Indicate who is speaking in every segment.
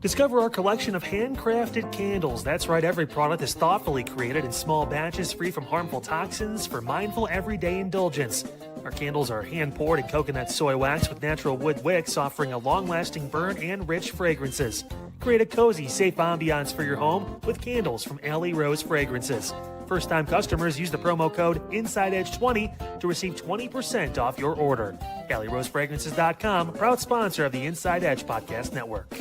Speaker 1: Discover our collection of handcrafted candles. That's right, every product is thoughtfully created in small batches, free from harmful toxins for mindful everyday indulgence. Our candles are hand-poured in coconut soy wax with natural wood wicks, offering a long-lasting burn and rich fragrances. Create a cozy, safe ambiance for your home with candles from Alley Rose Fragrances. First-time customers use the promo code InsideEdge20 to receive 20% off your order. AlleyRoseFragrances.com, proud sponsor of the Inside Edge Podcast Network.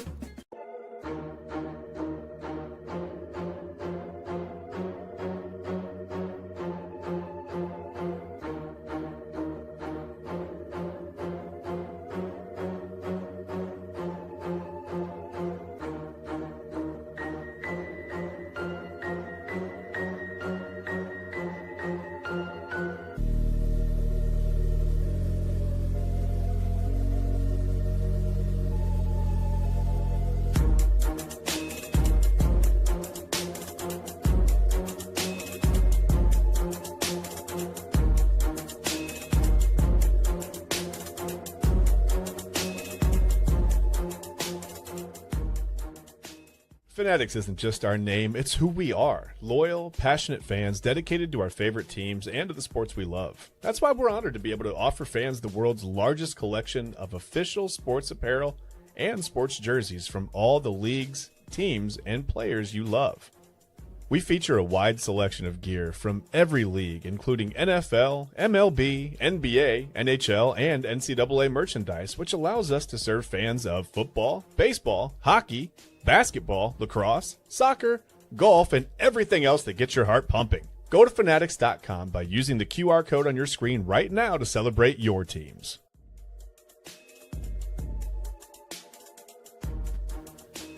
Speaker 2: Fanatics isn't just our name, it's who we are. Loyal, passionate fans dedicated to our favorite teams and to the sports we love. That's why we're honored to be able to offer fans the world's largest collection of official sports apparel and sports jerseys from all the leagues, teams, and players you love. We feature a wide selection of gear from every league, including NFL, MLB, NBA, NHL, and NCAA merchandise, which allows us to serve fans of football, baseball, hockey, basketball, lacrosse, soccer, golf, and everything else that gets your heart pumping. Go to Fanatics.com by using the QR code on your screen right now to celebrate your teams.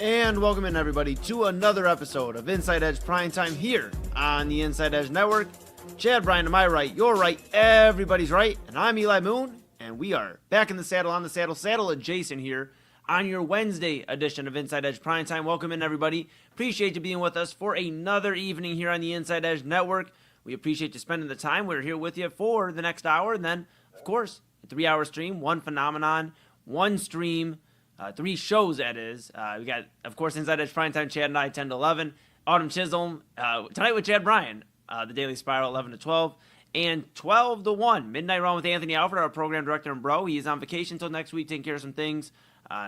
Speaker 3: And welcome in, everybody, to another episode of Inside Edge Primetime here on the Inside Edge Network. Chad Bryan to my right, your right, everybody's right, and I'm Eli Moon, and we are back in the saddle, on the saddle adjacent here on your Wednesday edition of Inside Edge Primetime. Welcome in, everybody. Appreciate you being with us for another evening here on the Inside Edge Network. We appreciate you spending the time. We're here with you for the next hour, and then, of course, a 3-hour stream, one phenomenon, one stream, 3 shows, that is. We got, of course, Inside Edge Primetime, Chad and I, 10 to 11. Autumn Chisholm, tonight with Chad Bryan, the Daily Spiral, 11 to 12. And 12 to 1, Midnight Run with Anthony Alford, our program director and bro. He is on vacation until next week, taking care of some things.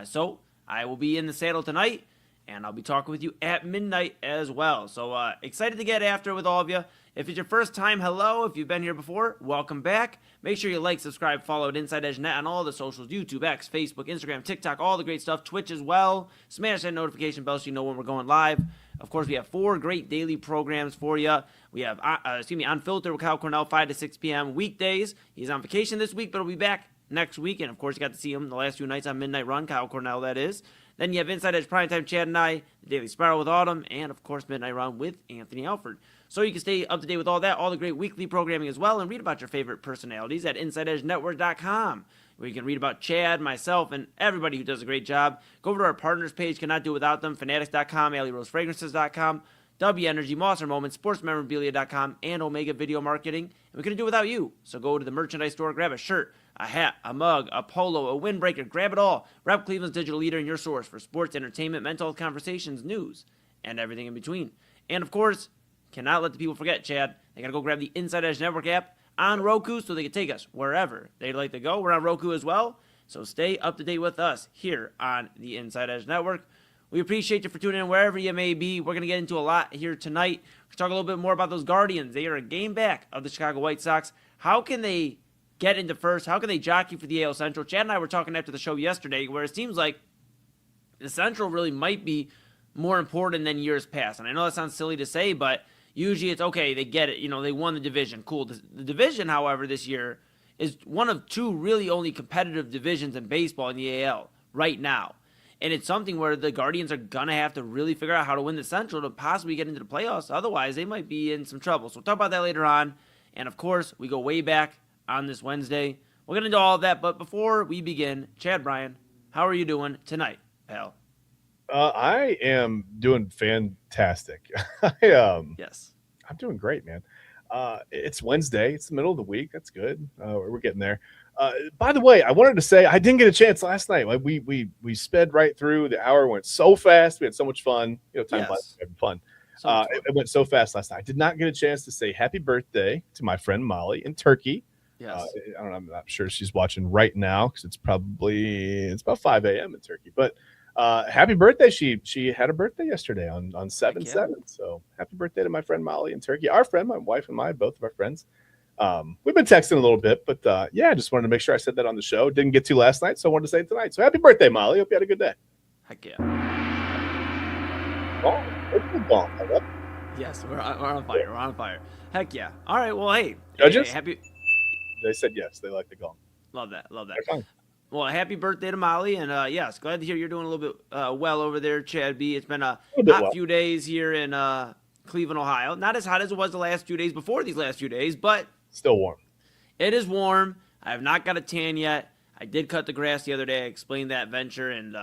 Speaker 3: So I will be in the saddle tonight, and I'll be talking with you at midnight as well. So excited to get after it with all of you. If it's your first time, hello. If you've been here before, welcome back. Make sure you like, subscribe, follow at Inside Edge Net on all the socials, YouTube, X, Facebook, Instagram, TikTok, all the great stuff, Twitch as well. Smash that notification bell so you know when we're going live. Of course, we have 4 great daily programs for you. We have, Unfiltered with Kyle Cornell, 5 to 6 p.m. weekdays. He's on vacation this week, but he'll be back next week. And, of course, you got to see him the last few nights on Midnight Run, Kyle Cornell, that is. Then you have Inside Edge Primetime, Chad and I, the Daily Spiral with Autumn, and, of course, Midnight Run with Anthony Alford. So you can stay up to date with all that, all the great weekly programming as well, and read about your favorite personalities at InsideEdgeNetwork.com, where you can read about Chad, myself, and everybody who does a great job. Go over to our partners page, cannot do without them, Fanatics.com, AlleyRoseFragrances.com, W Energy, Monster Moments, SportsMemorabilia.com, and Omega Video Marketing. And we couldn't do without you. So go to the merchandise store, grab a shirt, a hat, a mug, a polo, a windbreaker, grab it all. Rep Cleveland's digital leader and your source for sports, entertainment, mental health conversations, news, and everything in between. And of course, cannot let the people forget, Chad. They got to go grab the Inside Edge Network app on Roku so they can take us wherever they'd like to go. We're on Roku as well. So stay up to date with us here on the Inside Edge Network. We appreciate you for tuning in wherever you may be. We're going to get into a lot here tonight. We're talk a little bit more about those Guardians. They are a game back of the Chicago White Sox. How can they get into first? How can they jockey for the AL Central? Chad and I were talking after the show yesterday where it seems like the Central really might be more important than years past. And I know that sounds silly to say, but usually it's okay, they get it. You know, they won the division. Cool. The division, however, this year is one of 2 really only competitive divisions in baseball in the AL right now. And it's something where the Guardians are going to have to really figure out how to win the Central to possibly get into the playoffs. Otherwise, they might be in some trouble. So we'll talk about that later on. And, of course, we go way back on this Wednesday. We're going to do all of that. But before we begin, Chad Bryan, how are you doing tonight, pal?
Speaker 2: I am doing fantastic.
Speaker 3: Yes.
Speaker 2: I'm doing great, man. It's Wednesday. It's the middle of the week. That's good. We're getting there. By the way, I wanted to say I didn't get a chance last night. Like we sped right through. The hour went so fast. We had so much fun. Time flies. Having fun.
Speaker 3: So much fun.
Speaker 2: It went so fast last night. I did not get a chance to say happy birthday to my friend Molly in Turkey.
Speaker 3: Yes.
Speaker 2: I don't know. I'm not sure she's watching right now because it's about 5 a.m. in Turkey. But happy birthday. She had a birthday yesterday on 7/7. So happy birthday to my friend Molly in Turkey. Our friend, my wife and I, both of our friends. We've been texting a little bit, but I just wanted to make sure I said that on the show. Didn't get to last night, so I wanted to say it tonight. So happy birthday, Molly. Hope you had a good day.
Speaker 3: Heck yeah.
Speaker 2: Oh, it's a bomb. I love it.
Speaker 3: Yes, we're on fire. We're on fire. Heck yeah. All right. Well, hey.
Speaker 2: Judges?
Speaker 3: Happy.
Speaker 2: They said yes. They like the gong.
Speaker 3: Love that.
Speaker 2: Okay.
Speaker 3: Well, happy birthday to Molly, and yes, glad to hear you're doing a little bit well over there, Chad B. It's been a hot few days here in Cleveland, Ohio. Not as hot as it was the last few days before these last few days, but
Speaker 2: still warm.
Speaker 3: It is warm. I have not got a tan yet. I did cut the grass the other day. I explained that venture, and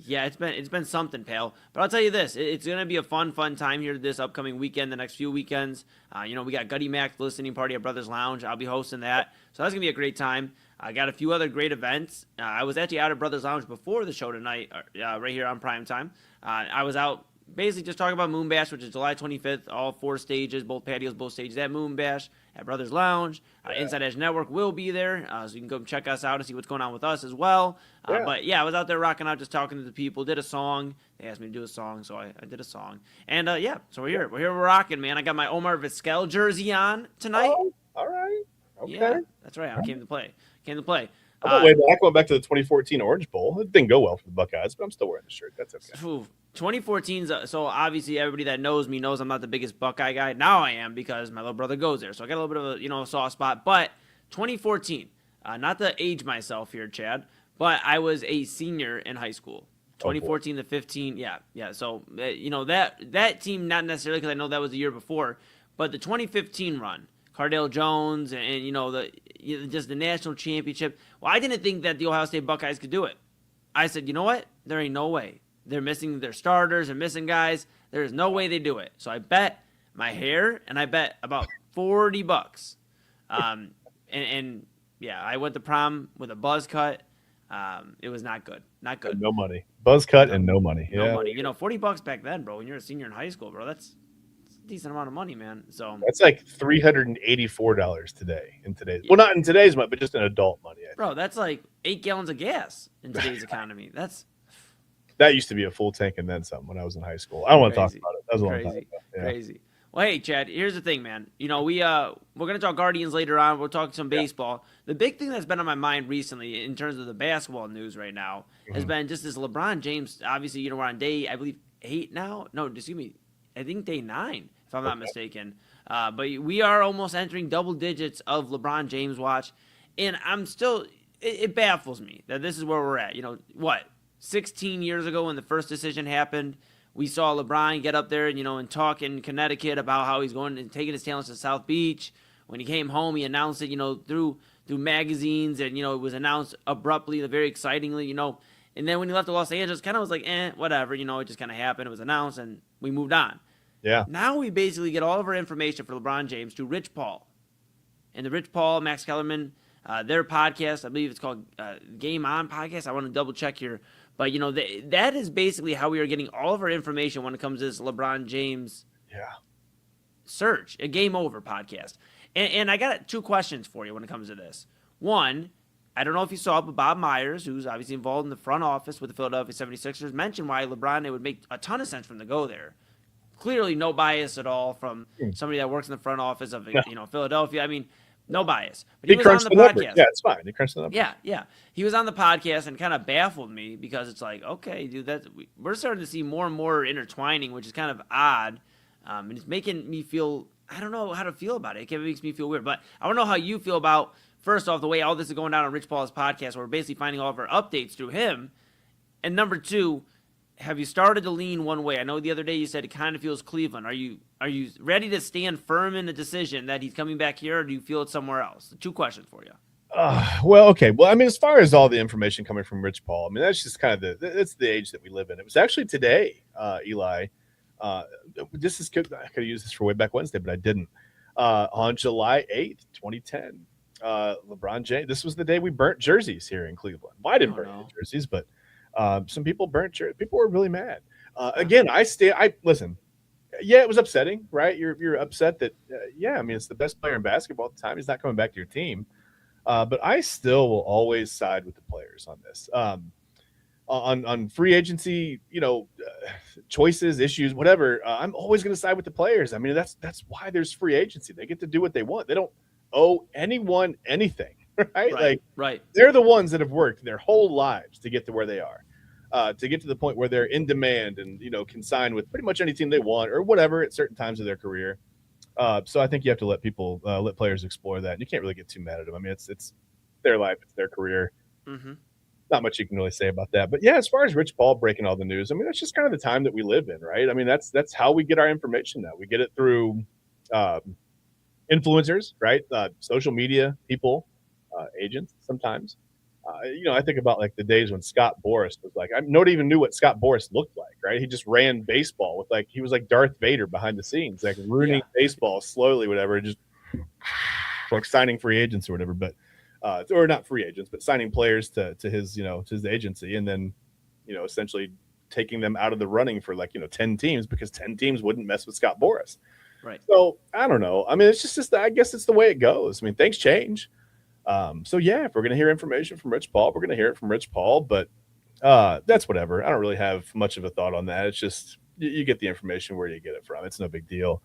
Speaker 3: it's been something, pal. But I'll tell you this: it's gonna be a fun time here this upcoming weekend, the next few weekends. We got Gutty Mac's listening party at Brothers Lounge. I'll be hosting that, so that's gonna be a great time. I got a few other great events. I was actually out at Brothers Lounge before the show tonight, right here on Primetime. I was out basically just talking about Moon Bash, which is July 25th, all 4 stages, both patios, both stages at Moon Bash at Brothers Lounge. InsideEdge Network will be there, so you can go check us out and see what's going on with us as well. But I was out there rocking out, just talking to the people, did a song. They asked me to do a song, so I did a song. And so we're here. We're rocking, man. I got my Omar Vizquel jersey on tonight.
Speaker 2: Oh, all right. Okay.
Speaker 3: Yeah, that's right. I came to play.
Speaker 2: Going back to the 2014 Orange Bowl. It didn't go well for the Buckeyes, but I'm still wearing the shirt. That's okay.
Speaker 3: 2014's so obviously everybody that knows me knows I'm not the biggest Buckeye guy. Now I am because my little brother goes there, so I got a little bit of a soft spot. But 2014, not to age myself here, Chad, but I was a senior in high school. 2014 to 15, yeah. So that team, not necessarily because I know that was the year before, but the 2015 run. Cardale Jones and just the national championship. Well, I didn't think that the Ohio State Buckeyes could do it. I said, you know what? There ain't no way. They're missing their starters. They're missing guys. There's no way they do it. So I bet my hair, and I bet about $40. I went to prom with a buzz cut. It was not good. Not good.
Speaker 2: And no money. Buzz cut and no money.
Speaker 3: No money. $40 back then, bro. When you're a senior in high school, bro, that's a decent amount of money, man. So
Speaker 2: that's like $384 today in today's. Well, not in today's money, but just in adult money.
Speaker 3: Bro, that's like 8 gallons of gas in today's economy.
Speaker 2: That used to be a full tank and then some when I was in high school. I don't want to talk about it. That was a long time ago. Yeah.
Speaker 3: Crazy. Well, hey, Chad, here's the thing, man. We're gonna talk Guardians later on. We'll talk some baseball. The big thing that's been on my mind recently, in terms of the basketball news right now, has been just this LeBron James. Obviously, we're on day, I believe, 8 now. No, excuse me, I think day 9, if I'm not mistaken. But we are almost entering double digits of LeBron James watch, and I'm still. It baffles me that this is where we're at. 16 years ago when the first decision happened, we saw LeBron get up there and talk in Connecticut about how he's going and taking his talents to South Beach. When he came home, he announced it, through magazines, and, it was announced abruptly, very excitingly, And then when he left to Los Angeles, kind of was like, whatever, it just kind of happened. It was announced, and we moved on.
Speaker 2: Yeah.
Speaker 3: Now we basically get all of our information for LeBron James to Rich Paul. And the Rich Paul, Max Kellerman, their podcast, I believe it's called Game On Podcast. I want to double check here. But, that is basically how we are getting all of our information when it comes to this LeBron James search, a Game Over podcast. And I got 2 questions for you when it comes to this. One, I don't know if you saw, but Bob Myers, who's obviously involved in the front office with the Philadelphia 76ers, mentioned why LeBron, it would make a ton of sense for him to go there. Clearly no bias at all from somebody that works in the front office of Philadelphia. I mean, no bias. But he was on the podcast.
Speaker 2: Yeah, it's fine. He crunched the numbers.
Speaker 3: Yeah. He was on the podcast and kind of baffled me because it's like, okay, dude, we're starting to see more and more intertwining, which is kind of odd. And it's making me feel, I don't know how to feel about it. It makes me feel weird. But I don't know how you feel about, first off, the way all this is going down on Rich Paul's podcast, where we're basically finding all of our updates through him. And number 2, have you started to lean one way? I know the other day you said it kind of feels Cleveland. Are you ready to stand firm in the decision that he's coming back here, or do you feel it somewhere else? 2 questions for you.
Speaker 2: Okay. Well, I mean, as far as all the information coming from Rich Paul, I mean, that's just kind of that's the age that we live in. It was actually today, Eli, This is good. I could have used this for Wayback Wednesday, but I didn't. On July 8th, 2010, LeBron James. This was the day we burnt jerseys here in Cleveland. Well, I didn't burn any jerseys, but some people burnt jerseys. People were really mad. Again, I listen. Yeah, it was upsetting, right? You're upset that I mean, it's the best player in basketball at the time. He's not coming back to your team. But I still will always side with the players on this. On free agency, choices, issues, whatever. I'm always going to side with the players. I mean, that's why there's free agency. They get to do what they want. They don't owe anyone anything, right?
Speaker 3: Right.
Speaker 2: They're the ones that have worked their whole lives to get to where they are. To get to the point where they're in demand and can sign with pretty much any team they want or whatever at certain times of their career. So I think you have to let players explore that. And you can't really get too mad at them. I mean, it's their life, it's their career.
Speaker 3: Mm-hmm.
Speaker 2: Not much you can really say about that. But yeah, as far as Rich Paul breaking all the news, I mean, that's just kind of the time that we live in, right? I mean, that's how we get our information now. We get it through influencers, right? Social media people, agents sometimes. I think about like the days when Scott Boras was like, nobody even knew what Scott Boras looked like, right? He just ran baseball with he was like Darth Vader behind the scenes, like ruining baseball slowly, whatever, just like signing free agents or whatever, but or not free agents, but signing players to his, to his agency, and then, essentially taking them out of the running for 10 teams because 10 teams wouldn't mess with Scott Boras.
Speaker 3: Right.
Speaker 2: So I don't know. I mean, it's just I guess it's the way it goes. I mean, things change. So yeah, if we're going to hear information from Rich Paul, we're going to hear it from Rich Paul, but that's whatever. I don't really have much of a thought on that. It's just, you get the information where you get it from. It's no big deal.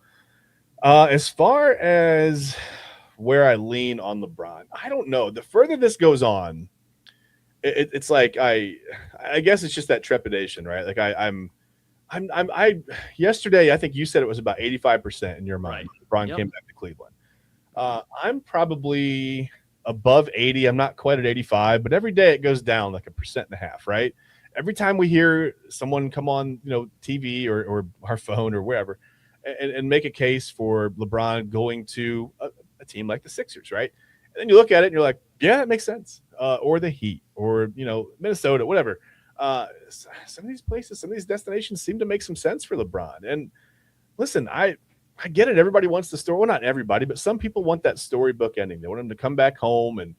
Speaker 2: As far as where I lean on LeBron, I don't know. The further this goes on, it's like, I guess it's just that trepidation, right? Like I yesterday, I think you said it was about 85% in your mind. Right. LeBron came back to Cleveland. I'm probably above 80. I'm not quite at 85, but every day it goes down like 1.5%, right? Every time we hear someone come on, TV or our phone or wherever and make a case for LeBron going to a team like the Sixers, right? And then you look at it and you're like, yeah, that makes sense. Or the Heat or, Minnesota, whatever. Some of these places, some of these destinations seem to make some sense for LeBron. And listen, I get it. Everybody wants the story. Well, not everybody, but some people want that storybook ending. They want him to come back home, and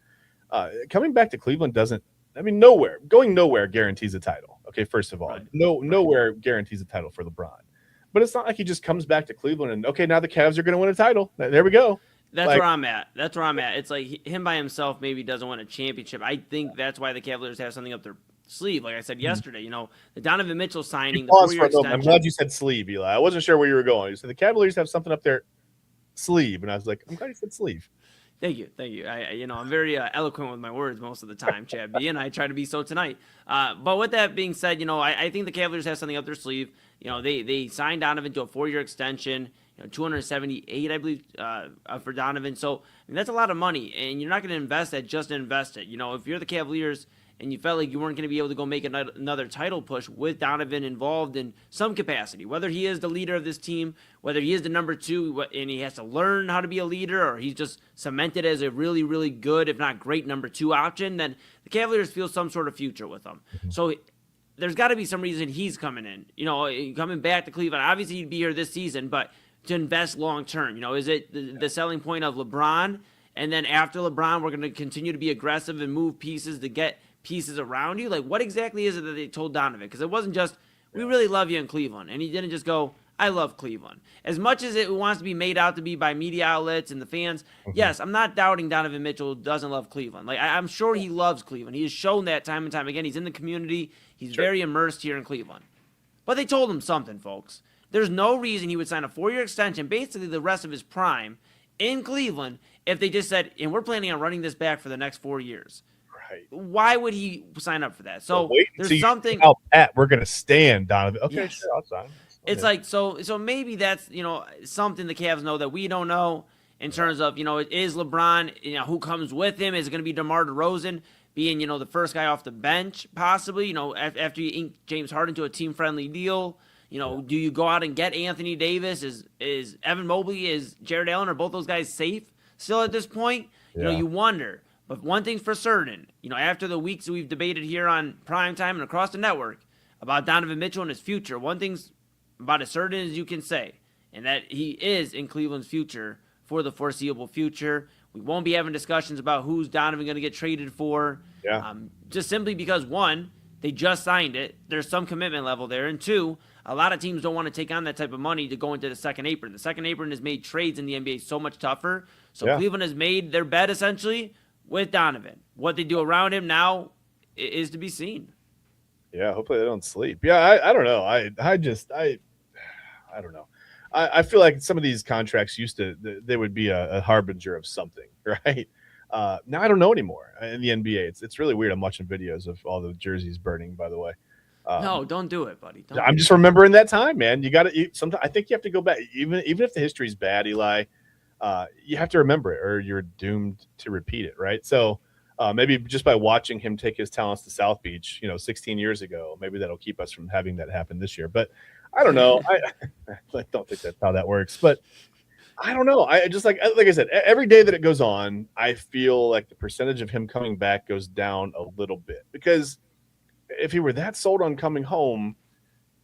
Speaker 2: coming back to Cleveland going nowhere guarantees a title. Okay, first of all, nowhere guarantees a title for LeBron. But it's not like he just comes back to Cleveland and, okay, now the Cavs are going to win a title. There we go.
Speaker 3: That's where I'm at. It's like him by himself maybe doesn't win a championship. I think that's why the Cavaliers have something up their sleeve. Like I said yesterday, the Donovan Mitchell signing, the 4-year extension.
Speaker 2: I'm glad you said sleeve, Eli. I wasn't sure where you were going. You said the Cavaliers have something up their sleeve, and I was like, I'm glad you said sleeve.
Speaker 3: Thank you. I'm very eloquent with my words most of the time, Chad B, and I try to be so tonight. But with that being said, I think the Cavaliers have something up their sleeve. They signed Donovan to a 4-year extension. $278, I believe, for Donovan. So that's a lot of money, and you're not going to invest that just to invest it. If you're the Cavaliers and you felt like you weren't going to be able to go make another title push with Donovan involved in some capacity, whether he is the leader of this team, whether he is the number 2 and he has to learn how to be a leader, or he's just cemented as a really, really good, if not great, number 2 option, then the Cavaliers feel some sort of future with him. Mm-hmm. So there's got to be some reason he's coming in. Coming back to Cleveland. Obviously, he'd be here this season, but to invest long term, is it the selling point of LeBron? And then after LeBron, we're going to continue to be aggressive and move pieces to get pieces around you? Like, what exactly is it that they told Donovan? Because it wasn't just, we really love you in Cleveland. And he didn't just go, I love Cleveland. As much as it wants to be made out to be by media outlets and the fans, yes, I'm not doubting Donovan Mitchell doesn't love Cleveland. Like, I'm sure he loves Cleveland. He has shown that time and time again. He's in the community. He's very immersed here in Cleveland. But they told him something, folks. There's no reason he would sign a 4-year extension, basically the rest of his prime, in Cleveland if they just said, and we're planning on running this back for the next 4 years. Right. Why would he sign up for that? So there's something.
Speaker 2: How Pat, we're going to stand, Donovan. Okay,
Speaker 3: yes. Sure, I'll sign. It's like, so maybe that's, something the Cavs know that we don't know in terms of, is LeBron, who comes with him? Is it going to be DeMar DeRozan being, the first guy off the bench, possibly, after you ink James Harden to a team-friendly deal? Do you go out and get Anthony Davis? Is Evan Mobley, is Jared Allen, are both those guys safe still at this point? You wonder. But one thing's for certain, after the weeks we've debated here on Primetime and across the network about Donovan Mitchell and his future, one thing's about as certain as you can say, and that he is in Cleveland's future for the foreseeable future. We won't be having discussions about who's Donovan going to get traded for.
Speaker 2: Yeah.
Speaker 3: Just simply because, one, they just signed it. There's some commitment level there. And two, a lot of teams don't want to take on that type of money to go into the second apron. The second apron has made trades in the NBA so much tougher. So Cleveland has made their bet essentially with Donovan. What they do around him now is to be seen.
Speaker 2: Yeah, hopefully they don't sleep. Yeah, I don't know. I don't know. I feel like some of these contracts they would be a harbinger of something, right? Now I don't know anymore in the NBA. It's really weird. I'm watching videos of all the jerseys burning, by the way.
Speaker 3: No, don't do it, buddy.
Speaker 2: I'm just remembering that time, man. You got to sometimes. I think you have to go back, even if the history's bad, Eli. You have to remember it, or you're doomed to repeat it, right? So maybe just by watching him take his talents to South Beach, 16 years ago, maybe that'll keep us from having that happen this year. But I don't know. I don't think that's how that works. But I don't know. I just like I said, every day that it goes on, I feel like the percentage of him coming back goes down a little bit, because if he were that sold on coming home,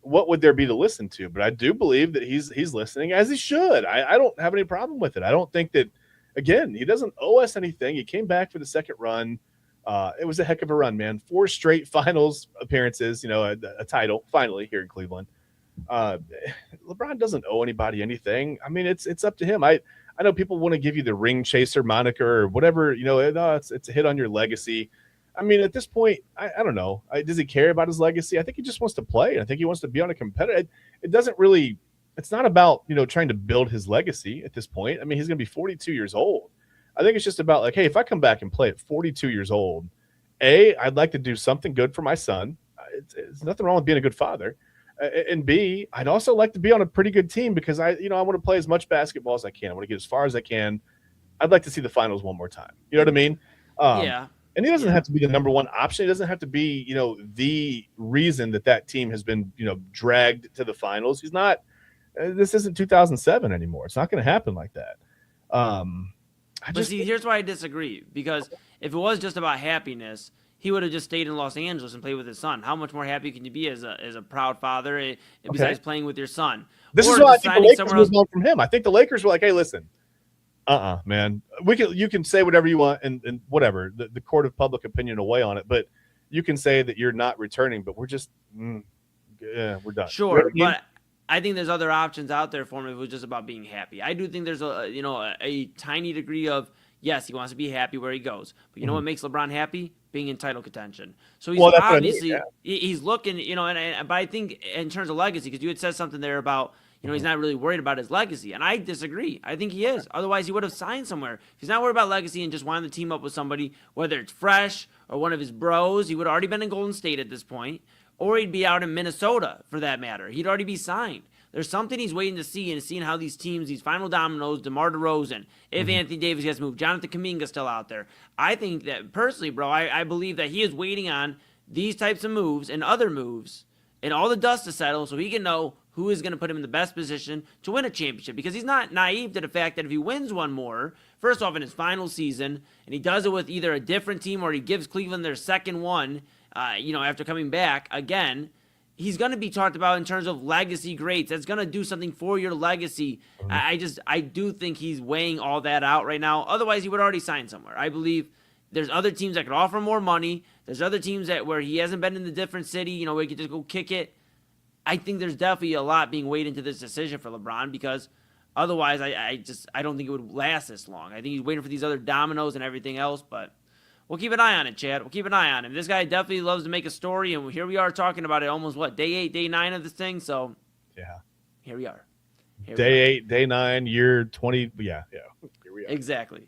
Speaker 2: what would there be to listen to? But I do believe that he's listening, as he should. I don't have any problem with it. I don't think that, again, he doesn't owe us anything. He came back for the second run. It was a heck of a run, man. 4 straight finals appearances, a title finally here in Cleveland. LeBron doesn't owe anybody anything. I mean, it's up to him. I know people want to give you the ring chaser moniker or whatever, it's a hit on your legacy. I mean, at this point, I don't know. Does he care about his legacy? I think he just wants to play. I think he wants to be on a competitor. It doesn't really – it's not about, trying to build his legacy at this point. I mean, he's going to be 42 years old. I think it's just about like, hey, if I come back and play at 42 years old, I'd like to do something good for my son. It's nothing wrong with being a good father. And B, I'd also like to be on a pretty good team, because I want to play as much basketball as I can. I want to get as far as I can. I'd like to see the finals one more time. You know what I mean?
Speaker 3: Yeah.
Speaker 2: And he doesn't have to be the number one option. He doesn't have to be, the reason that team has been, dragged to the finals. He's not. This isn't 2007 anymore. It's not going to happen like that.
Speaker 3: But see, here's why I disagree. Because if it was just about happiness, he would have just stayed in Los Angeles and played with his son. How much more happy can you be as a proud father besides playing with your son?
Speaker 2: This is why I think the Lakers moved on from him. I think the Lakers were like, hey, listen. Man, you can say whatever you want and whatever, the court of public opinion will weigh on it, but you can say that you're not returning, but we're just we're done.
Speaker 3: Sure, but I think there's other options out there for him if it was just about being happy. I do think there's a tiny degree of, yes, he wants to be happy where he goes, but you know what makes LeBron happy? Being in title contention. So he's obviously he's looking, but I think in terms of legacy, because you had said something there about, he's not really worried about his legacy. And I disagree. I think he is. Otherwise, he would have signed somewhere. If he's not worried about legacy and just wanting to team up with somebody, whether it's Fresh or one of his bros, he would have already been in Golden State at this point, or he'd be out in Minnesota for that matter. He'd already be signed. There's something he's waiting to see, and seeing how these teams, these final dominoes, DeMar DeRozan, if Anthony Davis gets moved, Jonathan Kuminga's still out there. I think that, personally, bro, I believe that he is waiting on these types of moves and other moves and all the dust to settle so he can know who is going to put him in the best position to win a championship, because he's not naive to the fact that if he wins one more, first off in his final season, and he does it with either a different team or he gives Cleveland their second one, after coming back again, he's going to be talked about in terms of legacy greats. That's going to do something for your legacy. I do think he's weighing all that out right now. Otherwise, he would already sign somewhere. I believe there's other teams that could offer more money. There's other teams where he hasn't been in the different city, where he could just go kick it. I think there's definitely a lot being weighed into this decision for LeBron, because otherwise I don't think it would last this long. I think he's waiting for these other dominoes and everything else, but we'll keep an eye on it, Chad. We'll keep an eye on him. This guy definitely loves to make a story, and here we are talking about it almost, day 8, day 9 of this thing, so
Speaker 2: yeah,
Speaker 3: here we are.
Speaker 2: Day 8, day 9, year 20, yeah, here we are.
Speaker 3: Exactly.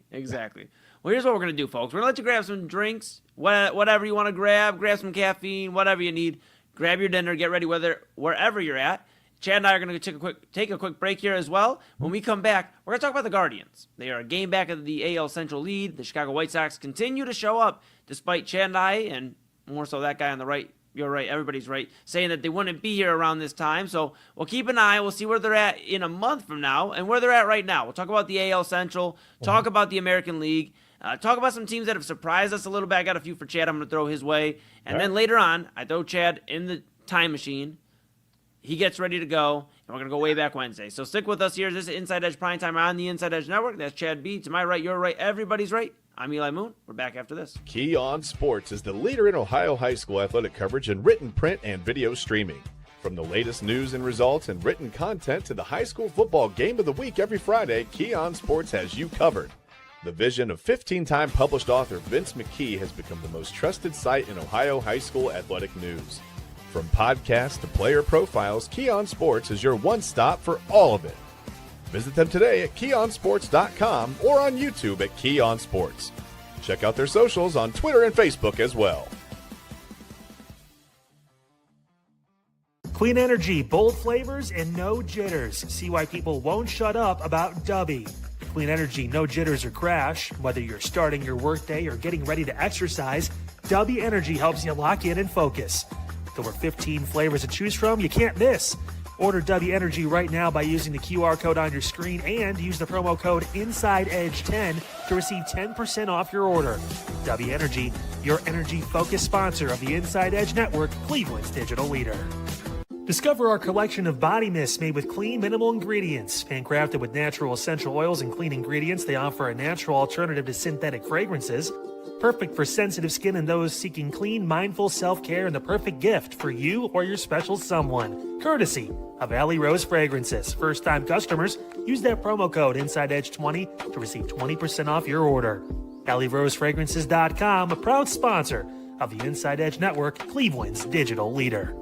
Speaker 3: Well, here's what we're going to do, folks. We're going to let you grab some drinks, whatever you want to grab some caffeine, whatever you need. Grab your dinner, get ready wherever you're at. Chad and I are going to take a quick break here as well. When we come back, we're going to talk about the Guardians. They are a game back of the AL Central lead. The Chicago White Sox continue to show up despite Chad and I, and more so that guy on the right, you're right, everybody's right, saying that they wouldn't be here around this time. So we'll keep an eye. We'll see where they're at in a month from now and where they're at right now. We'll talk about the AL Central, talk about the American League, talk about some teams that have surprised us a little bit. I got a few for Chad I'm going to throw his way. And then later on, I throw Chad in the time machine he gets ready to go, and we're going to go way back Wednesday. So stick with us here. This is Inside Edge Primetime on the Inside Edge Network. That's Chad B. To my right, your right, everybody's right. I'm Eli Moon. We're back after this.
Speaker 2: Key On Sports is the leader in Ohio high school athletic coverage in written, print, and video streaming. From the latest news and results and written content to the high school football game of the week every Friday, Key On Sports has you covered. The vision of 15-time published author Vince McKee has become the most trusted site in Ohio high school athletic news. From podcasts to player profiles, Key On Sports is your one-stop for all of it. Visit them today at keyonsports.com or on YouTube at Key On Sports. Check out their socials on Twitter and Facebook as well.
Speaker 1: Clean energy, bold flavors, and no jitters. See why people won't shut up about Dubby. Clean energy, no jitters or crash. Whether you're starting your workday or getting ready to exercise, Dubby Energy helps you lock in and focus. With over 15 flavors to choose from, you can't miss. Order Dubby Energy right now by using the QR code on your screen and use the promo code InsideEdge10 to receive 10% off your order. Dubby Energy, your energy-focused sponsor of the Inside Edge Network, Cleveland's digital leader. Discover our collection of body mists made with clean, minimal ingredients. Handcrafted with natural essential oils and clean ingredients, they offer a natural alternative to synthetic fragrances. Perfect for sensitive skin and those seeking clean, mindful self-care, and the perfect gift for you or your special someone. Courtesy of Alley Rose Fragrances. First-time customers, use that promo code InsideEdge20 to receive 20% off your order. AlleyRoseFragrances.com, a proud sponsor of the Inside Edge Network, Cleveland's digital leader.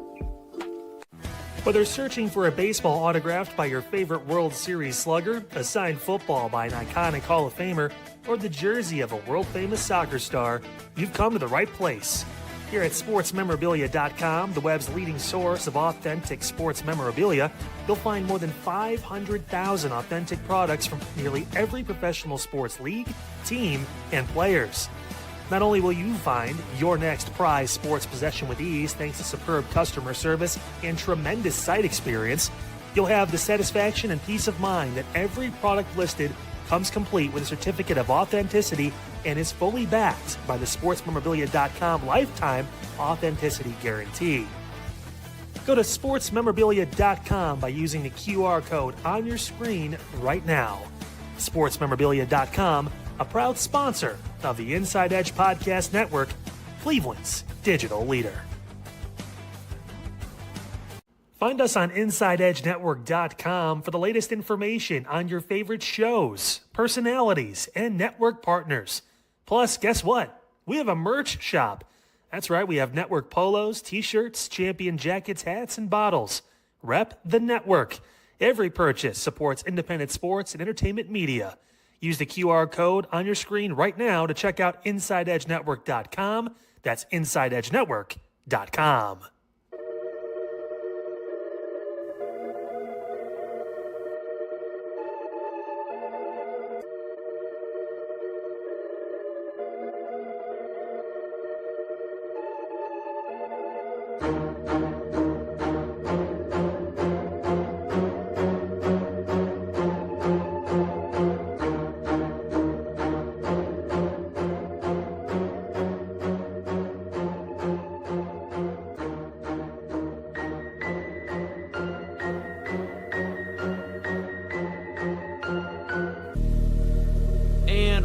Speaker 1: Whether searching for a baseball autographed by your favorite World Series slugger, a signed football by an iconic Hall of Famer, or the jersey of a world-famous soccer star, you've come to the right place. Here at SportsMemorabilia.com, the web's leading source of authentic sports memorabilia, you'll find more than 500,000 authentic products from nearly every professional sports league, team, and players. Not only will you find your next prized sports possession with ease thanks to superb customer service and tremendous site experience, you'll have the satisfaction and peace of mind that every product listed comes complete with a certificate of authenticity and is fully backed by the SportsMemorabilia.com lifetime authenticity guarantee. Go to SportsMemorabilia.com by using the QR code on your screen right now. SportsMemorabilia.com, a proud sponsor of the Inside Edge Podcast Network, Cleveland's digital leader. Find us on InsideEdgeNetwork.com for the latest information on your favorite shows, personalities, and network partners. Plus, guess what? We have a merch shop. That's right, we have network polos, t-shirts, champion jackets, hats, and bottles. Rep the network. Every purchase supports independent sports and entertainment media. Use the QR code on your screen right now to check out InsideEdgeNetwork.com. That's InsideEdgeNetwork.com.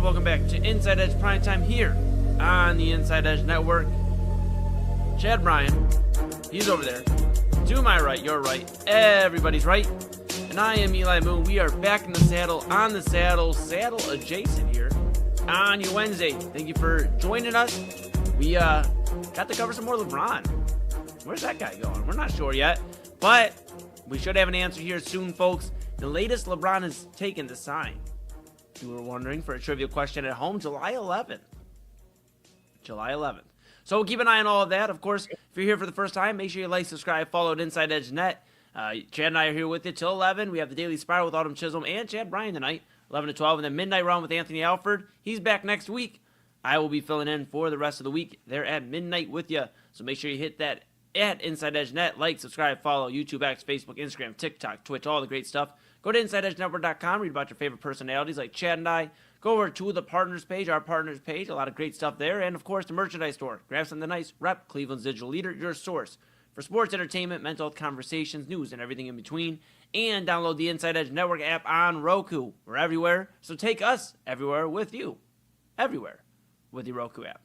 Speaker 3: Welcome back to Inside Edge Primetime here on the Inside Edge Network. Chad Bryan, he's over there. To my right, your right, everybody's right. And I am Eli Moon. We are back in the saddle, on the saddle, saddle adjacent here on your Wednesday. Thank you for joining us. We got to cover some more LeBron. Where's that guy going? We're not sure yet, but we should have an answer here soon, folks. The latest LeBron has taken to sign. If you were wondering, for a trivia question at home, July 11th. July 11th. So keep an eye on all of that. Of course, if you're here for the first time, make sure you like, subscribe, follow at Inside Edge Net. Chad and I are here with you till 11. We have the Daily Spiral with Autumn Chisholm and Chad Bryan tonight, 11 to 12. And then Midnight Round with Anthony Alford. He's back next week. I will be filling in for the rest of the week. They're at midnight with you. So make sure you hit that at Inside Edge Net. Like, subscribe, follow YouTube, X, Facebook, Instagram, TikTok, Twitch, all the great stuff. Go to InsideEdgeNetwork.com, read about your favorite personalities like Chad and I. Go over to the partners page, our partners page, a lot of great stuff there. And, of course, the merchandise store. Grab something nice. Rep Cleveland's digital leader, your source for sports, entertainment, mental health conversations, news, and everything in between. And download the Inside Edge Network app on Roku. We're everywhere, so take us everywhere with you. Everywhere with the Roku app.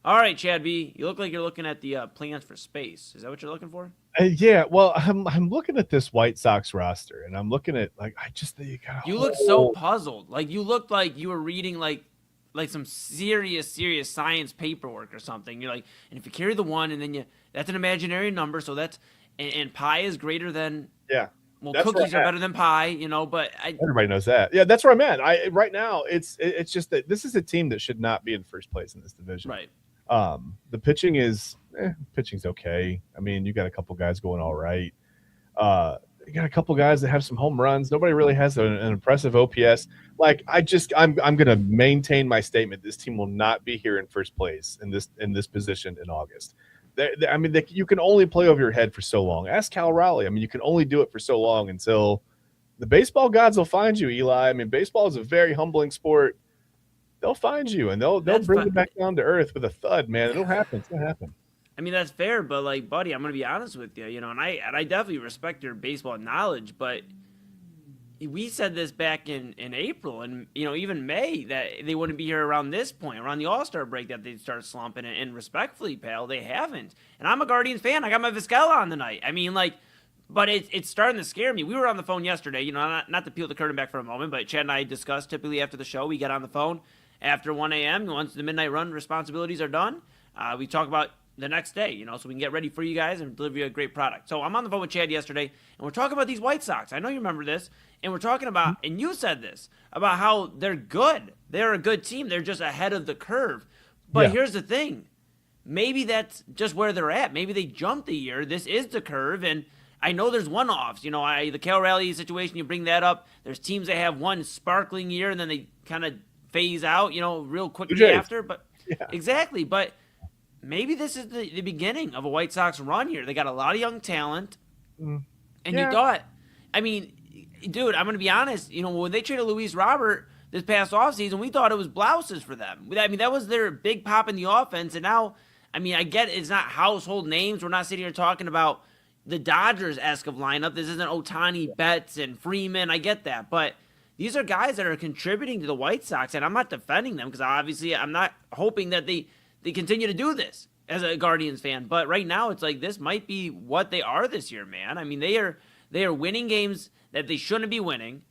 Speaker 3: All right, Chad B., you look like you're looking at the plans for space. Is that what you're looking for?
Speaker 2: Yeah, well, I'm looking at this White Sox roster, and I'm looking at, like, I just think
Speaker 3: you look so puzzled. Like, you looked like you were reading, like some serious science paperwork or something. You're like, and if you carry the 1, and then that's an imaginary number, so that's, and pi is greater than,
Speaker 2: yeah.
Speaker 3: Well, cookies are better than pie, but
Speaker 2: everybody knows that. Yeah, that's where I'm at. Right now, it's just that this is a team that should not be in first place in this division.
Speaker 3: Right.
Speaker 2: The pitching is pitching's okay. I mean, you got a couple guys going all right. You got a couple guys that have some home runs. Nobody really has an impressive OPS. Like, I'm going to maintain my statement. This team will not be here in first place in this position in August. You can only play over your head for so long. Ask Cal Raleigh. I mean, you can only do it for so long until the baseball gods will find you, Eli. I mean, baseball is a very humbling sport. They'll find you, and they'll bring you back down to earth with a thud, man. It'll happen. It's gonna happen.
Speaker 3: I mean, that's fair, but, like, buddy, I'm gonna be honest with you, and I definitely respect your baseball knowledge, but we said this back in April and, even May, that they wouldn't be here around this point, around the All-Star break, that they'd start slumping. And respectfully, pal, they haven't. And I'm a Guardians fan. I got my Vizquel on tonight. I mean, like, but it's starting to scare me. We were on the phone yesterday, not to peel the curtain back for a moment, but Chad and I discussed typically after the show. We get on the phone after 1 a.m. Once the midnight run responsibilities are done, we talk about the next day, so we can get ready for you guys and deliver you a great product. So I'm on the phone with Chad yesterday, and we're talking about these White Sox. I know you remember this. And we're talking about, and you said this, about how they're good. They're a good team. They're just ahead of the curve. But here's the thing. Maybe that's just where they're at. Maybe they jumped a year. This is the curve. And I know there's one-offs. The Cal Raleigh situation, you bring that up. There's teams that have one sparkling year, and then they kind of phase out, real quickly after. But exactly. But maybe this is the beginning of a White Sox run here. They got a lot of young talent. And you thought, I mean, dude, I'm going to be honest. When they traded Luis Robert this past offseason, we thought it was blouses for them. I mean, that was their big pop in the offense. And now, I mean, I get it's not household names. We're not sitting here talking about the Dodgers-esque of lineup. This isn't Ohtani, Betts, and Freeman. I get that. But these are guys that are contributing to the White Sox. And I'm not defending them because obviously I'm not hoping that they continue to do this as a Guardians fan. But right now, it's like this might be what they are this year, man. I mean, they are winning games that they shouldn't be winning,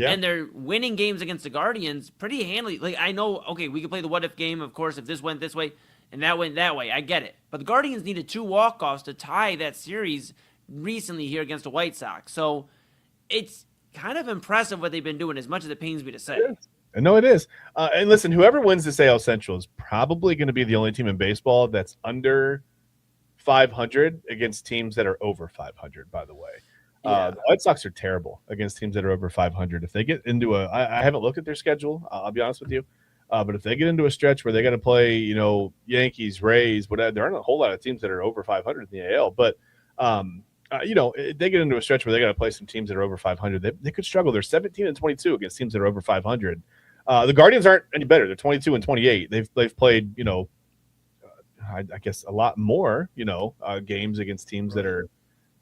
Speaker 3: and they're winning games against the Guardians pretty handily. Like, I know, okay, we could play the what-if game, of course, if this went this way and that went that way. I get it. But the Guardians needed 2 walk-offs to tie that series recently here against the White Sox. So it's kind of impressive what they've been doing, as much as it pains me to say.
Speaker 2: No, it is. And listen, whoever wins this AL Central is probably going to be the only team in baseball that's under 500 against teams that are over 500, by the way. The White Sox are terrible against teams that are over 500. If they get into I haven't looked at their schedule, I'll be honest with you, but if they get into a stretch where they got to play, Yankees, Rays, whatever, there aren't a whole lot of teams that are over 500 in the AL. But, if they get into a stretch where they got to play some teams that are over 500, they could struggle. They're 17-22 against teams that are over 500. The Guardians aren't any better. They're 22-28. They've played, I guess a lot more, games against teams that are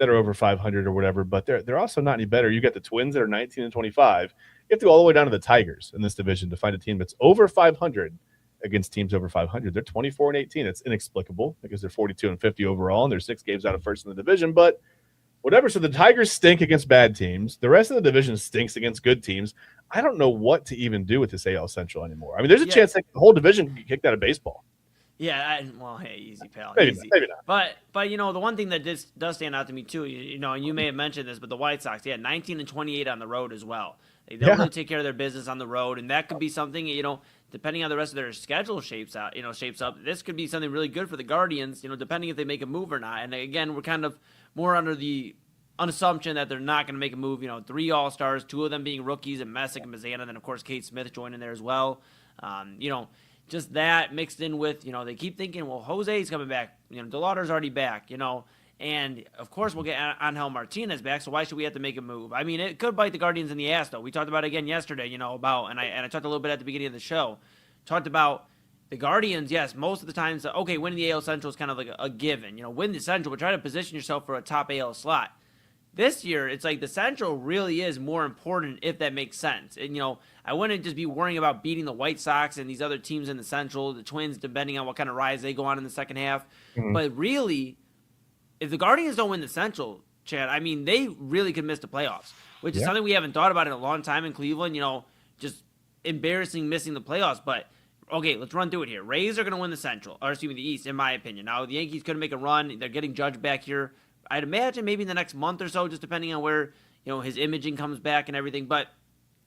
Speaker 2: over 500 or whatever, but they're also not any better. You got the Twins that are 19-25. You have to go all the way down to the Tigers in this division to find a team that's over 500 against teams over 500. They're 24-18. It's inexplicable because they're 42-50 overall, and they're 6 games out of first in the division. But whatever. So the Tigers stink against bad teams. The rest of the division stinks against good teams. I don't know what to even do with this AL Central anymore. I mean, there's a chance that the whole division can get kicked out of baseball.
Speaker 3: Yeah, well, hey, easy, pal.
Speaker 2: Maybe
Speaker 3: easy.
Speaker 2: Not.
Speaker 3: But the one thing that does stand out to me too, and you may have mentioned this, but the White Sox, 19-28 on the road as well. They don't really take care of their business on the road, and that could be something, depending on the rest of their schedule shapes up. This could be something really good for the Guardians, depending if they make a move or not. And again, we're kind of more under the assumption that they're not going to make a move. 3 All-Stars, 2 of them being rookies, and Messick and Mazana, and then of course Kate Smith joining there as well. Just that mixed in with, they keep thinking, well, Jose's coming back. DeLauder's already back, And, of course, we'll get Angel Martinez back, so why should we have to make a move? I mean, it could bite the Guardians in the ass, though. We talked about it again yesterday, about, and I talked a little bit at the beginning of the show, talked about the Guardians, yes, most of the times, okay, winning the AL Central is kind of like a given. Win the Central, but try to position yourself for a top AL slot. This year, it's like the Central really is more important, if that makes sense. And, I wouldn't just be worrying about beating the White Sox and these other teams in the Central, the Twins, depending on what kind of rise they go on in the second half. Mm-hmm. But really, if the Guardians don't win the Central, Chad, I mean, they really could miss the playoffs, which is something we haven't thought about in a long time in Cleveland, just embarrassing missing the playoffs. But, okay, let's run through it here. Rays are going to win the East, in my opinion. Now, the Yankees couldn't make a run. They're getting Judge back here. I'd imagine maybe in the next month or so, just depending on where, his imaging comes back and everything. But,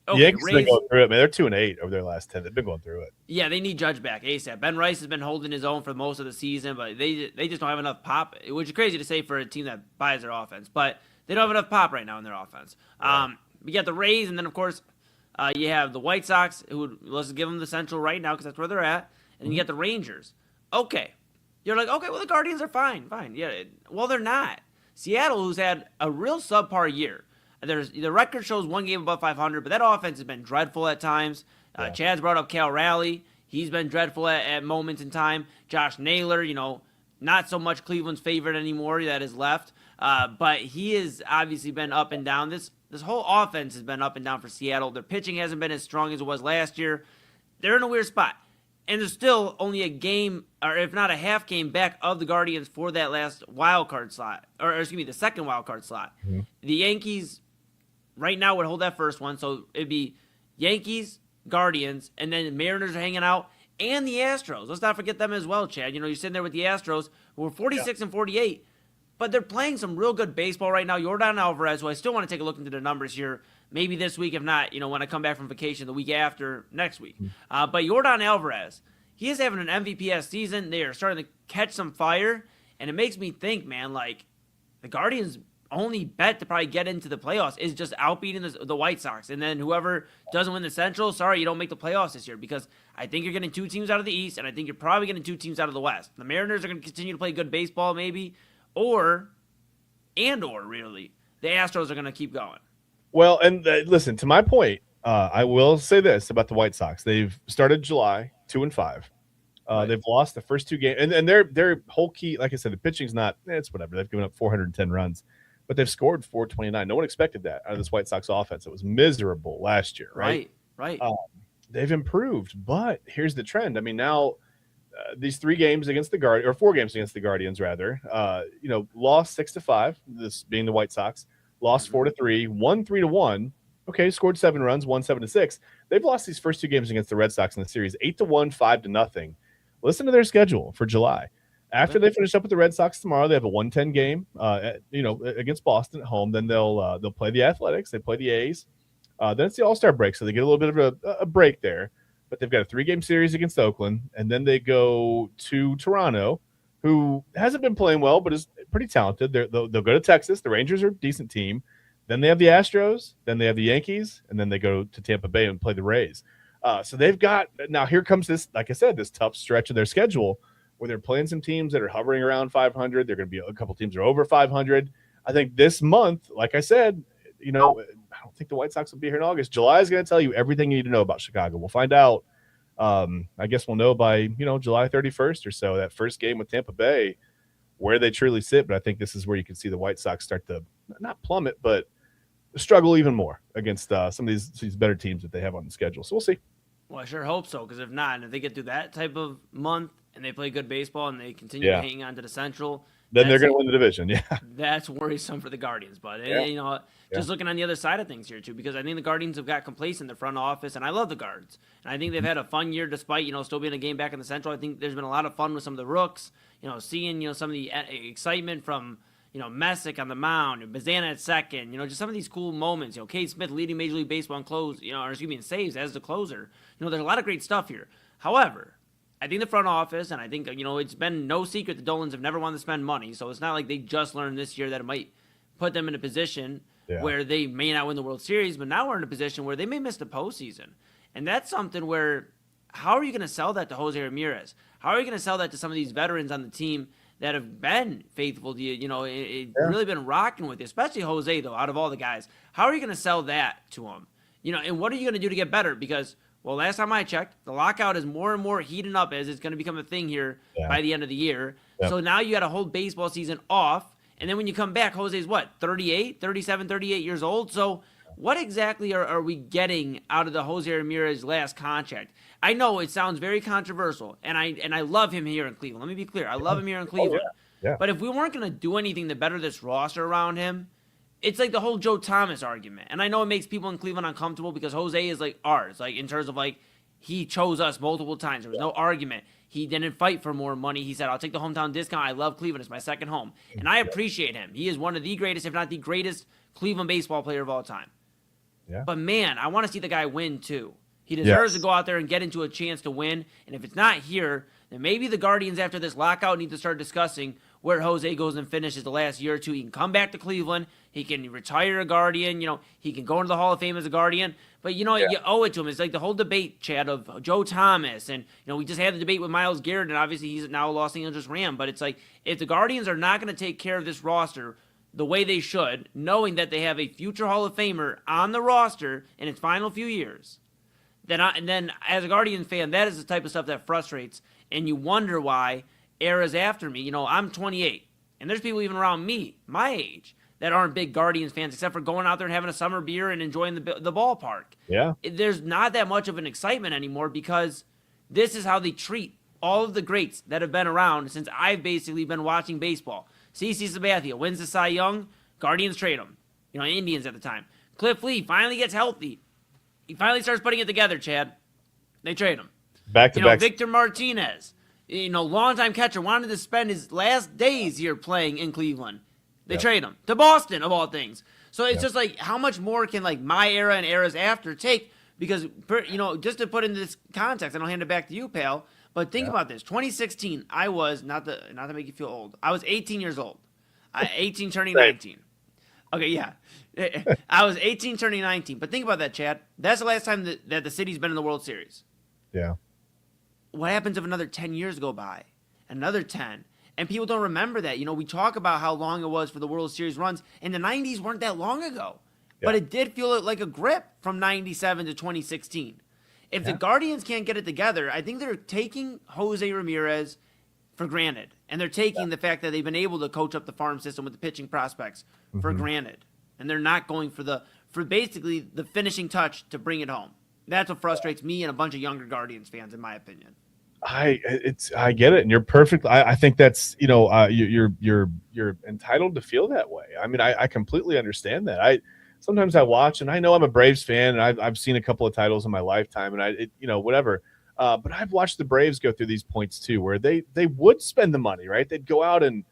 Speaker 3: okay,
Speaker 2: the Yankees have been going through it, man. They're 2-8 over their last 10. They've been going through it.
Speaker 3: Yeah, they need Judge back ASAP. Ben Rice has been holding his own for most of the season, but they just don't have enough pop, which is crazy to say for a team that buys their offense. But they don't have enough pop right now in their offense. Yeah. We got the Rays, and then, of course, you have the White Sox, who, let's give them the Central right now because that's where they're at. And you got the Rangers. Okay. You're like, okay, well, the Guardians are fine. Yeah, well, they're not. Seattle, who's had a real subpar year. The record shows one game above 500, but that offense has been dreadful at times. Chad's brought up Cal Raleigh. He's been dreadful at moments in time. Josh Naylor, not so much Cleveland's favorite anymore that is left. But he has obviously been up and down. This whole offense has been up and down for Seattle. Their pitching hasn't been as strong as it was last year. They're in a weird spot. And there's still only a game, or if not a half game, back of the Guardians for that last wild card slot. Or excuse me, the second wild card slot. Mm-hmm. The Yankees right now would hold that first one. So it'd be Yankees, Guardians, and then the Mariners are hanging out. And the Astros. Let's not forget them as well, Chad. You're sitting there with the Astros, who are 46 and 48. But they're playing some real good baseball right now. Yordan Alvarez, who I still want to take a look into the numbers here, maybe this week, if not, when I come back from vacation the week after next week. But Yordan Alvarez, he is having an MVP season. They are starting to catch some fire, and it makes me think, man, like the Guardians' only bet to probably get into the playoffs is just outbeating the White Sox. And then whoever doesn't win the Central, sorry, you don't make the playoffs this year, because I think you're getting two teams out of the East, and I think you're probably getting two teams out of the West. The Mariners are going to continue to play good baseball, maybe, or really, the Astros are going to keep going.
Speaker 2: Well, and listen, to my point, I will say this about the White Sox. They've started July 2-5. Right. They've lost the first two games, and their whole key, like I said, the pitching's not, it's whatever. They've given up 410 runs, but they've scored 429. No one expected that out of this White Sox offense. It was miserable last year, right?
Speaker 3: Right.
Speaker 2: They've improved, but here's the trend. I mean, now these 3 games against the Guardians, or 4 games against the Guardians, rather, lost 6-5, this being the White Sox, lost 4-3, won 3-1. Okay, scored 7 runs, won 7-6. They've lost these first 2 games against the Red Sox in the series, 8-1, 5-0. Listen to their schedule for July. After they finish up with the Red Sox tomorrow, they have a 110 game, against Boston at home. Then they'll play the Athletics. They play the A's. Then it's the All-Star break, so they get a little bit of a break there. But they've got a 3-game series against Oakland, and then they go to Toronto, who hasn't been playing well, but is pretty talented. They'll go to Texas. The Rangers are a decent team. Then they have the Astros. Then they have the Yankees, and then they go to Tampa Bay and play the Rays. So they've got – now here comes this, like I said, this tough stretch of their schedule where they're playing some teams that are hovering around 500. They're going to be a couple teams that are over 500. I think this month, like I said, I don't think the White Sox will be here in August. July is going to tell you everything you need to know about Chicago. We'll find out. I guess we'll know by, July 31st or so, that first game with Tampa Bay, where they truly sit. But I think this is where you can see the White Sox start to not plummet, but struggle even more against some of these better teams that they have on the schedule. So we'll see.
Speaker 3: Well, I sure hope so, because if not, and if they get through that type of month and they play good baseball and they continue to hang on to the Central,
Speaker 2: then they're going to win the division. Yeah,
Speaker 3: that's worrisome for the Guardians. But just looking on the other side of things here too, because I think the Guardians have got complacent in the front office, and I love the Guards, and I think they've had a fun year despite still being a game back in the Central. I think there's been a lot of fun with some of the rooks. Seeing some of the excitement from Messick on the mound, Bazana at second, just some of these cool moments. Cade Smith leading Major League Baseball in saves as the closer. There's a lot of great stuff here. However, I think the front office, and I think, it's been no secret the Dolans have never wanted to spend money, so it's not like they just learned this year that it might put them in a position where they may not win the World Series, but now we're in a position where they may miss the postseason. And that's something where, how are you going to sell that to Jose Ramirez? How are you going to sell that to some of these veterans on the team that have been faithful to you, really been rocking with you, especially Jose, though, out of all the guys? How are you going to sell that to them? And what are you going to do to get better? Because Well, last time I checked, the lockout is more and more heating up as it's going to become a thing here by the end of the year.
Speaker 2: Yep.
Speaker 3: So now you got a whole baseball season off. And then when you come back, Jose's what, 38, 37, 38 years old? So what exactly are we getting out of the Jose Ramirez last contract? I know it sounds very controversial, and I love him here in Cleveland. Let me be clear. I love him here in Cleveland.
Speaker 2: Yeah.
Speaker 3: But if we weren't going to do anything to better this roster around him, it's like the whole Joe Thomas argument. And I know it makes people in Cleveland uncomfortable because Jose is like ours, like in terms of like he chose us multiple times. There was no argument. He didn't fight for more money. He said, I'll take the hometown discount. I love Cleveland. It's my second home. And I appreciate him. He is one of the greatest, if not the greatest, Cleveland baseball player of all time.
Speaker 2: Yeah.
Speaker 3: But, man, I want to see the guy win, too. He deserves to go out there and get into a chance to win. And if it's not here, then maybe the Guardians after this lockout need to start discussing where Jose goes and finishes the last year or two. He can come back to Cleveland. He can retire a Guardian. You know, he can go into the Hall of Fame as a Guardian. But, you know, you owe it to him. It's like the whole debate, Chad, of Joe Thomas. And, you know, we just had the debate with Myles Garrett, and obviously he's now a Los Angeles Ram. But it's like if the Guardians are not going to take care of this roster the way they should, knowing that they have a future Hall of Famer on the roster in its final few years, then as a Guardian fan, that is the type of stuff that frustrates, and you wonder why eras after me. You know, I'm 28, and there's people even around me, my age, that aren't big Guardians fans, except for going out there and having a summer beer and enjoying the ballpark.
Speaker 2: Yeah.
Speaker 3: There's not that much of an excitement anymore because this is how they treat all of the greats that have been around since I've basically been watching baseball. CC Sabathia wins the Cy Young, Guardians trade him. You know, Indians at the time. Cliff Lee finally gets healthy. He finally starts putting it together, Chad. They trade him.
Speaker 2: Back to back.
Speaker 3: Victor Martinez, longtime catcher, wanted to spend his last days here playing in Cleveland. They trade him to Boston, of all things. So it's just like, how much more can like my era and eras after take? Because, just to put in this context, and I'll hand it back to you, pal. But think about this. 2016, I was, not to make you feel old, I was 18 years old. 18 turning 19. Okay, yeah. I was 18 turning 19. But think about that, Chad. That's the last time that the city's been in the World Series.
Speaker 2: Yeah.
Speaker 3: What happens if another 10 years go by? Another 10. And people don't remember that. You know, we talk about how long it was for the World Series runs, and the 90s weren't that long ago. Yeah. But it did feel like a grip from 97 to 2016. If the Guardians can't get it together, I think they're taking Jose Ramirez for granted. And they're taking the fact that they've been able to coach up the farm system with the pitching prospects for granted. And they're not going for basically the finishing touch to bring it home. That's what frustrates me and a bunch of younger Guardians fans, in my opinion.
Speaker 2: I get it, and you're perfect. I think that's you're entitled to feel that way. I mean, I completely understand that. Sometimes I watch, and I know I'm a Braves fan, and I've seen a couple of titles in my lifetime, and whatever. But I've watched the Braves go through these points too, where they would spend the money, right? They'd go out and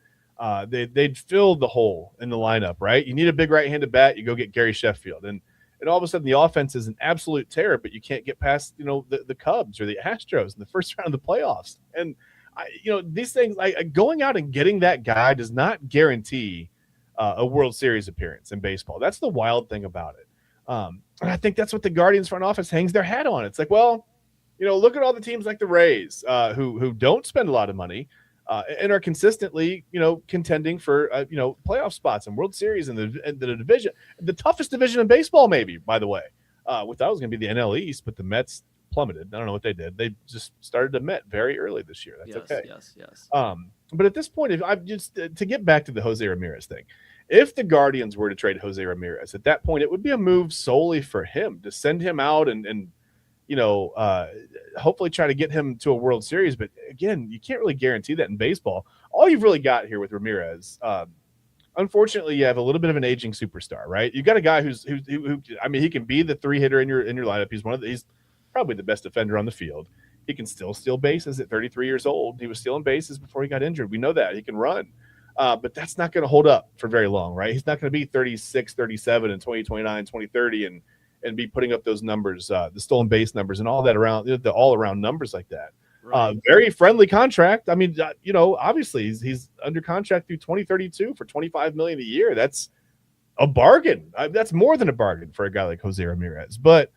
Speaker 2: they'd fill the hole in the lineup, right? You need a big right-handed bat, you go get Gary Sheffield, and all of a sudden the offense is an absolute terror, but you can't get past the Cubs or the Astros in the first round of the playoffs. And these things, like going out and getting that guy does not guarantee a World Series appearance in baseball. That's the wild thing about it. And I think that's what the Guardians front office hangs their hat on. It's like, well, look at all the teams like the Rays who don't spend a lot of money and are consistently, contending for, playoff spots and World Series and the division, the toughest division in baseball, maybe, by the way. We thought it was going to be the NL East, but the Mets plummeted. I don't know what they did. They just started to Met very early this year. That's okay.
Speaker 3: Yes.
Speaker 2: But at this point, if I'm just to get back to the Jose Ramirez thing, if the Guardians were to trade Jose Ramirez, at that point, it would be a move solely for him to send him out and hopefully try to get him to a World Series. But again, you can't really guarantee that in baseball. All you've really got here with Ramirez, unfortunately, you have a little bit of an aging superstar, right? You got a guy who I mean, he can be the 3-hitter in your lineup. He's probably the best defender on the field. He can still steal bases at 33 years old. He was stealing bases before he got injured. We know that. He can run. But that's not going to hold up for very long, right? He's not going to be 36, 37 in 2029, 2030 and be putting up those numbers, the stolen base numbers and all that around, the all-around numbers like that. Right. Very friendly contract. I mean, obviously he's under contract through 2032 for $25 million a year. That's a bargain. That's more than a bargain for a guy like Jose Ramirez. But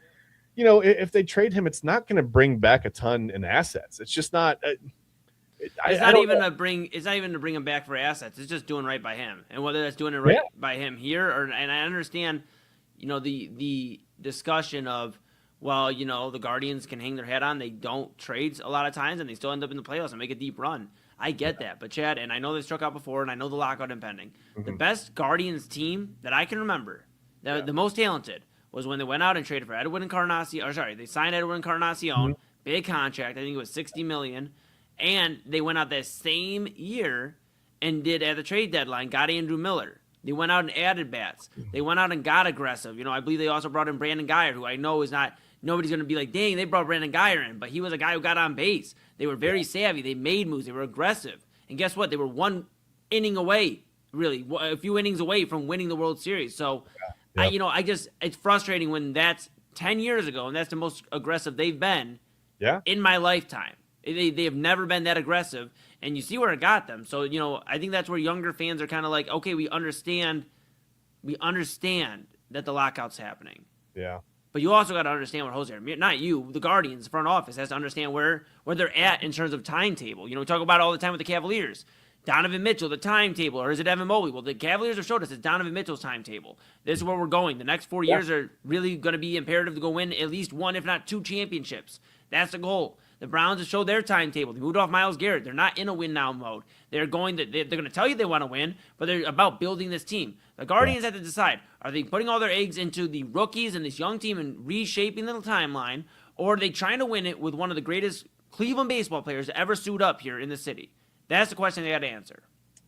Speaker 2: if they trade him, it's not going to bring back a ton in assets. It's just not.
Speaker 3: It's not even to bring him back for assets. It's just doing right by him, and whether that's doing it right by him here and I understand, the discussion of well, the Guardians can hang their hat on. They don't trade a lot of times, and they still end up in the playoffs and make a deep run. I get that. But, Chad, and I know they struck out before, and I know the lockout impending. The best Guardians team that I can remember, the most talented, was when they went out and traded for Edwin Encarnacion. Or, sorry, they signed Edwin Encarnacion, big contract. I think it was $60 million. And they went out that same year and did, at the trade deadline, got Andrew Miller. They went out and added bats. They went out and got aggressive. I believe they also brought in Brandon Guyer, who I know is not – nobody's going to be like, dang, they brought Brandon Guyer in. But he was a guy who got on base. They were very savvy. They made moves. They were aggressive. And guess what? They were one inning away, really, a few innings away from winning the World Series. So, it's frustrating when that's 10 years ago, and that's the most aggressive they've been in my lifetime. They have never been that aggressive, and you see where it got them. So, I think that's where younger fans are kind of like, okay, we understand that the lockout's happening.
Speaker 2: Yeah.
Speaker 3: But you also got to understand what Jose, not you, the Guardians, the front office has to understand where they're at in terms of timetable. We talk about it all the time with the Cavaliers. Donovan Mitchell, the timetable, or is it Evan Mobley? Well, the Cavaliers have showed us it's Donovan Mitchell's timetable. This is where we're going. The next 4 years are really going to be imperative to go win at least one, if not two championships. That's the goal. The Browns have showed their timetable. They moved off Myles Garrett. They're not in a win-now mode. They're going to tell you they want to win, but they're about building this team. The Guardians have to decide, are they putting all their eggs into the rookies and this young team and reshaping the timeline, or are they trying to win it with one of the greatest Cleveland baseball players to ever suit up here in the city? That's the question they got to answer.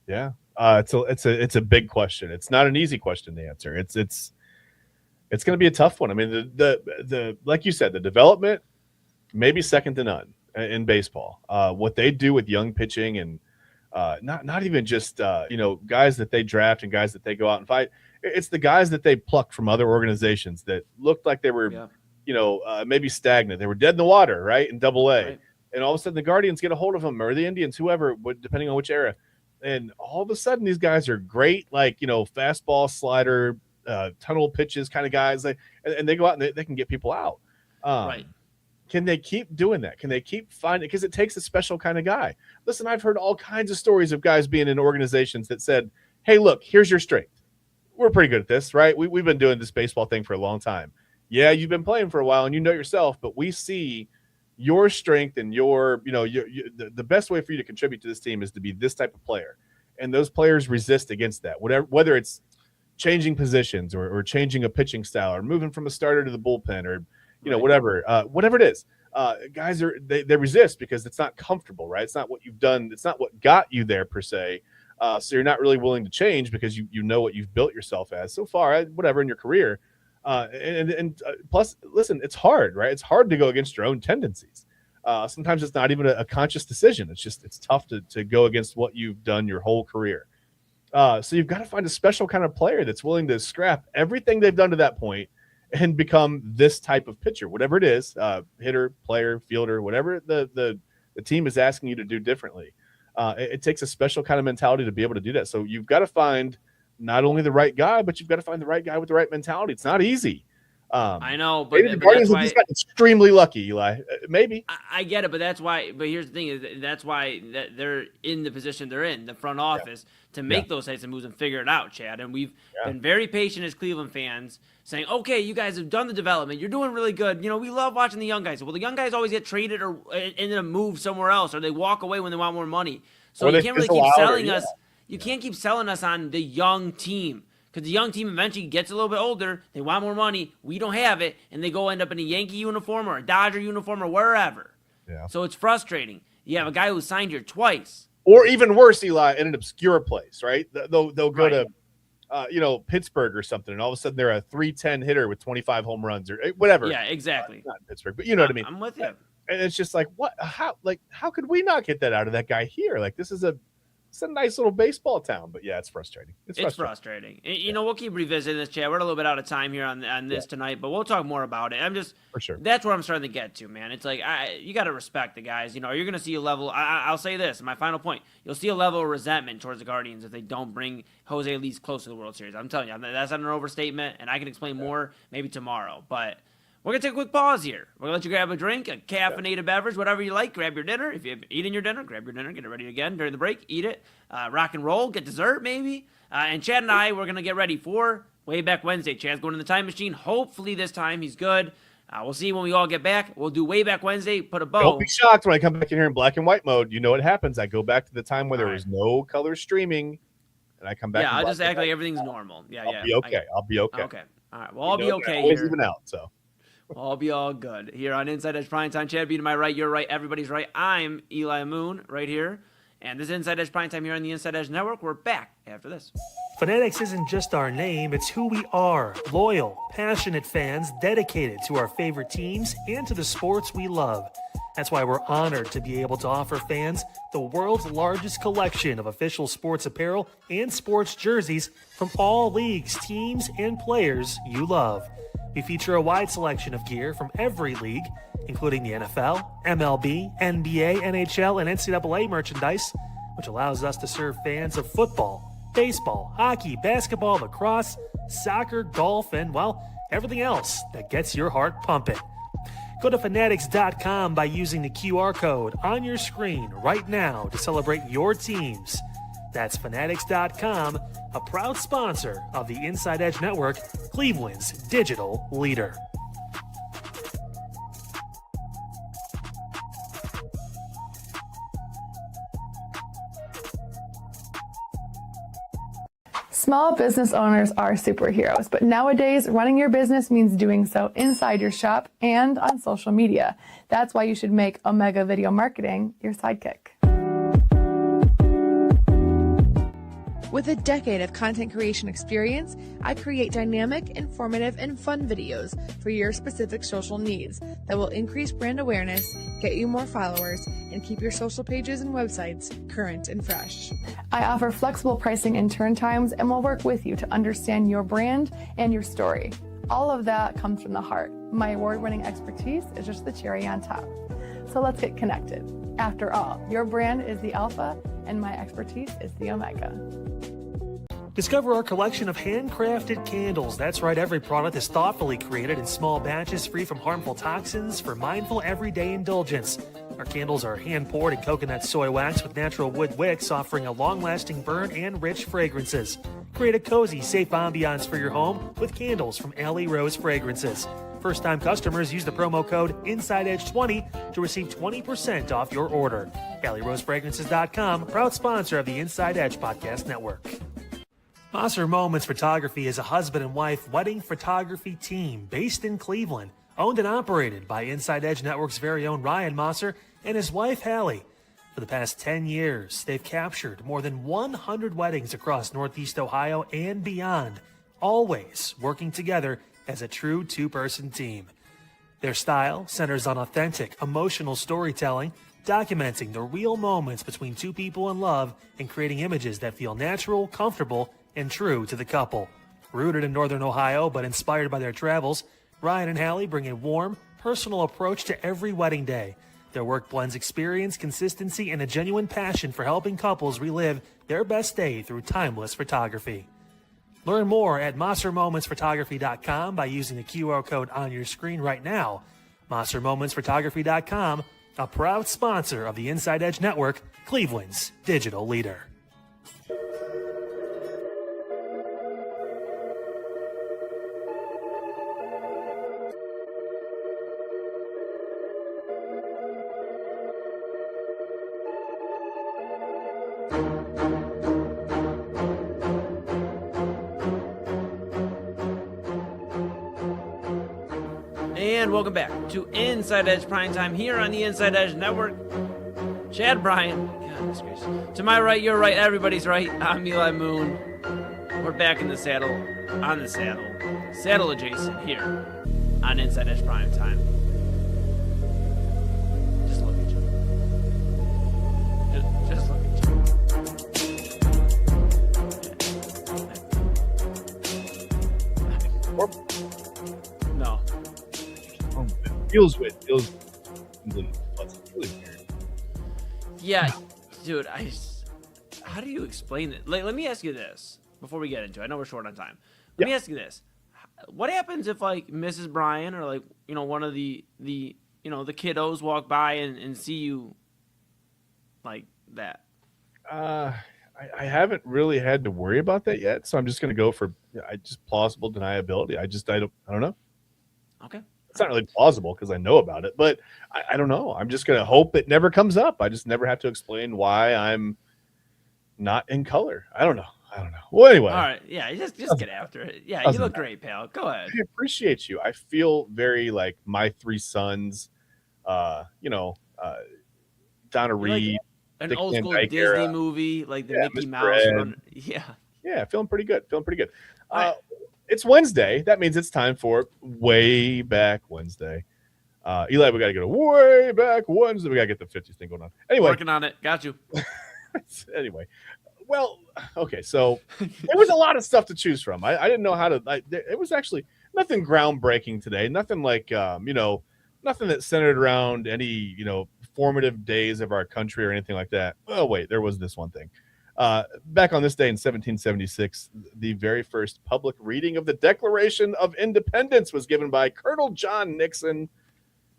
Speaker 2: Yeah, it's a big question. It's not an easy question to answer. It's going to be a tough one. I mean, the like you said, the development maybe second to none in baseball. What they do with young pitching and not even just guys that they draft and guys that they go out and fight. It's the guys that they pluck from other organizations that looked like they were maybe stagnant. They were dead in the water, right, in Double A. Right. And all of a sudden the Guardians get a hold of them, or the Indians, whoever, depending on which era. And all of a sudden these guys are great, fastball, slider, tunnel pitches kind of guys. And they go out and they can get people out.
Speaker 3: Right.
Speaker 2: Can they keep doing that? Can they keep finding – because it takes a special kind of guy. Listen, I've heard all kinds of stories of guys being in organizations that said, hey, look, here's your strength. We're pretty good at this, right? We've been doing this baseball thing for a long time. Yeah, you've been playing for a while and you know yourself, but we see your strength and the best way for you to contribute to this team is to be this type of player. And those players resist against that, whether it's changing positions or changing a pitching style or moving from a starter to the bullpen or – whatever it is, guys they resist because it's not comfortable, right? It's not what you've done. It's not what got you there per se. So you're not really willing to change because you know what you've built yourself as so far, whatever in your career. And plus, listen, it's hard, right? It's hard to go against your own tendencies. Sometimes it's not even a conscious decision. It's tough to go against what you've done your whole career. So you've got to find a special kind of player that's willing to scrap everything they've done to that point and become this type of pitcher, whatever it is, hitter, player, fielder, whatever the team is asking you to do differently. It takes a special kind of mentality to be able to do that. So you've got to find not only the right guy, but you've got to find the right guy with the right mentality. It's not easy.
Speaker 3: I know, but
Speaker 2: the Guardians have just got extremely lucky, Eli. Maybe.
Speaker 3: I get it, but that's why. But here's the thing: is that's why they're in the position they're in, the front office, to make those types of moves and figure it out, Chad. And we've been very patient as Cleveland fans, saying, "Okay, you guys have done the development. You're doing really good. We love watching the young guys. Well, the young guys always get traded or end up move somewhere else, or they walk away when they want more money. So you can't really keep selling us. You can't keep selling us on the young team." Because the young team eventually gets a little bit older, they want more money, we don't have it, and they go end up in a Yankee uniform or a Dodger uniform or wherever. Yeah. So it's frustrating. You have a guy who signed here twice.
Speaker 2: Or even worse, Eli, in an obscure place, right? They'll go to, Pittsburgh or something, and all of a sudden they're a 310 hitter with 25 home runs or whatever.
Speaker 3: Yeah, exactly.
Speaker 2: Not in Pittsburgh, but you know what I mean.
Speaker 3: I'm with you.
Speaker 2: And it's just like, what? How could we not get that out of that guy here? This is it's a nice little baseball town, but yeah, it's frustrating. It's frustrating.
Speaker 3: We'll keep revisiting this, Chad. We're a little bit out of time here on this tonight, but we'll talk more about it.
Speaker 2: For sure.
Speaker 3: That's where I'm starting to get to, man. It's like, you got to respect the guys. You're going to see a level. I'll say this, my final point. You'll see a level of resentment towards the Guardians if they don't bring Jose at least close to the World Series. I'm telling you, that's not an overstatement, and I can explain more maybe tomorrow, but we're going to take a quick pause here. We're going to let you grab a drink, a caffeinated beverage, whatever you like. Grab your dinner. If you've eaten your dinner, grab your dinner. Get it ready again during the break. Eat it. Rock and roll. Get dessert, maybe. And Chad and I, we're going to get ready for Wayback Wednesday. Chad's going in the time machine. Hopefully this time he's good. We'll see when we all get back. We'll do Wayback Wednesday, put a bow.
Speaker 2: Don't be shocked when I come back in here in black and white mode. You know what happens. I go back to the time where there was no color streaming, and I come back.
Speaker 3: Yeah, I'll just act like everything's normal. Yeah,
Speaker 2: I'll be okay. I'll be okay.
Speaker 3: Okay. All right. Well, I'll be okay
Speaker 2: always
Speaker 3: here.
Speaker 2: even out, so.
Speaker 3: I'll be all good. Here on Inside Edge Primetime, Chad B to my right, you're right, everybody's right. I'm Eli Moon right here. And this is Inside Edge Primetime here on the Inside Edge Network. We're back after this.
Speaker 1: Fanatics isn't just our name, it's who we are. Loyal, passionate fans dedicated to our favorite teams and to the sports we love. That's why we're honored to be able to offer fans the world's largest collection of official sports apparel and sports jerseys from all leagues, teams, and players you love. We feature a wide selection of gear from every league, including the NFL, MLB, NBA, NHL, and NCAA merchandise, which allows us to serve fans of football, baseball, hockey, basketball, lacrosse, soccer, golf, and, well, everything else that gets your heart pumping. Go to fanatics.com by using the QR code on your screen right now to celebrate your teams. That's fanatics.com, a proud sponsor of the Inside Edge Network, Cleveland's digital leader.
Speaker 4: Small business owners are superheroes, but nowadays running your business means doing so inside your shop and on social media. That's why you should make Omega Video Marketing your sidekick.
Speaker 5: With a decade of content creation experience, I create dynamic, informative, and fun videos for your specific social needs that will increase brand awareness, get you more followers, and keep your social pages and websites current and fresh.
Speaker 4: I offer flexible pricing and turn times and will work with you to understand your brand and your story. All of that comes from the heart. My award-winning expertise is just the cherry on top. So let's get connected. After all, your brand is the alpha and my expertise is the omega.
Speaker 1: Discover our collection of handcrafted candles. That's right, every product is thoughtfully created in small batches free from harmful toxins for mindful everyday indulgence. Our candles are hand-poured in coconut soy wax with natural wood wicks, offering a long-lasting burn and rich fragrances. Create a cozy, safe ambiance for your home with candles from Alley Rose Fragrances. First-time customers use the promo code InsideEdge20 to receive 20% off your order. AlleyRoseFragrances.com, proud sponsor of the Inside Edge Podcast Network. Mosser Moments Photography is a husband and wife wedding photography team based in Cleveland, owned and operated by Inside Edge Network's very own Ryan Mosser and his wife Hallie. For the past 10 years, they've captured more than 100 weddings across Northeast Ohio and beyond, always working together as a true two-person team. Their style centers on authentic, emotional storytelling, documenting the real moments between two people in love and creating images that feel natural, comfortable, and true to the couple. Rooted in Northern Ohio but inspired by their travels, Ryan and Hallie bring a warm, personal approach to every wedding day. Their work blends experience, consistency, and a genuine passion for helping couples relive their best day through timeless photography. Learn more at MosserMomentsPhotography.com by using the QR code on your screen right now. MosserMomentsPhotography.com, a proud sponsor of the Inside Edge Network, Cleveland's digital leader.
Speaker 3: And welcome back to Inside Edge Primetime here on the Inside Edge Network. Chad Bryan, goodness gracious. To my right, you're right, everybody's right. I'm Eli Moon. We're back in the saddle, on the saddle adjacent here on Inside Edge Primetime. Just look at you. Just look at you. No.
Speaker 2: Feels weird. Feels really weird.
Speaker 3: Yeah, dude, how do you explain it? Let me ask you this before we get into it. I know we're short on time. Let me ask you this. What happens if, like, Mrs. Bryan or, like, you know, one of the kiddos walk by and see you like that?
Speaker 2: I haven't really had to worry about that yet, so I'm just going to go for just plausible deniability. I don't know.
Speaker 3: Okay.
Speaker 2: It's not really plausible because I know about it, but I don't know. I'm just going to hope it never comes up. I just never have to explain why I'm not in color. I don't know. Well, anyway.
Speaker 3: All right. Yeah, just get after it. Yeah, you look great, pal. Go ahead.
Speaker 2: I appreciate you. I feel very like my three sons, Donna Reed.
Speaker 3: An
Speaker 2: Dick
Speaker 3: old
Speaker 2: Van
Speaker 3: school
Speaker 2: Dyke
Speaker 3: Disney
Speaker 2: era.
Speaker 3: movie, like the
Speaker 2: Yeah,
Speaker 3: Mickey
Speaker 2: Mr.
Speaker 3: Mouse
Speaker 2: Ed.
Speaker 3: run. Yeah.
Speaker 2: Yeah, feeling pretty good.
Speaker 3: right.
Speaker 2: It's Wednesday. That means it's time for Wayback Wednesday. Eli, we got to go to Wayback Wednesday. We got to get the 50s thing going on. Anyway.
Speaker 3: Working on it. Got you.
Speaker 2: Anyway. Well, okay, so there was a lot of stuff to choose from. I didn't know how to. It was actually nothing groundbreaking today. Nothing like, nothing that centered around any, formative days of our country or anything like that. Oh, wait, there was this one thing. Back on this day in 1776, the very first public reading of the Declaration of Independence was given by Colonel John Nixon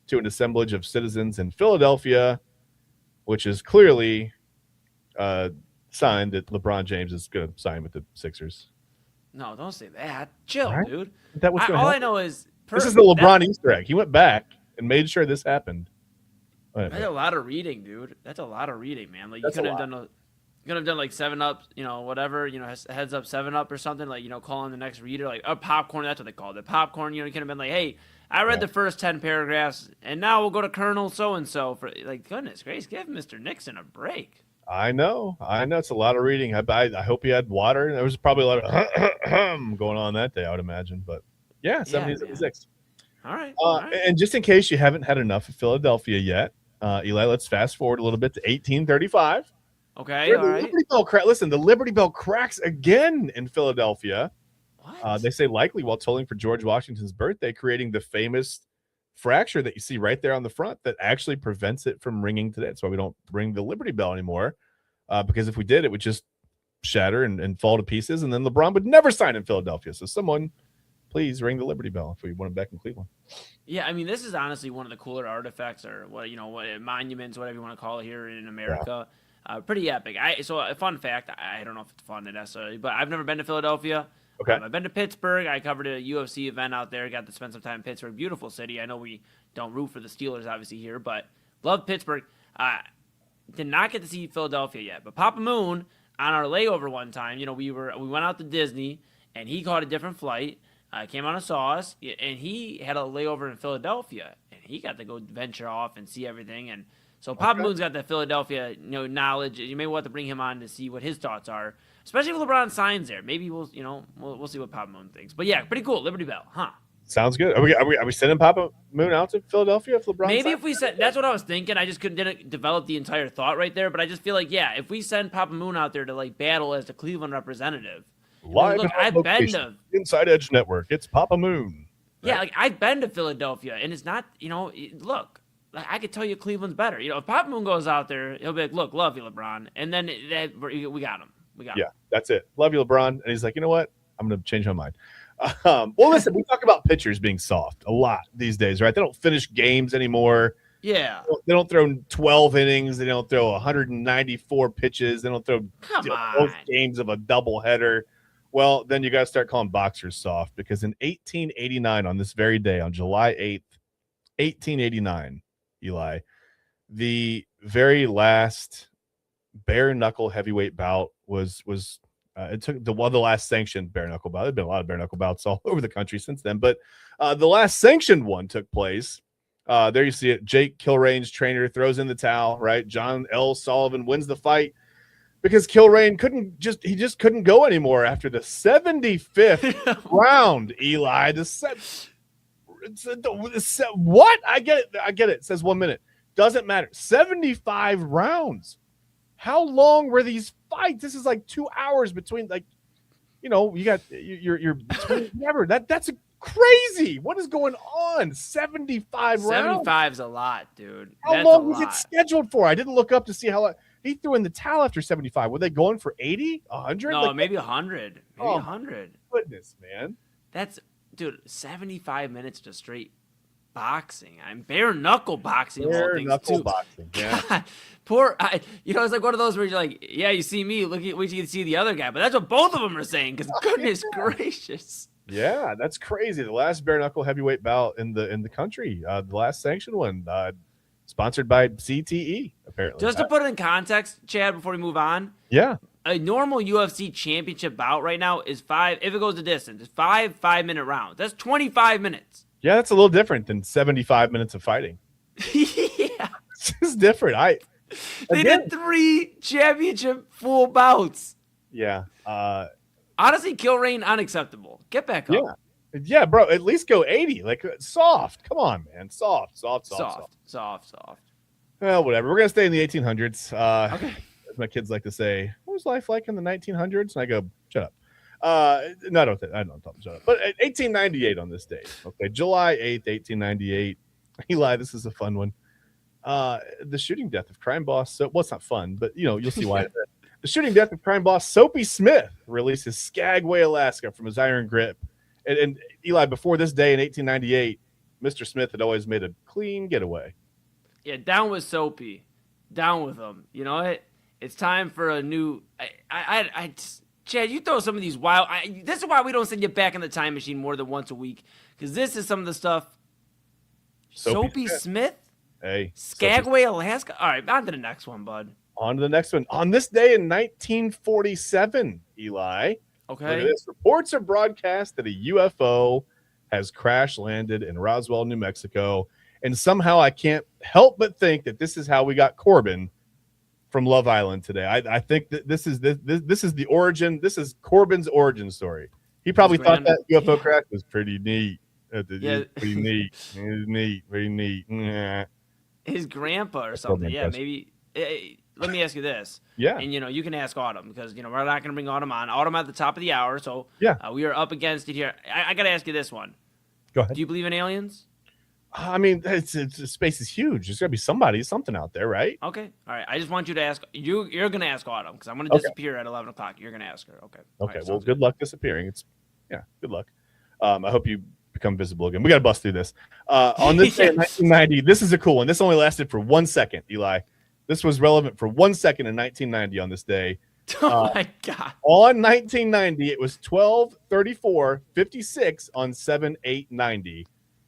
Speaker 2: to an assemblage of citizens in Philadelphia, which is clearly signed that LeBron James is going to sign with the Sixers.
Speaker 3: No, don't say that. Chill,
Speaker 2: right?
Speaker 3: dude.
Speaker 2: That was
Speaker 3: all I know is
Speaker 2: this is the LeBron Easter egg. He went back and made sure this happened.
Speaker 3: That's a lot of reading, dude. That's a lot of reading, man. Like you could have done like 7-Up, whatever, heads up 7-Up or something, like, calling the next reader, like, popcorn, that's what they called it. Popcorn, you could have been like, hey, I read the first 10 paragraphs, and now we'll go to Colonel so-and-so. For like, goodness gracious, give Mr. Nixon a break.
Speaker 2: I know. It's a lot of reading. I hope he had water. There was probably a lot of going on that day, I would imagine. But, yeah, 1776.
Speaker 3: All right.
Speaker 2: And just in case you haven't had enough of Philadelphia yet, Eli, let's fast forward a little bit to 1835.
Speaker 3: Okay, all right.
Speaker 2: Listen, the Liberty Bell cracks again in Philadelphia.
Speaker 3: What?
Speaker 2: They say likely while tolling for George Washington's birthday, creating the famous fracture that you see right there on the front that actually prevents it from ringing today. That's why we don't ring the Liberty Bell anymore, because if we did, it would just shatter and fall to pieces, and then LeBron would never sign in Philadelphia. So someone please ring the Liberty Bell if we want him back in Cleveland.
Speaker 3: Yeah, I mean, this is honestly one of the cooler artifacts or what monuments, whatever you want to call it here in America. Pretty epic. So a fun fact, I don't know if it's fun necessarily, but I've never been to Philadelphia.
Speaker 2: Okay.
Speaker 3: I've been to Pittsburgh. I covered a UFC event out there. Got to spend some time in Pittsburgh. Beautiful city. I know we don't root for the Steelers obviously here, but love Pittsburgh. Did not get to see Philadelphia yet, but Papa Moon on our layover one time, we went out to Disney and he caught a different flight. Came on and saw us, and he had a layover in Philadelphia, and he got to go venture off and see everything. And so Papa Moon's got that Philadelphia knowledge. You may want to bring him on to see what his thoughts are, especially if LeBron signs there. Maybe we'll see what Papa Moon thinks. But yeah, pretty cool. Liberty Bell, huh?
Speaker 2: Sounds good. Are we sending Papa Moon out to Philadelphia if LeBron?
Speaker 3: Maybe if we send, that's what I was thinking. I just didn't develop the entire thought right there, but I just feel like if we send Papa Moon out there to like battle as the Cleveland representative.
Speaker 2: Live
Speaker 3: look, I've been to
Speaker 2: InsideEdge Network. It's Papa Moon. Right?
Speaker 3: Yeah, like I've been to Philadelphia, and it's not, look, like, I could tell you Cleveland's better. If Papa Moon goes out there, he'll be like, look, love you, LeBron. And then we got him.
Speaker 2: Yeah, that's it. Love you, LeBron. And he's like, you know what? I'm going to change my mind. Well, listen, we talk about pitchers being soft a lot these days, right? They don't finish games anymore.
Speaker 3: Yeah.
Speaker 2: They don't throw 12 innings. They don't throw 194 pitches. They don't throw both games of a doubleheader. Well, then you got to start calling boxers soft, because in 1889, on this very day, on July 8th, 1889, Eli, the very last bare knuckle heavyweight bout was it took the last sanctioned bare knuckle bout. There've been a lot of bare knuckle bouts all over the country since then, but the last sanctioned one took place. There you see it. Jake Kilrain's trainer throws in the towel, right? John L. Sullivan wins the fight, because Kilrain just couldn't go anymore after the 75th round, Eli. What? I get it. It says 1 minute. Doesn't matter. 75 rounds. How long were these fights? This is like 2 hours between, you got you're between never. That's crazy. What is going on? 75 rounds.
Speaker 3: 75 is a lot, dude.
Speaker 2: How long was it scheduled for? I didn't look up to see how long. He threw in the towel after 75. Were they going for 80, 100?
Speaker 3: No, maybe 100. Maybe 100.
Speaker 2: Goodness, man.
Speaker 3: That's, dude, 75 minutes to straight boxing. I'm bare knuckle boxing.
Speaker 2: Bare knuckle boxing, yeah.
Speaker 3: God, poor, it's like one of those where you're like, yeah, you see me, wait till you see the other guy. But that's what both of them are saying, because goodness gracious.
Speaker 2: Yeah, that's crazy. The last bare knuckle heavyweight bout in the country, the last sanctioned one, sponsored by CTE, apparently.
Speaker 3: Just to put it in context, Chad, before we move on,
Speaker 2: Yeah.
Speaker 3: a normal UFC championship bout right now is 5, if it goes the distance, it's 5-minute rounds. That's 25 minutes.
Speaker 2: Yeah, that's a little different than 75 minutes of fighting.
Speaker 3: Yeah.
Speaker 2: It's different.
Speaker 3: They did 3 championship full bouts.
Speaker 2: Yeah.
Speaker 3: Honestly, kill reign unacceptable. Get back up.
Speaker 2: Yeah, bro. At least go 80. Like soft. Come on, man. Soft. Well, whatever. We're gonna stay in the 1800s.
Speaker 3: Okay.
Speaker 2: As my kids like to say, what was life like in the 1900s? And I go, shut up. No, I don't tell them shut up. But 1898 on this date. Okay, July 8th, 1898. Eli, this is a fun one. The shooting death of crime boss. So, well, it's not fun, but you'll see why. The shooting death of crime boss Soapy Smith releases Skagway, Alaska from his iron grip. And Eli, before this day in 1898, Mr. Smith had always made a clean getaway.
Speaker 3: Yeah, down with Soapy. Down with him. You know what? It's time for a new... Chad, you throw some of these wild... this is why we don't send you back in the time machine more than once a week. Because this is some of the stuff... Soapy Smith?
Speaker 2: Hey.
Speaker 3: Skagway, Alaska? All right, on to the next one, bud.
Speaker 2: On to the next one. On this day in 1947, Eli.
Speaker 3: Okay.
Speaker 2: Look at this. Reports are broadcast that a UFO has crash landed in Roswell, New Mexico. And somehow I can't help but think that this is how we got Corbin from Love Island today. I think that this is the origin. This is Corbin's origin story. He probably thought that UFO crash was pretty neat. Pretty neat. It was neat. Very neat. Yeah.
Speaker 3: His grandpa or something. Yeah, maybe. Let me ask you this.
Speaker 2: Yeah.
Speaker 3: And, you can ask Autumn because, we're not going to bring Autumn on. Autumn at the top of the hour, so we are up against it here. I got to ask you this one.
Speaker 2: Go ahead.
Speaker 3: Do you believe in aliens?
Speaker 2: I mean, space is huge. There's got to be something out there, right?
Speaker 3: Okay. All right. I just want you to ask. You're going to ask Autumn because I'm going to disappear at 11 o'clock. You're going to ask her. Okay.
Speaker 2: Okay. Right, well, good luck disappearing. Good luck. I hope you become visible again. We got to bust through this. On this day in 1990, this is a cool one. This only lasted for 1 second, Eli. This was relevant for 1 second in 1990 on this day.
Speaker 3: Oh, my God.
Speaker 2: On 1990, it was 12:34:56 on 7/8/90,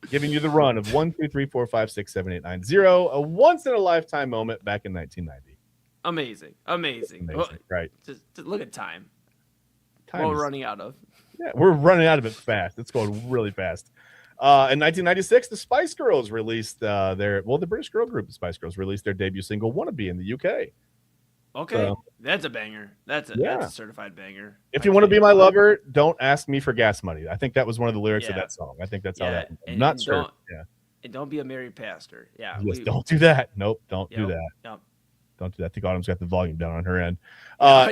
Speaker 2: giving you the run of 1, 2, 3, 4, 5, 6, 7, 8, 9, 0, a once-in-a-lifetime moment back in 1990.
Speaker 3: Amazing. Well,
Speaker 2: right.
Speaker 3: Just look at time.
Speaker 2: Time
Speaker 3: we're running out of.
Speaker 2: Yeah, we're running out of it fast. It's going really fast. In 1996, the Spice Girls released the British girl group, the Spice Girls, released their debut single, Wannabe, in the UK.
Speaker 3: Okay, that's a banger. That's a certified banger.
Speaker 2: If you want to be my lover, don't ask me for gas money. I think that was one of the lyrics of that song. I think that's how that. I'm not sure.
Speaker 3: And don't be a married pastor. Yeah.
Speaker 2: Yes, don't do that. Nope, don't do that.
Speaker 3: Yep.
Speaker 2: Don't do that. I think Autumn's got the volume down on her end.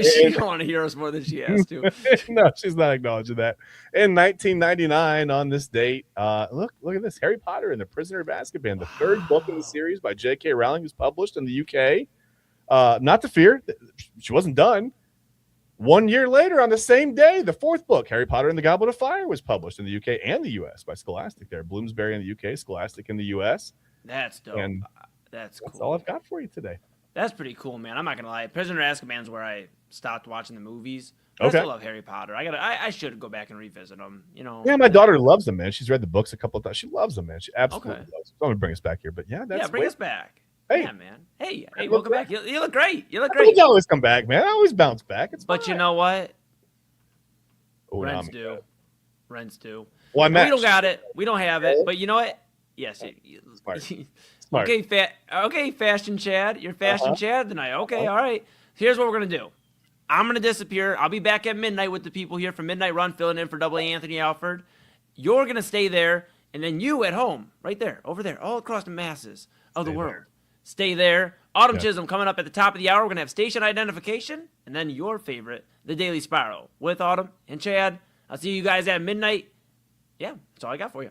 Speaker 3: She don't want to hear us more than she has to.
Speaker 2: No, she's not acknowledging that. In 1999, on this date, look at this. Harry Potter and the Prisoner of Azkaban, the third book in the series by J.K. Rowling, was published in the UK. Not to fear, she wasn't done. 1 year later, on the same day, the fourth book, Harry Potter and the Goblet of Fire, was published in the UK and the US by Scholastic there. Bloomsbury in the UK, Scholastic in the US.
Speaker 3: That's dope.
Speaker 2: And
Speaker 3: that's cool.
Speaker 2: That's all I've got for you today.
Speaker 3: That's pretty cool, man. I'm not gonna lie. Prisoner of Azkaban's where I stopped watching the movies.
Speaker 2: Okay.
Speaker 3: I still love Harry Potter. I should go back and revisit them.
Speaker 2: Yeah, my daughter loves them, man. She's read the books a couple of times. She loves them, man. She absolutely loves them. So I'm gonna bring us back here, but
Speaker 3: bring us back.
Speaker 2: Hey,
Speaker 3: yeah, man. Hey, welcome back. You look great. You look great.
Speaker 2: You always come back, man. I always bounce back.
Speaker 3: But you know what?
Speaker 2: Oh,
Speaker 3: Rents do.
Speaker 2: Well,
Speaker 3: we don't got it. We don't have it. But you know what? Yes.
Speaker 2: Smart.
Speaker 3: Okay, Fashion Chad. You're Fashion Chad tonight. Okay, all right. Here's what we're going to do. I'm going to disappear. I'll be back at midnight with the people here for Midnight Run, filling in for Double A Anthony Alford. You're going to stay there, and then you at home, right there, over there, all across the masses of the world. Stay there. Autumn Chisholm coming up at the top of the hour. We're going to have station identification, and then your favorite, The Daily Spiral, with Autumn and Chad. I'll see you guys at midnight. Yeah, that's all I got for you.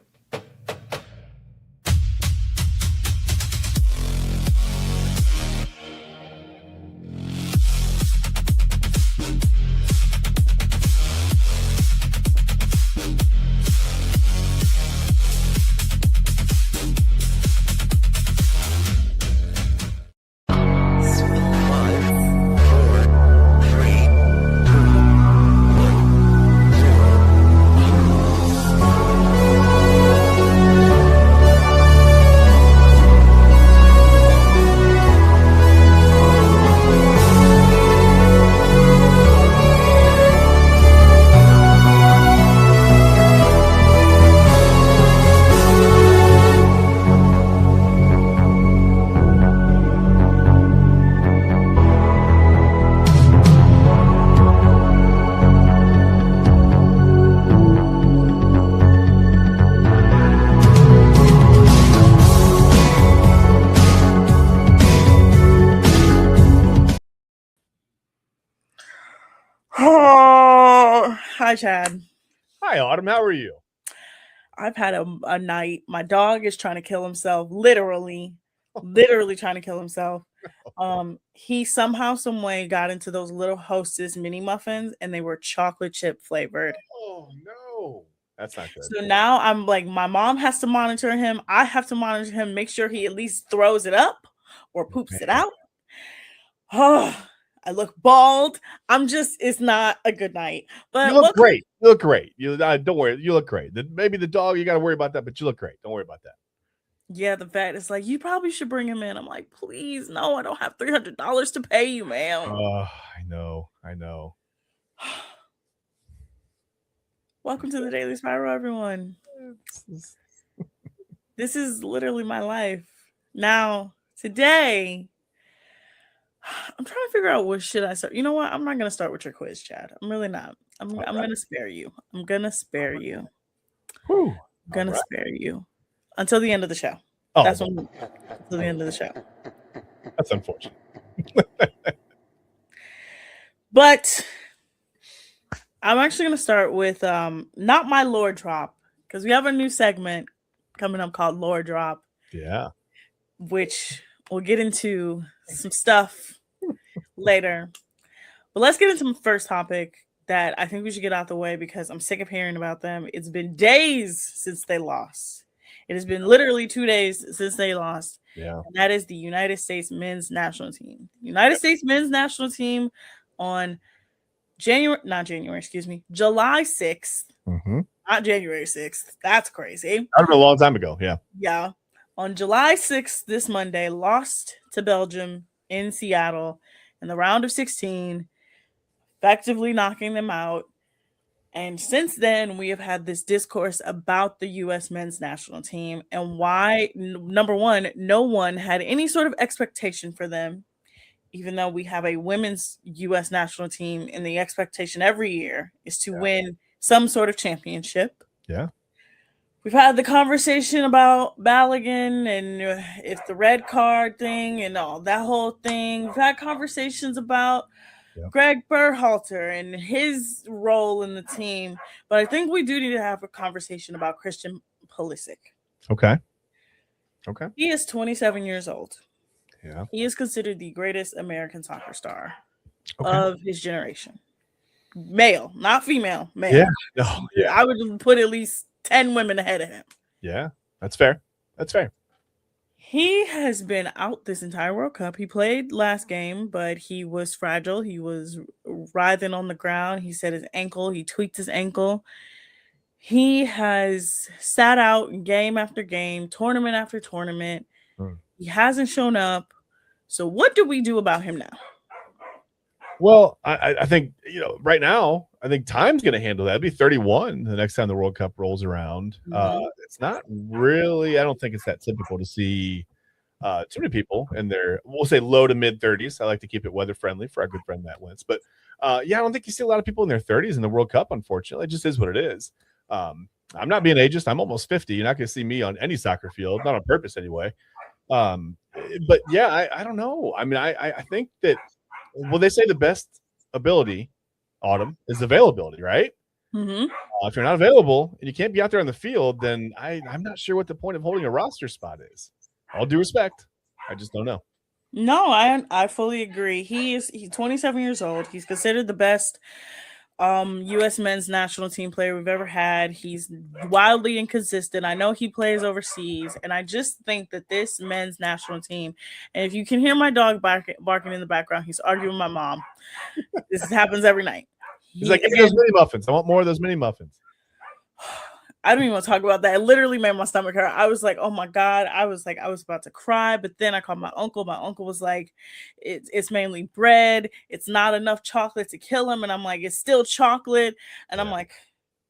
Speaker 6: Hi, Chad.
Speaker 2: Hi, Autumn. How are you?
Speaker 6: I've had a night. My dog is trying to kill himself, literally trying to kill himself. He somehow, some way got into those little Hostess mini muffins, and they were chocolate chip flavored.
Speaker 2: Oh no, that's not good.
Speaker 6: So now I'm like, my mom has to monitor him. I have to monitor him, make sure he at least throws it up or poops it out. Oh, I look bald. It's not a good night. But
Speaker 2: you look great. You look great. Don't worry. You look great. Maybe the dog, you got to worry about that, but you look great. Don't worry about that.
Speaker 6: Yeah, the vet is like, you probably should bring him in. I'm like, please, no, I don't have $300 to pay you, ma'am.
Speaker 2: I know.
Speaker 6: Welcome to the Daily Spiral, everyone. This is literally my life. Now, today, I'm trying to figure out what should I start. You know what? I'm not going to start with your quiz, Chad. I'm really not. I'm going to spare you. I'm going to spare you.
Speaker 2: Whew.
Speaker 6: I'm going to spare you until the end of the show.
Speaker 2: Oh,
Speaker 6: That's until the end of the show.
Speaker 2: That's unfortunate.
Speaker 6: But I'm actually going to start with not my lore drop, because we have a new segment coming up called Lore Drop.
Speaker 2: Yeah.
Speaker 6: Which we'll get into some stuff later. But let's get into the first topic that I think we should get out the way because I'm sick of hearing about them. It's been days since they lost. It has been literally 2 days since they lost.
Speaker 2: Yeah.
Speaker 6: And that is the United States men's national team. United States men's national team on July 6th.
Speaker 2: Mm-hmm.
Speaker 6: Not January 6th. That's crazy.
Speaker 2: That was a long time ago. Yeah.
Speaker 6: Yeah. On July 6th, this Monday, lost to Belgium in Seattle in the round of 16, effectively knocking them out. And since then, we have had this discourse about the U.S. men's national team and why, number one, no one had any sort of expectation for them, even though we have a women's U.S. national team, and the expectation every year is to win some sort of championship.
Speaker 2: Yeah.
Speaker 6: We've had the conversation about Balogun and if the red card thing and all that whole thing. We've had conversations about Greg Berhalter and his role in the team. But I think we do need to have a conversation about Christian Pulisic.
Speaker 2: Okay.
Speaker 6: He is 27 years old.
Speaker 2: Yeah.
Speaker 6: He is considered the greatest American soccer star of his generation. Male, not female. Male.
Speaker 2: Yeah. No. Yeah.
Speaker 6: I would put at least 10 women ahead of him.
Speaker 2: Yeah. That's fair.
Speaker 6: He has been out this entire World Cup. He played last game, but he was fragile. He was writhing on the ground. He said he tweaked his ankle. He has sat out game after game, tournament after tournament. He hasn't shown up. So what do we do about him now?
Speaker 2: Well, I think, right now, I think time's going to handle that. It'll be 31 the next time the World Cup rolls around. It's not really, I don't think it's that typical to see too many people in their, we'll say low to mid 30s. I like to keep it weather friendly for our good friend Matt Wentz. But I don't think you see a lot of people in their 30s in the World Cup, unfortunately. It just is what it is. I'm not being ageist. I'm almost 50. You're not going to see me on any soccer field, not on purpose anyway. But yeah, I don't know. I mean, I think that, well, they say the best ability, Autumn, is availability, right?
Speaker 6: Mm-hmm.
Speaker 2: If you're not available and you can't be out there on the field, then I'm not sure what the point of holding a roster spot is. All due respect, I just don't know.
Speaker 6: No, I fully agree. He's 27 years old. He's considered the best U.S. men's national team player we've ever had. He's wildly inconsistent. I know he plays overseas, and I just think that this men's national team, and if you can hear my dog barking in the background, he's arguing with my mom. This happens every night.
Speaker 2: He's like, give me those mini muffins. I want more of those mini muffins.
Speaker 6: I don't even want to talk about that. It literally made my stomach hurt. I was like, oh my God. I was about to cry, but then I called my uncle. My uncle was like, it's mainly bread. It's not enough chocolate to kill him. And I'm like, it's still chocolate. And I'm like,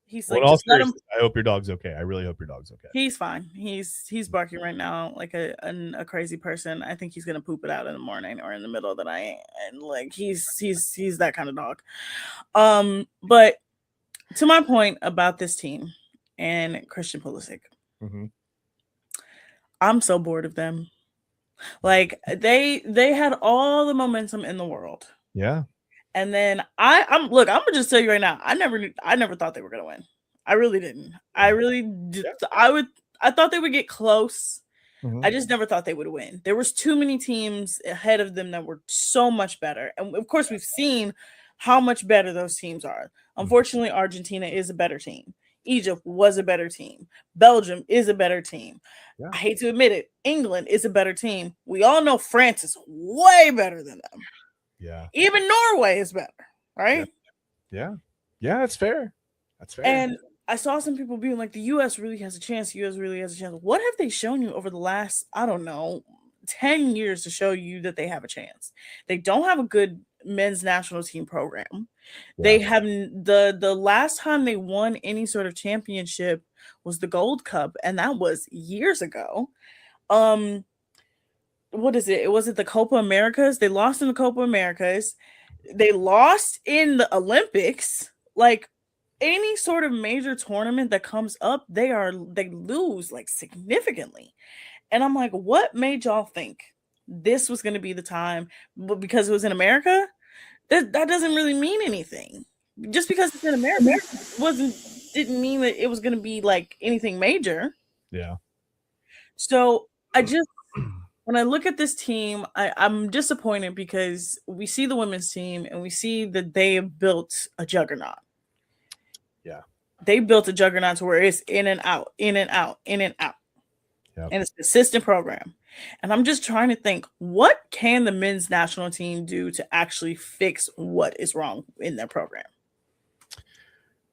Speaker 6: he's like, just let him.
Speaker 2: I hope your dog's okay. I really hope your dog's okay.
Speaker 6: He's fine. He's barking right now like a crazy person. I think he's gonna poop it out in the morning or in the middle of the night. And like he's that kind of dog. But to my point about this team and Christian Pulisic, I'm so bored of them. Like they had all the momentum in the world.
Speaker 2: Yeah.
Speaker 6: And then I'm gonna just tell you right now, I never thought they were gonna win. I really didn't. I really did. I thought they would get close. I just never thought they would win. There was too many teams ahead of them that were so much better. And of course, we've seen how much better those teams are. Unfortunately, Argentina is a better team. Egypt was a better team. Belgium is a better team.
Speaker 2: Yeah.
Speaker 6: I hate to admit it. England is a better team. We all know France is way better than them.
Speaker 2: Yeah.
Speaker 6: Even Norway is better, right?
Speaker 2: Yeah. Yeah, that's fair. That's fair.
Speaker 6: And I saw some people being like, the U.S. really has a chance. The U.S. really has a chance. What have they shown you over the last, I don't know, 10 years to show you that they have a chance? They don't have a good men's national team program. They have the last time they won any sort of championship was the Gold Cup, and that was years ago. What is it? Was it the Copa Americas? They lost in the Copa Americas. They lost in the Olympics. Like, any sort of major tournament that comes up, they lose like significantly. And I'm like, what made y'all think this was going to be the time? But because it was in America, that doesn't really mean anything. Just because it's in America didn't mean that it was going to be like anything major.
Speaker 2: Yeah.
Speaker 6: So when I look at this team, I'm disappointed because we see the women's team and we see that they have built a juggernaut.
Speaker 2: Yeah.
Speaker 6: They built a juggernaut to where it's in and out, in and out, in and out.
Speaker 2: Yep.
Speaker 6: And it's a consistent program. And I'm just trying to think, what can the men's national team do to actually fix what is wrong in their program?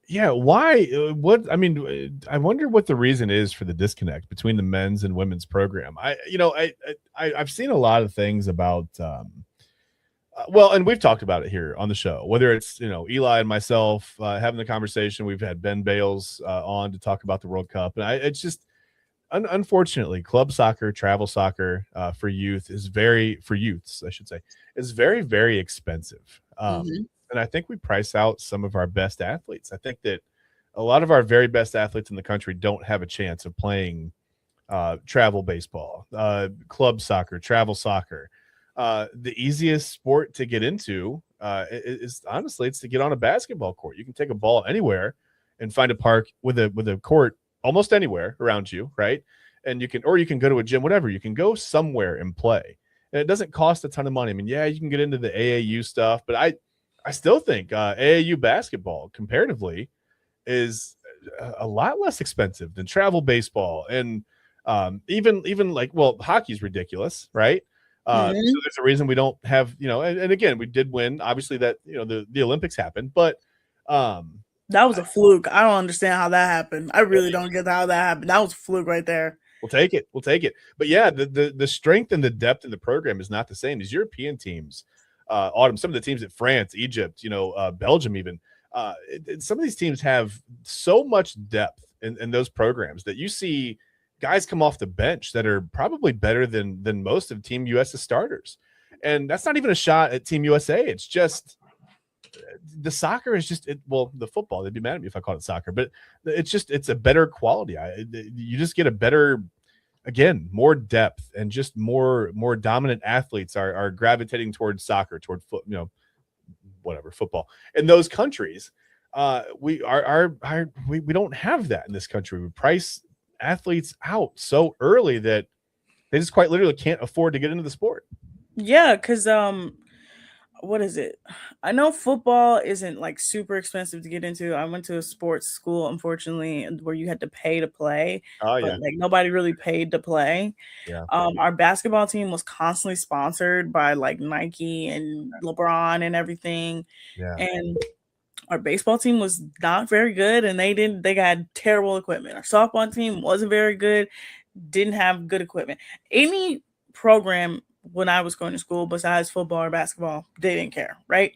Speaker 2: Yeah. Why? I wonder what the reason is for the disconnect between the men's and women's program. I've seen a lot of things about, and we've talked about it here on the show, whether it's, Eli and myself having the conversation. We've had Ben Bales on to talk about the World Cup. And it's just, unfortunately, club soccer, travel soccer for youths, is very, very expensive. And I think we price out some of our best athletes. I think that a lot of our very best athletes in the country don't have a chance of playing travel baseball, club soccer, travel soccer. The easiest sport to get into is honestly, it's to get on a basketball court. You can take a ball anywhere and find a park with a court almost anywhere around you, right? And you can go to a gym, whatever. You can go somewhere and play, and it doesn't cost a ton of money. I mean, yeah, you can get into the AAU stuff, but I still think AAU basketball comparatively is a lot less expensive than travel baseball, and even like, hockey's ridiculous, right? So there's a reason we don't have, and again, we did win, obviously, that, the Olympics happened, but
Speaker 6: that was a fluke. I don't understand how that happened. I really don't get how that happened. That was a fluke right there.
Speaker 2: We'll take it. But yeah, the strength and the depth in the program is not the same. These European teams, some of the teams at France, Egypt, Belgium, even some of these teams have so much depth in those programs that you see guys come off the bench that are probably better than most of Team US's starters. And that's not even a shot at Team USA. It's just the soccer is just the football. They'd be mad at me if I called it soccer, but it's a better quality. You just get a better, again, more depth, and just more dominant athletes are gravitating towards soccer, toward football. In those countries, we don't have that in this country. We price athletes out so early that they just quite literally can't afford to get into the sport.
Speaker 6: Yeah, because what is it? I know football isn't like super expensive to get into. I went to a sports school, unfortunately, where you had to pay to play.
Speaker 2: Oh yeah,
Speaker 6: but like nobody really paid to play.
Speaker 2: Yeah.
Speaker 6: Our basketball team was constantly sponsored by like Nike and LeBron and everything.
Speaker 2: Yeah.
Speaker 6: And our baseball team was not very good, and they got terrible equipment. Our softball team wasn't very good, didn't have good equipment. Any program when I was going to school, besides football or basketball, they didn't care, right?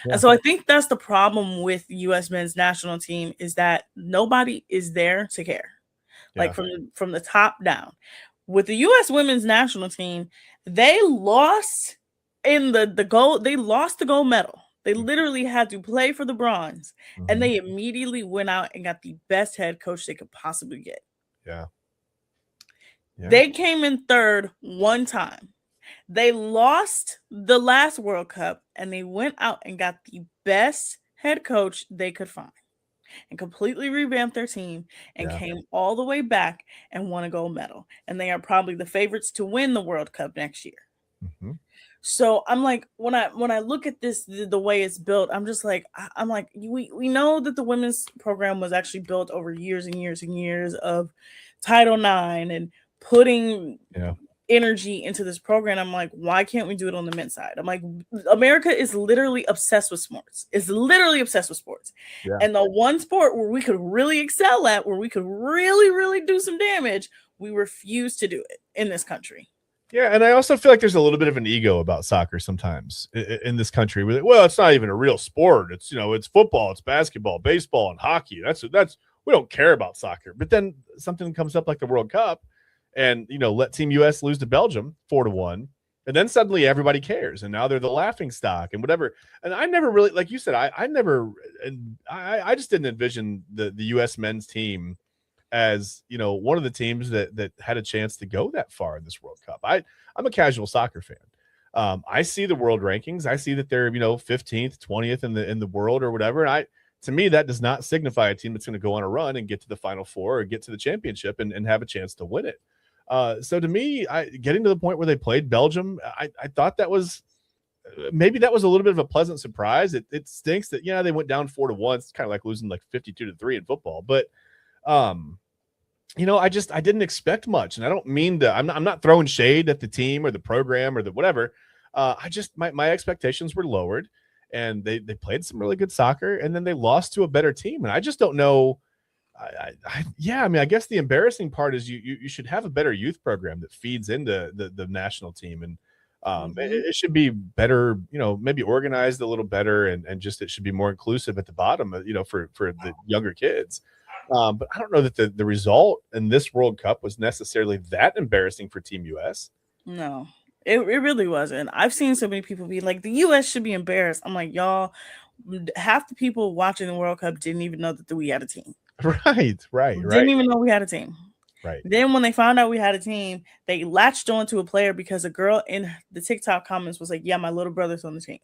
Speaker 2: Yeah.
Speaker 6: And so I think that's the problem with U.S. men's national team, is that nobody is there to care, like from the top down. With the U.S. women's national team, they lost in the gold. They lost the gold medal. They literally had to play for the bronze, and they immediately went out and got the best head coach they could possibly get.
Speaker 2: Yeah.
Speaker 6: They came in third one time. They lost the last World Cup and they went out and got the best head coach they could find and completely revamped their team and came all the way back and won a gold medal. And they are probably the favorites to win the World Cup next year.
Speaker 2: Mm-hmm.
Speaker 6: So I'm like, when I look at this, the way it's built, I'm just like, we know that the women's program was actually built over years and years and years of Title IX and putting energy into this program. I'm like, why can't we do it on the men's side? I'm like, America is literally obsessed with sports.
Speaker 2: Yeah.
Speaker 6: And the one sport where we could really excel at, where we could really, really do some damage, we refuse to do it in this country.
Speaker 2: Yeah, and I also feel like there's a little bit of an ego about soccer sometimes in this country. Well, it's not even a real sport. It's, it's football, it's basketball, baseball, and hockey. That's we don't care about soccer. But then something comes up like the World Cup, and let Team US lose to Belgium 4-1, and then suddenly everybody cares, and now they're the laughing stock and whatever. And I never really, like you said, I just didn't envision the US men's team as one of the teams that had a chance to go that far in this World Cup. I'm a casual soccer fan. I see the world rankings. I see that they're 15th, 20th in the world or whatever. And to me, that does not signify a team that's going to go on a run and get to the Final Four or get to the championship and have a chance to win it. So to me, getting to the point where they played Belgium, I thought that was maybe that was a little bit of a pleasant surprise. It stinks that they went down 4-1. It's kind of like losing like 52-3 in football, but I didn't expect much, and I don't mean to. I'm not throwing shade at the team or the program or the whatever. My expectations were lowered, and they played some really good soccer, and then they lost to a better team, and I just don't know. I guess the embarrassing part is you should have a better youth program that feeds into the national team, and it should be better, maybe organized a little better, and just it should be more inclusive at the bottom, for the younger kids. But I don't know that the result in this World Cup was necessarily that embarrassing for Team US.
Speaker 6: No, it really wasn't. I've seen so many people be like, the US should be embarrassed. I'm like, y'all, half the people watching the World Cup didn't even know that we had a team.
Speaker 2: Right.
Speaker 6: Didn't even know we had a team.
Speaker 2: Right.
Speaker 6: Then when they found out we had a team, they latched on to a player because a girl in the TikTok comments was like, yeah, my little brother's on the team.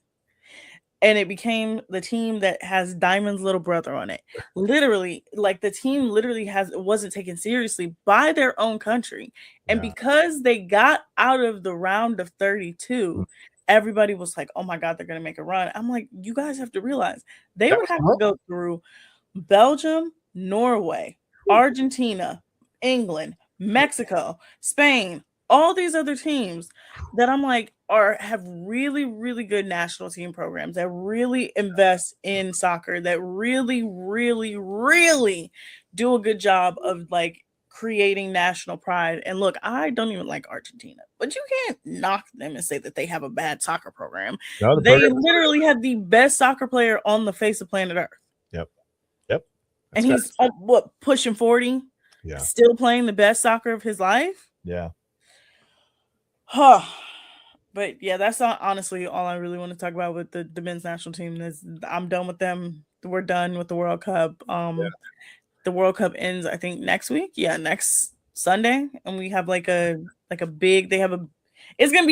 Speaker 6: And it became the team that has Diamond's little brother on it. Literally, like the team literally wasn't taken seriously by their own country. And because they got out of the round of 32, everybody was like, oh my God, they're going to make a run. I'm like, you guys have to realize they would have to go through Belgium, Norway, Argentina, England, Mexico, Spain, all these other teams that I'm like have really, really good national team programs that really invest in soccer, that really, really, really do a good job of like creating national pride. And look, I don't even like Argentina, but you can't knock them and say that they have a bad soccer program. No, they literally have the best soccer player on the face of planet Earth.
Speaker 2: Yep.
Speaker 6: And he's pushing 40, still playing the best soccer of his life.
Speaker 2: Yeah.
Speaker 6: But yeah, that's honestly all I really want to talk about with the men's national team. I'm done with them. We're done with the World Cup. The World Cup ends, I think, next week. Yeah, next Sunday, and we have it's gonna be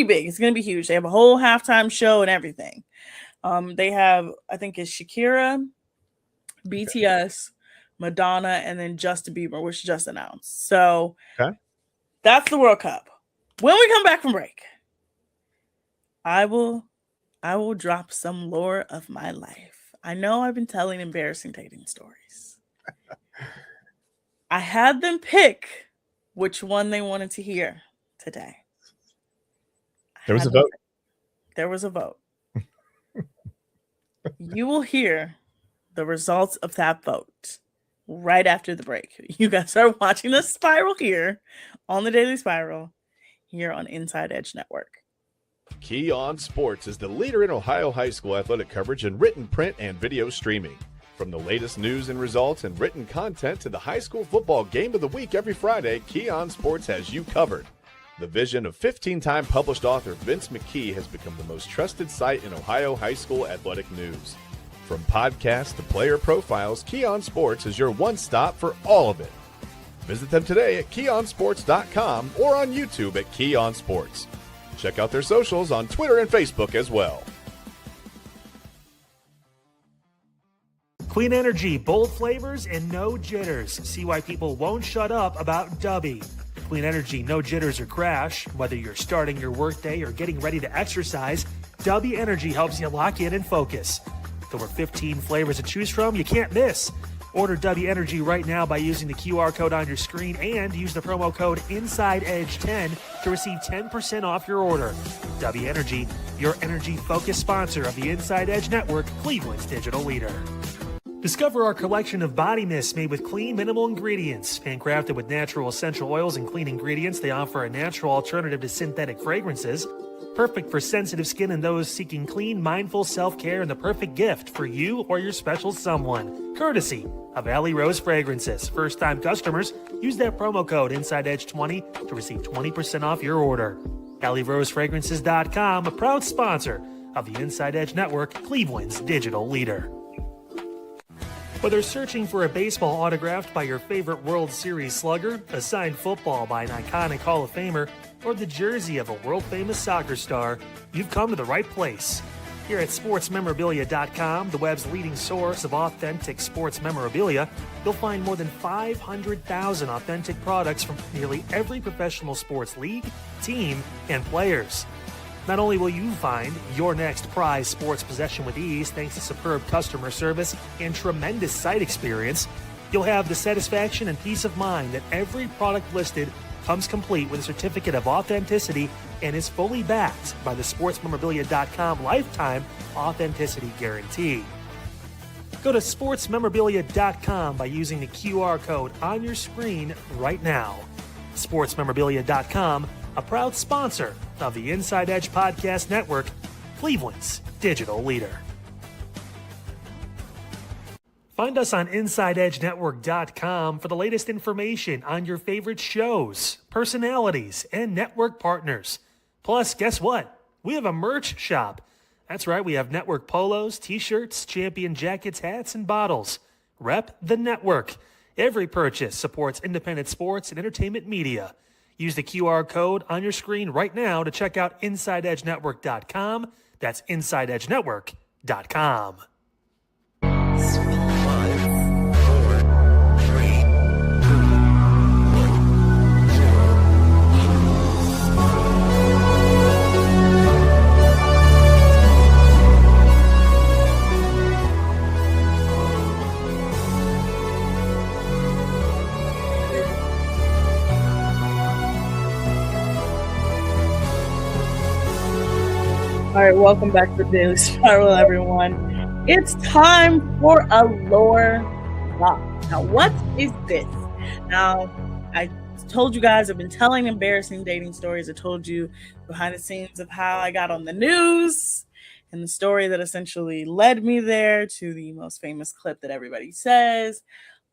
Speaker 6: big. It's gonna be huge. They have a whole halftime show and everything. They have, I think, it's Shakira, BTS, Madonna, and then Justin Bieber, which just announced. So that's the World Cup. When we come back from break, I will drop some lore of my life. I know I've been telling embarrassing dating stories. I had them pick which one they wanted to hear today.
Speaker 2: There was a vote.
Speaker 6: There was a vote. You will hear the results of that vote right after the break. You guys are watching the Spiral here on the Daily Spiral here on InsideEdge Network.
Speaker 2: Key On Sports is the leader in Ohio high school athletic coverage in written, print, and video streaming. From the latest news and results and written content to the high school football game of the week every Friday, Key On Sports has you covered. The vision of 15-time published author Vince McKee has become the most trusted site in Ohio high school athletic news. From podcasts to player profiles, Key On Sports is your one-stop for all of it. Visit them today at keyonsports.com or on YouTube at Key On Sports. Check out their socials on Twitter and Facebook as well.
Speaker 1: Clean energy, bold flavors, and no jitters. See why people won't shut up about Dubby. Clean energy, no jitters or crash. Whether you're starting your workday or getting ready to exercise, Dubby Energy helps you lock in and focus. With over 15 flavors to choose from, you can't miss. Order Dubby Energy right now by using the QR code on your screen and use the promo code InsideEdge10 to receive 10% off your order. Dubby Energy, your energy-focused sponsor of the Inside Edge Network, Cleveland's digital leader. Discover our collection of body mists made with clean, minimal ingredients. Handcrafted with natural essential oils and clean ingredients, they offer a natural alternative to synthetic fragrances. Perfect for sensitive skin and those seeking clean, mindful self-care, and the perfect gift for you or your special someone. Courtesy of Alley Rose Fragrances. First-time customers, use that promo code InsideEdge20 to receive 20% off your order. AlleyRoseFragrances.com, a proud sponsor of the Inside Edge Network, Cleveland's digital leader. Whether searching for a baseball autographed by your favorite World Series slugger, a signed football by an iconic Hall of Famer, or the jersey of a world-famous soccer star, you've come to the right place. Here at SportsMemorabilia.com, the web's leading source of authentic sports memorabilia, you'll find more than 500,000 authentic products from nearly every professional sports league, team, and players. Not only will you find your next prized sports possession with ease thanks to superb customer service and tremendous site experience, you'll have the satisfaction and peace of mind that every product listed comes complete with a certificate of authenticity and is fully backed by the SportsMemorabilia.com lifetime authenticity guarantee. Go to SportsMemorabilia.com by using the QR code on your screen right now. SportsMemorabilia.com, a proud sponsor of the Inside Edge Podcast Network, Cleveland's digital leader. Find us on InsideEdgeNetwork.com for the latest information on your favorite shows, personalities, and network partners. Plus, guess what? We have a merch shop. That's right, we have network polos, t-shirts, champion jackets, hats, and bottles. Rep the network. Every purchase supports independent sports and entertainment media. Use the QR code on your screen right now to check out InsideEdgeNetwork.com. That's InsideEdgeNetwork.com.
Speaker 6: All right, welcome back to Daily Spiral, everyone. It's time for a lore lock. Now, what is this? Now, I told you guys I've been telling embarrassing dating stories. I told you behind the scenes of how I got on the news and the story that essentially led me there to the most famous clip that everybody says.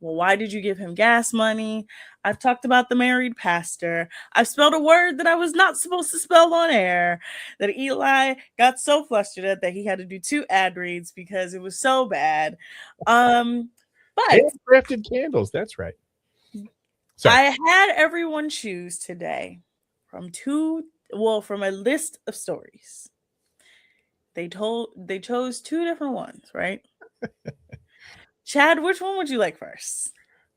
Speaker 6: Well, why did you give him gas money? I've talked about the married pastor. I've spelled a word that I was not supposed to spell on air, that Eli got so flustered at that he had to do 2 ad reads because it was so bad. But
Speaker 2: Handcrafted candles, that's right. Sorry.
Speaker 6: I had everyone choose today from a list of stories. They chose 2 different ones, right? Chad, which one would you like first?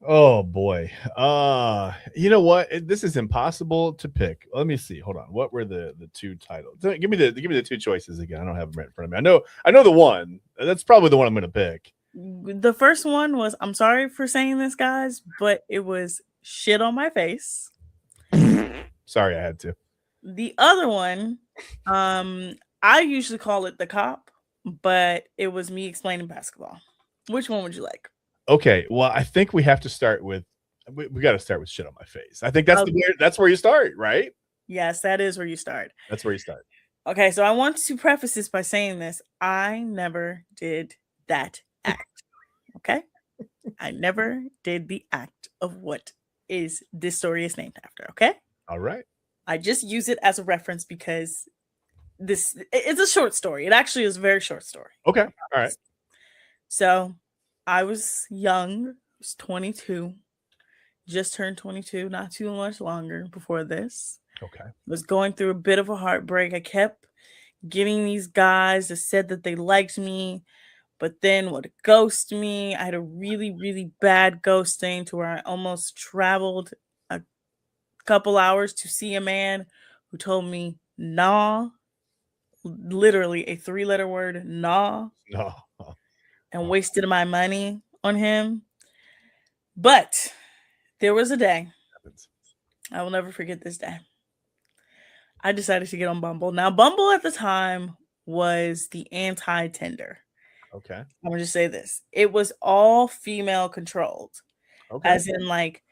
Speaker 2: Oh boy. You know what? This is impossible to pick. Let me see. Hold on. What were the 2 titles? Give me the 2 choices again. I don't have them right in front of me. I know the one. That's probably the one I'm going to pick.
Speaker 6: The first one was, I'm sorry for saying this, guys, but it was shit on my face.
Speaker 2: Sorry, I had to.
Speaker 6: The other one, I usually call it the cop, but it was me explaining basketball. Which one would you like?
Speaker 2: Okay, well, I think we have to start with we got to start with shit on my face. I think that's where you start, right?
Speaker 6: Yes, that is where you start.
Speaker 2: That's where you start.
Speaker 6: Okay, so I want to preface this by saying this. I never did that act. Okay? I never did the act of what is this story is named after, okay?
Speaker 2: All right.
Speaker 6: I just use it as a reference because it's a short story. It actually is a very short story.
Speaker 2: Okay. All right.
Speaker 6: So I was young. I was 22. Just turned 22, not too much longer before this.
Speaker 2: Okay.
Speaker 6: Was going through a bit of a heartbreak. I kept getting these guys that said that they liked me, but then would ghost me. I had a really, really bad ghosting to where I almost traveled a couple hours to see a man who told me, nah, literally a 3-letter word, nah,
Speaker 2: No.
Speaker 6: and wasted my money on him. But there was a day, I will never forget this day. I decided to get on Bumble. Now, Bumble at the time was the anti-Tinder.
Speaker 2: Okay.
Speaker 6: I'm gonna just say this. It was all female controlled.
Speaker 2: Okay.
Speaker 6: As in, like,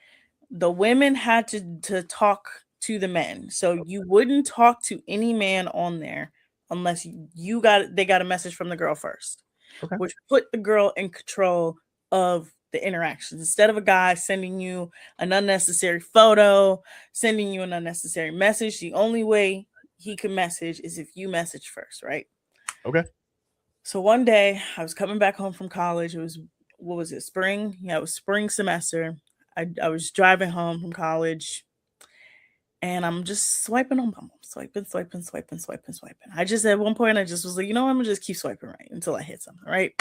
Speaker 6: the women had to talk to the men. So you wouldn't talk to any man on there unless they got a message from the girl first.
Speaker 2: Okay.
Speaker 6: Which put the girl in control of the interactions. Instead of a guy sending you an unnecessary photo, sending you an unnecessary message, the only way he could message is if you message first, right?
Speaker 2: Okay.
Speaker 6: So one day I was coming back home from college. It was, what was it, spring? Yeah, it was spring semester. I was driving home from college and I'm just swiping on Bumble, swiping. I just, at one point, I just was like, you know, I'm gonna just keep swiping right until I hit something, right?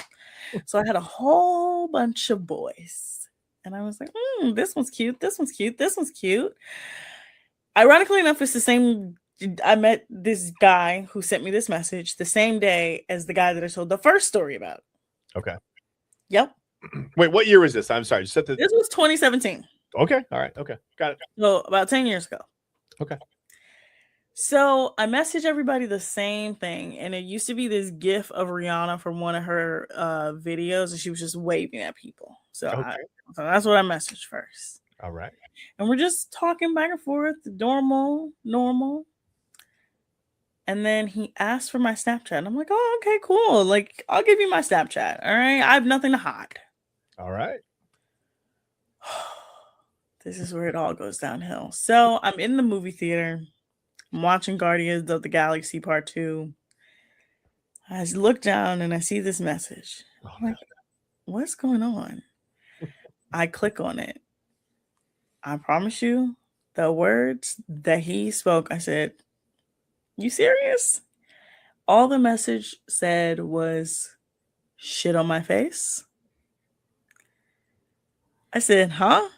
Speaker 6: So I had a whole bunch of boys and I was like, this one's cute. This one's cute. This one's cute. Ironically enough, it's the same. I met this guy who sent me this message the same day as the guy that I told the first story about.
Speaker 2: Okay.
Speaker 6: Yep.
Speaker 2: Wait, what year was this? I'm sorry.
Speaker 6: This was 2017.
Speaker 2: Okay. All right. Okay. Got it.
Speaker 6: So about 10 years ago.
Speaker 2: Okay.
Speaker 6: So I messaged everybody the same thing. And it used to be this gif of Rihanna from one of her videos. And she was just waving at people. So,
Speaker 2: Okay.
Speaker 6: so that's what I messaged first.
Speaker 2: All right.
Speaker 6: And we're just talking back and forth. Normal. And then he asked for my Snapchat. And I'm like, oh, okay, cool. Like, I'll give you my Snapchat. All right. I have nothing to hide.
Speaker 2: All right.
Speaker 6: This is where it all goes downhill. So I'm in the movie theater. I'm watching Guardians of the Galaxy Part 2. I look down and I see this message. I'm like, what's going on? I click on it. I promise you, the words that he spoke, I said, you serious? All the message said was, shit on my face. I said, huh?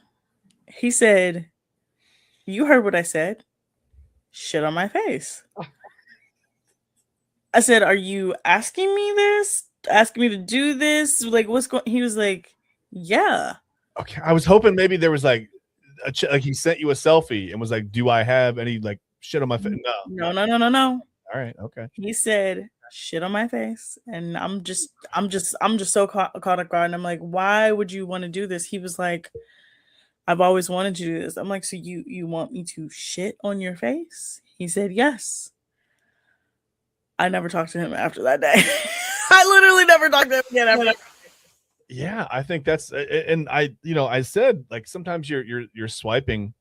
Speaker 6: He said, you heard what I said. Shit on my face. I said, are you asking me this? Asking me to do this? Like, what's going? He was like, yeah.
Speaker 2: Okay. I was hoping maybe there was like like he sent you a selfie and was like, do I have any like shit on my face?
Speaker 6: No.
Speaker 2: All right. Okay.
Speaker 6: He said, shit on my face. And I'm just so caught off guard. And I'm like, why would you want to do this? He was like, I've always wanted to do this. I'm like, so you want me to shit on your face? He said, yes. I never talked to him after that day. I literally never talked to him again after that.
Speaker 2: Yeah, I think that's, and I said like sometimes you're swiping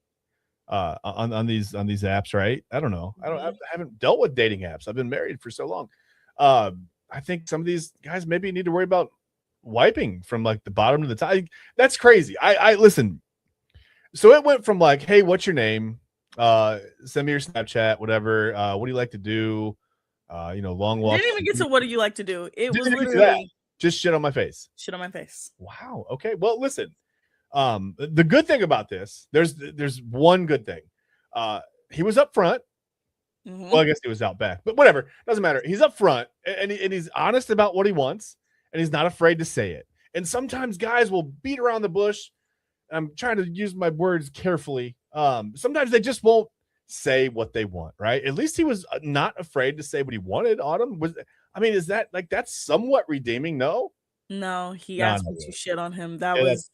Speaker 2: on these apps, right? I don't know. I haven't dealt with dating apps. I've been married for so long. I think some of these guys maybe need to worry about wiping from like the bottom to the top. That's crazy. I listen. So it went from like, hey, what's your name? Send me your Snapchat, whatever. What do you like to do? Long walk.
Speaker 6: Didn't even get to what do you like to do. It was literally
Speaker 2: just shit on my face.
Speaker 6: Shit on my face.
Speaker 2: Wow. Okay. Well, listen. The good thing about this, there's one good thing. He was up front. Mm-hmm. Well, I guess he was out back, but whatever. Doesn't matter. He's up front and he's honest about what he wants and he's not afraid to say it. And sometimes guys will beat around the bush. I'm trying to use my words carefully. Sometimes they just won't say what they want, right? At least he was not afraid to say what he wanted. Autumn is that like that's somewhat redeeming? No,
Speaker 6: he asked me to shit on him. That was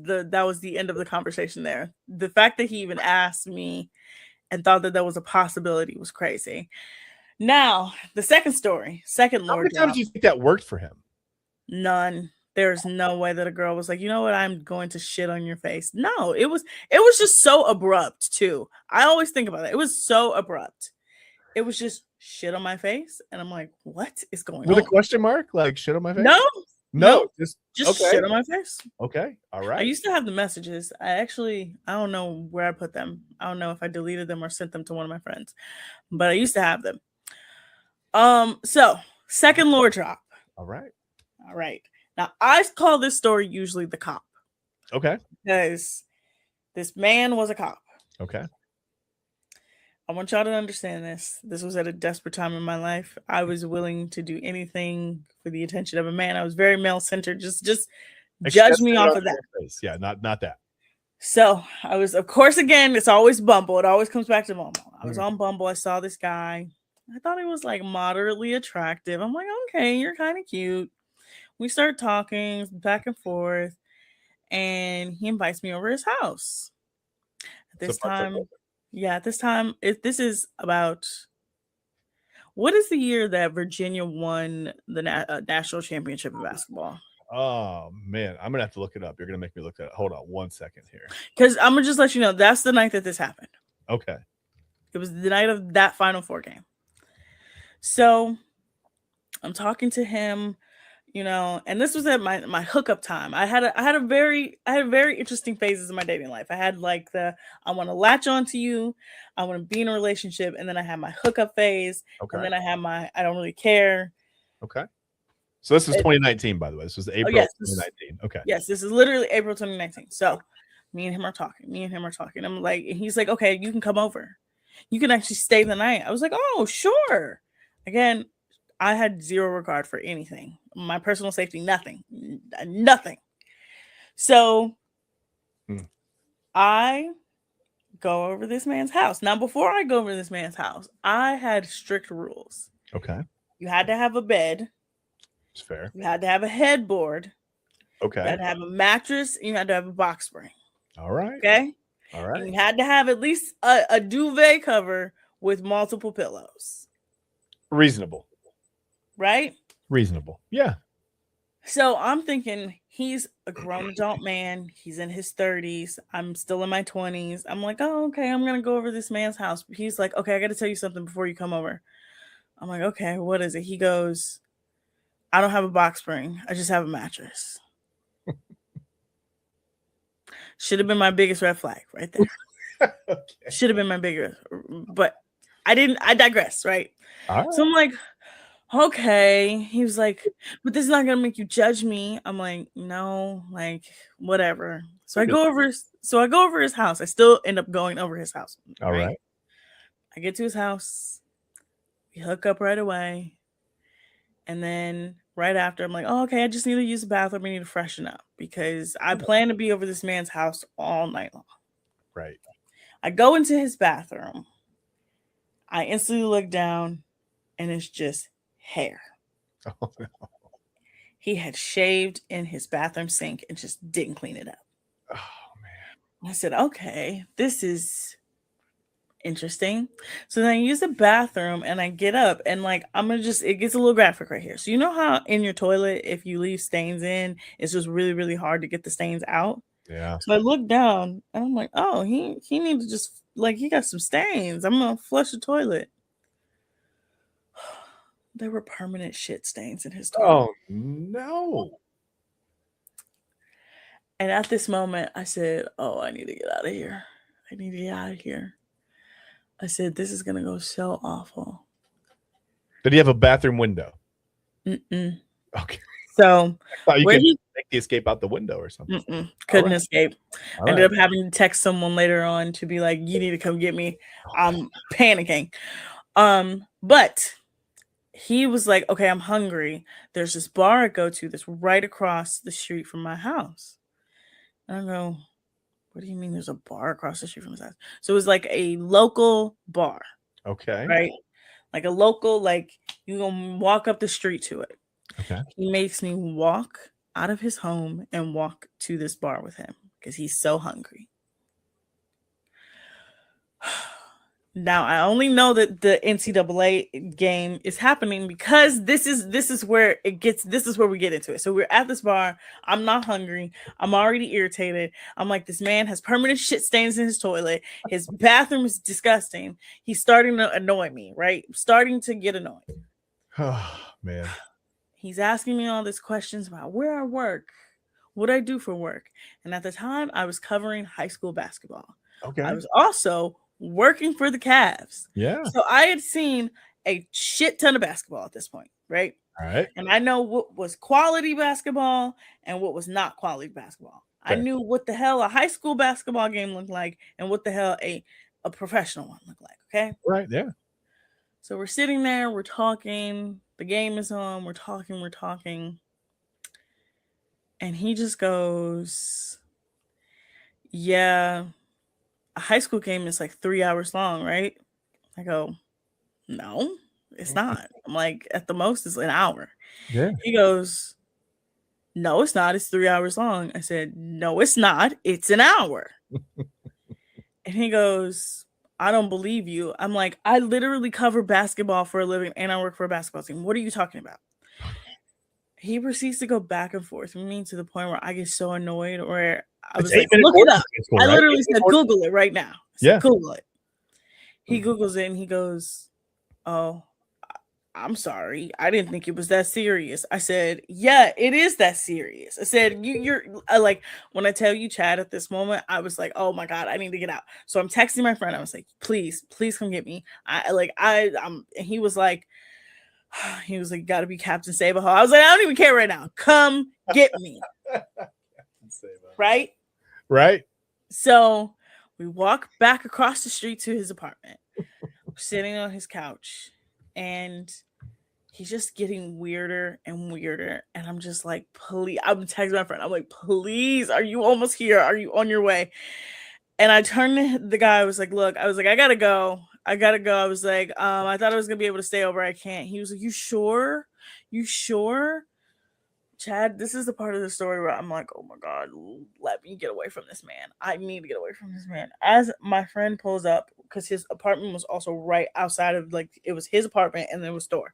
Speaker 6: the end of the conversation there. The fact that he even asked me and thought that was a possibility was crazy. Now, the second story, Lord.
Speaker 2: How many times do you think that worked for him?
Speaker 6: None. There's no way that a girl was like, you know what, I'm going to shit on your face. No, it was just so abrupt too. I always think about it. It was so abrupt. It was just shit on my face. And I'm like, what is going on?
Speaker 2: With a question mark? Like shit on my face?
Speaker 6: No,
Speaker 2: No,
Speaker 6: Nope.
Speaker 2: just
Speaker 6: Just shit on my face.
Speaker 2: Okay. All
Speaker 6: I
Speaker 2: right.
Speaker 6: used to have the messages. I don't know where I put them. I don't know if I deleted them or sent them to one of my friends, but I used to have them. So second lore drop.
Speaker 2: All right.
Speaker 6: All right. Now I call this story usually the cop
Speaker 2: Okay.
Speaker 6: because this man was a cop.
Speaker 2: Okay.
Speaker 6: I want y'all to understand this. This was at a desperate time in my life. I was willing to do anything for the attention of a man. I was very male centered. Just judge me off of that.
Speaker 2: Yeah, not that.
Speaker 6: So I was, of course, again, it's always Bumble. It always comes back to Bumble. I was on Bumble. I saw this guy. I thought he was like moderately attractive. I'm like, okay, you're kind of cute. We start talking back and forth, and he invites me over his house. At this time, this is about, what is the year that Virginia won the national championship of basketball?
Speaker 2: Oh man, I'm gonna have to look it up. You're gonna make me look it up. Hold on 1 second here.
Speaker 6: Because I'm gonna just let you know that's the night that this happened.
Speaker 2: Okay.
Speaker 6: It was the night of that Final Four game. So I'm talking to him, and this was at my hookup time. I had very interesting phases in my dating life. I had like I want to latch onto you, I want to be in a relationship, and then I had my hookup phase, and then I had my I don't really care.
Speaker 2: Okay. So this was 2019, by the way. This was April 2019. Okay.
Speaker 6: Yes, this is literally April 2019. So me and him are talking. I'm like, and he's like, okay, you can come over. You can actually stay the night. I was like, oh, sure. Again, I had zero regard for anything. My personal safety, nothing. So I go over this man's house. Now, before I go over this man's house, I had strict rules.
Speaker 2: Okay.
Speaker 6: You had to have a bed.
Speaker 2: It's fair.
Speaker 6: You had to have a headboard.
Speaker 2: Okay.
Speaker 6: You had to have a mattress. And you had to have a box spring.
Speaker 2: All right.
Speaker 6: Okay.
Speaker 2: All right.
Speaker 6: And you had to have at least a duvet cover with multiple pillows.
Speaker 2: Reasonable.
Speaker 6: Right?
Speaker 2: Reasonable. Yeah.
Speaker 6: So I'm thinking he's a grown adult man. He's in his 30s. I'm still in my 20s. I'm like, oh, okay, I'm going to go over this man's house. He's like, okay, I got to tell you something before you come over. I'm like, okay, what is it? He goes, I don't have a box spring. I just have a mattress. Should have been my biggest red flag right there. Okay. Should have been my biggest, but I didn't. I digress, right?
Speaker 2: All right.
Speaker 6: So I'm like, okay. He was like, but this is not gonna make you judge me. I'm like, no, like whatever. So I go over his house. I still end up going over his house.
Speaker 2: All right.
Speaker 6: I get to his house. We hook up right away. And then right after, I'm like, oh, okay, I just need to use the bathroom. I need to freshen up because I plan to be over this man's house all night long.
Speaker 2: Right.
Speaker 6: I go into his bathroom. I instantly look down, and it's just hair.
Speaker 2: Oh, no.
Speaker 6: He had shaved in his bathroom sink and just didn't clean it up.
Speaker 2: Oh, man.
Speaker 6: I said, okay, this is interesting. So then I use the bathroom and I get up and like it gets a little graphic right here. So you know how in your toilet, if you leave stains in, it's just really, really hard to get the stains out.
Speaker 2: Yeah.
Speaker 6: So I look down and I'm like, oh, he needs to just like he got some stains. I'm gonna flush the toilet. There were permanent shit stains in his toilet.
Speaker 2: Oh no.
Speaker 6: And at this moment, I said, oh, I need to get out of here. I said, this is going to go so awful.
Speaker 2: Did he have a bathroom window?
Speaker 6: Mm-mm.
Speaker 2: Okay.
Speaker 6: So
Speaker 2: you could make the escape out the window or something.
Speaker 6: Couldn't escape.
Speaker 2: All
Speaker 6: Ended up having to text someone later on to be like, you need to come get me. I'm panicking. But he was like, okay, I'm hungry. There's this bar I go to that's right across the street from my house. And I go, what do you mean there's a bar across the street from his house? So it was like a local bar.
Speaker 2: Okay.
Speaker 6: Right? Like a local, like you gonna walk up the street to it.
Speaker 2: Okay.
Speaker 6: He makes me walk out of his home and walk to this bar with him because he's so hungry. Now I only know that the NCAA game is happening because this is where we get into it. So we're at this bar. I'm not hungry. I'm already irritated. I'm like, this man has permanent shit stains in his toilet. His bathroom is disgusting. He's starting to annoy me, right? Starting to get annoyed.
Speaker 2: Oh man.
Speaker 6: He's asking me all these questions about where I work, what I do for work. And at the time, I was covering high school basketball.
Speaker 2: Okay.
Speaker 6: I was also working for the Cavs.
Speaker 2: Yeah.
Speaker 6: So I had seen a shit ton of basketball at this point, right?
Speaker 2: All right.
Speaker 6: And I know what was quality basketball and what was not quality basketball. I
Speaker 2: Fair.
Speaker 6: knew what the hell a high school basketball game looked like and what the hell a professional one looked like. Okay.
Speaker 2: Right. Yeah.
Speaker 6: So we're sitting there, we're talking, the game is on, we're talking. And he just goes, yeah, a high school game is like 3 hours long, right? I go, no, it's not. I'm like, at the most, it's an hour.
Speaker 2: Yeah.
Speaker 6: He goes, no, it's not. It's 3 hours long. I said, no, it's not. It's an hour. And he goes, I don't believe you. I'm like, I literally cover basketball for a living and I work for a basketball team. What are you talking about? He proceeds to go back and forth with me to the point where I get so annoyed where I was like, look it up. I literally said, Google it right now.
Speaker 2: Yeah.
Speaker 6: Google it. He Googles it and he goes, oh, I'm sorry. I didn't think it was that serious. I said, yeah, it is that serious. I said, you're like, when I tell you, Chad, at this moment, I was like, oh my God, I need to get out. So I'm texting my friend. I was like, please come get me. And he was like, gotta be Captain Saberhaw. I was like, I don't even care right now. Come get me. Right?
Speaker 2: Right.
Speaker 6: So we walk back across the street to his apartment. We're sitting on his couch. And he's just getting weirder and weirder. And I'm just like, please. I'm texting my friend. I'm like, please, are you almost here? Are you on your way? And I turned to the guy. I was like, look, I gotta go. I was like, I thought I was gonna be able to stay over. I can't. He was like, you sure? Chad, this is the part of the story where I'm like, oh my God, let me get away from this man. I need to get away from this man. As my friend pulls up, because his apartment was also right outside of, like, it was his apartment and there was a door.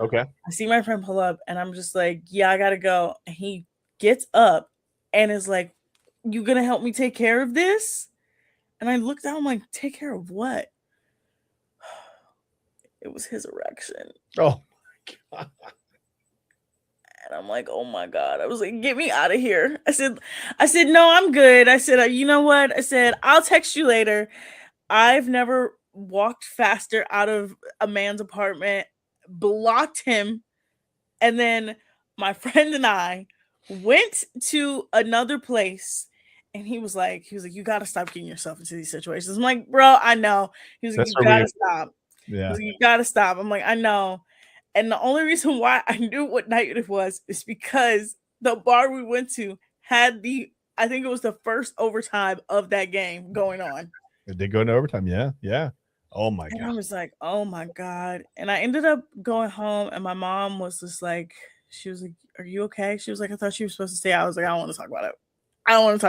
Speaker 2: Okay.
Speaker 6: I see my friend pull up and I'm just like, yeah, I gotta go. And he gets up and is like, you gonna help me take care of this? And I looked down, I'm like, take care of what? It was his erection.
Speaker 2: Oh my God.
Speaker 6: And I'm like, oh my God. I was like, get me out of here. I said, no, I'm good. I said, you know what? I said, I'll text you later. I've never walked faster out of a man's apartment, blocked him. And then my friend and I went to another place. And he was like, you got to stop getting yourself into these situations. I'm like, bro, I know. He was like, you got to stop.
Speaker 2: Yeah.
Speaker 6: Like, you got to stop. I'm like, I know. And the only reason why I knew what night it was is because the bar we went to had I think it was the first overtime of that game going on.
Speaker 2: It did go into overtime. Yeah. Yeah. Oh my God.
Speaker 6: And I was like, oh my God. And I ended up going home and my mom was just like, she was like, are you okay? She was like, I thought you were supposed to stay out. I was like, I don't want to talk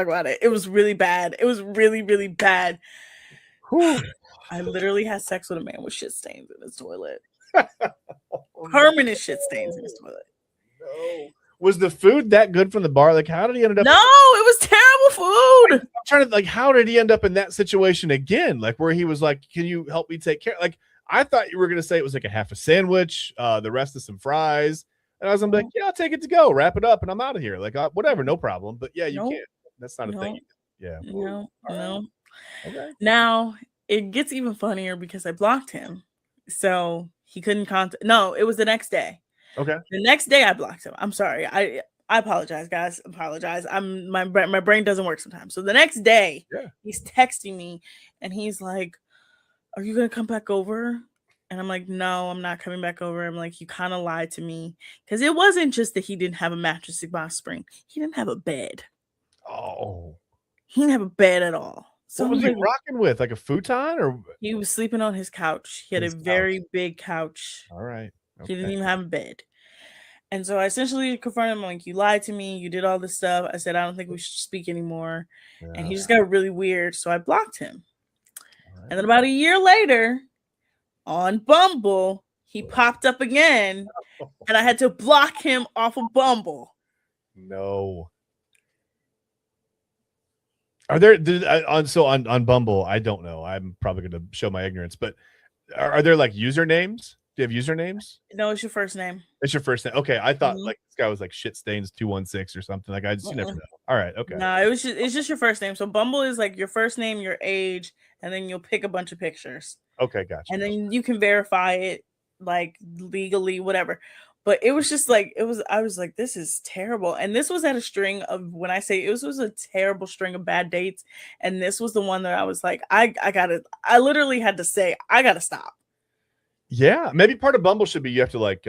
Speaker 6: about it. It was really bad. It was really, really bad.
Speaker 2: Whew.
Speaker 6: I literally had sex with a man with shit stains in his toilet. Permanent shit stains in his toilet.
Speaker 2: No. Was the food that good from the bar? Like, how did he end up?
Speaker 6: No, it was terrible food.
Speaker 2: I'm trying to, like, how did he end up in that situation again? Like, where he was like, can you help me take care? Like, I thought you were going to say it was like a half a sandwich, the rest of some fries. And I was like, yeah, I'll take it to go, wrap it up, and I'm out of here. Like, whatever, no problem. But yeah, you can't. That's not a thing. Yeah.
Speaker 6: No.
Speaker 2: Okay.
Speaker 6: Now, it gets even funnier because I blocked him. So he couldn't contact. No, it was the next day.
Speaker 2: Okay.
Speaker 6: The next day I blocked him. I'm sorry. I apologize, guys. My brain doesn't work sometimes. So the next day, he's texting me and he's like, are you going to come back over? And I'm like, no, I'm not coming back over. I'm like, you kind of lied to me. Because it wasn't just that he didn't have a mattress box spring. He didn't have a bed.
Speaker 2: Oh.
Speaker 6: He didn't have a bed at all. So
Speaker 2: what was he rocking with? Like a futon? Or
Speaker 6: he was sleeping on his couch. He had a very big couch.
Speaker 2: All right.
Speaker 6: Okay. He didn't even have a bed. And so I essentially confronted him, like, you lied to me. You did all this stuff. I said, I don't think we should speak anymore. Yeah. And he just got really weird. So I blocked him. Right. And then about a year later, on Bumble, he popped up again. And I had to block him off of Bumble.
Speaker 2: No. Are there on Bumble? I don't know. I'm probably going to show my ignorance, but are there like usernames? Do you have usernames?
Speaker 6: No, it's your first name.
Speaker 2: It's your first name. Okay, I thought
Speaker 6: Mhm.
Speaker 2: like this guy was like shitstains216 or something. Like you never know. All right, okay.
Speaker 6: No, it's just your first name. So Bumble is like your first name, your age, and then you'll pick a bunch of pictures.
Speaker 2: Okay, gotcha.
Speaker 6: And then you can verify it like legally, whatever. But it was just like I was like, this is terrible. And this was at a string of, when I say it was a terrible string of bad dates. And this was the one that I was like, I literally had to say, I gotta stop.
Speaker 2: Yeah, maybe part of Bumble should be you have to like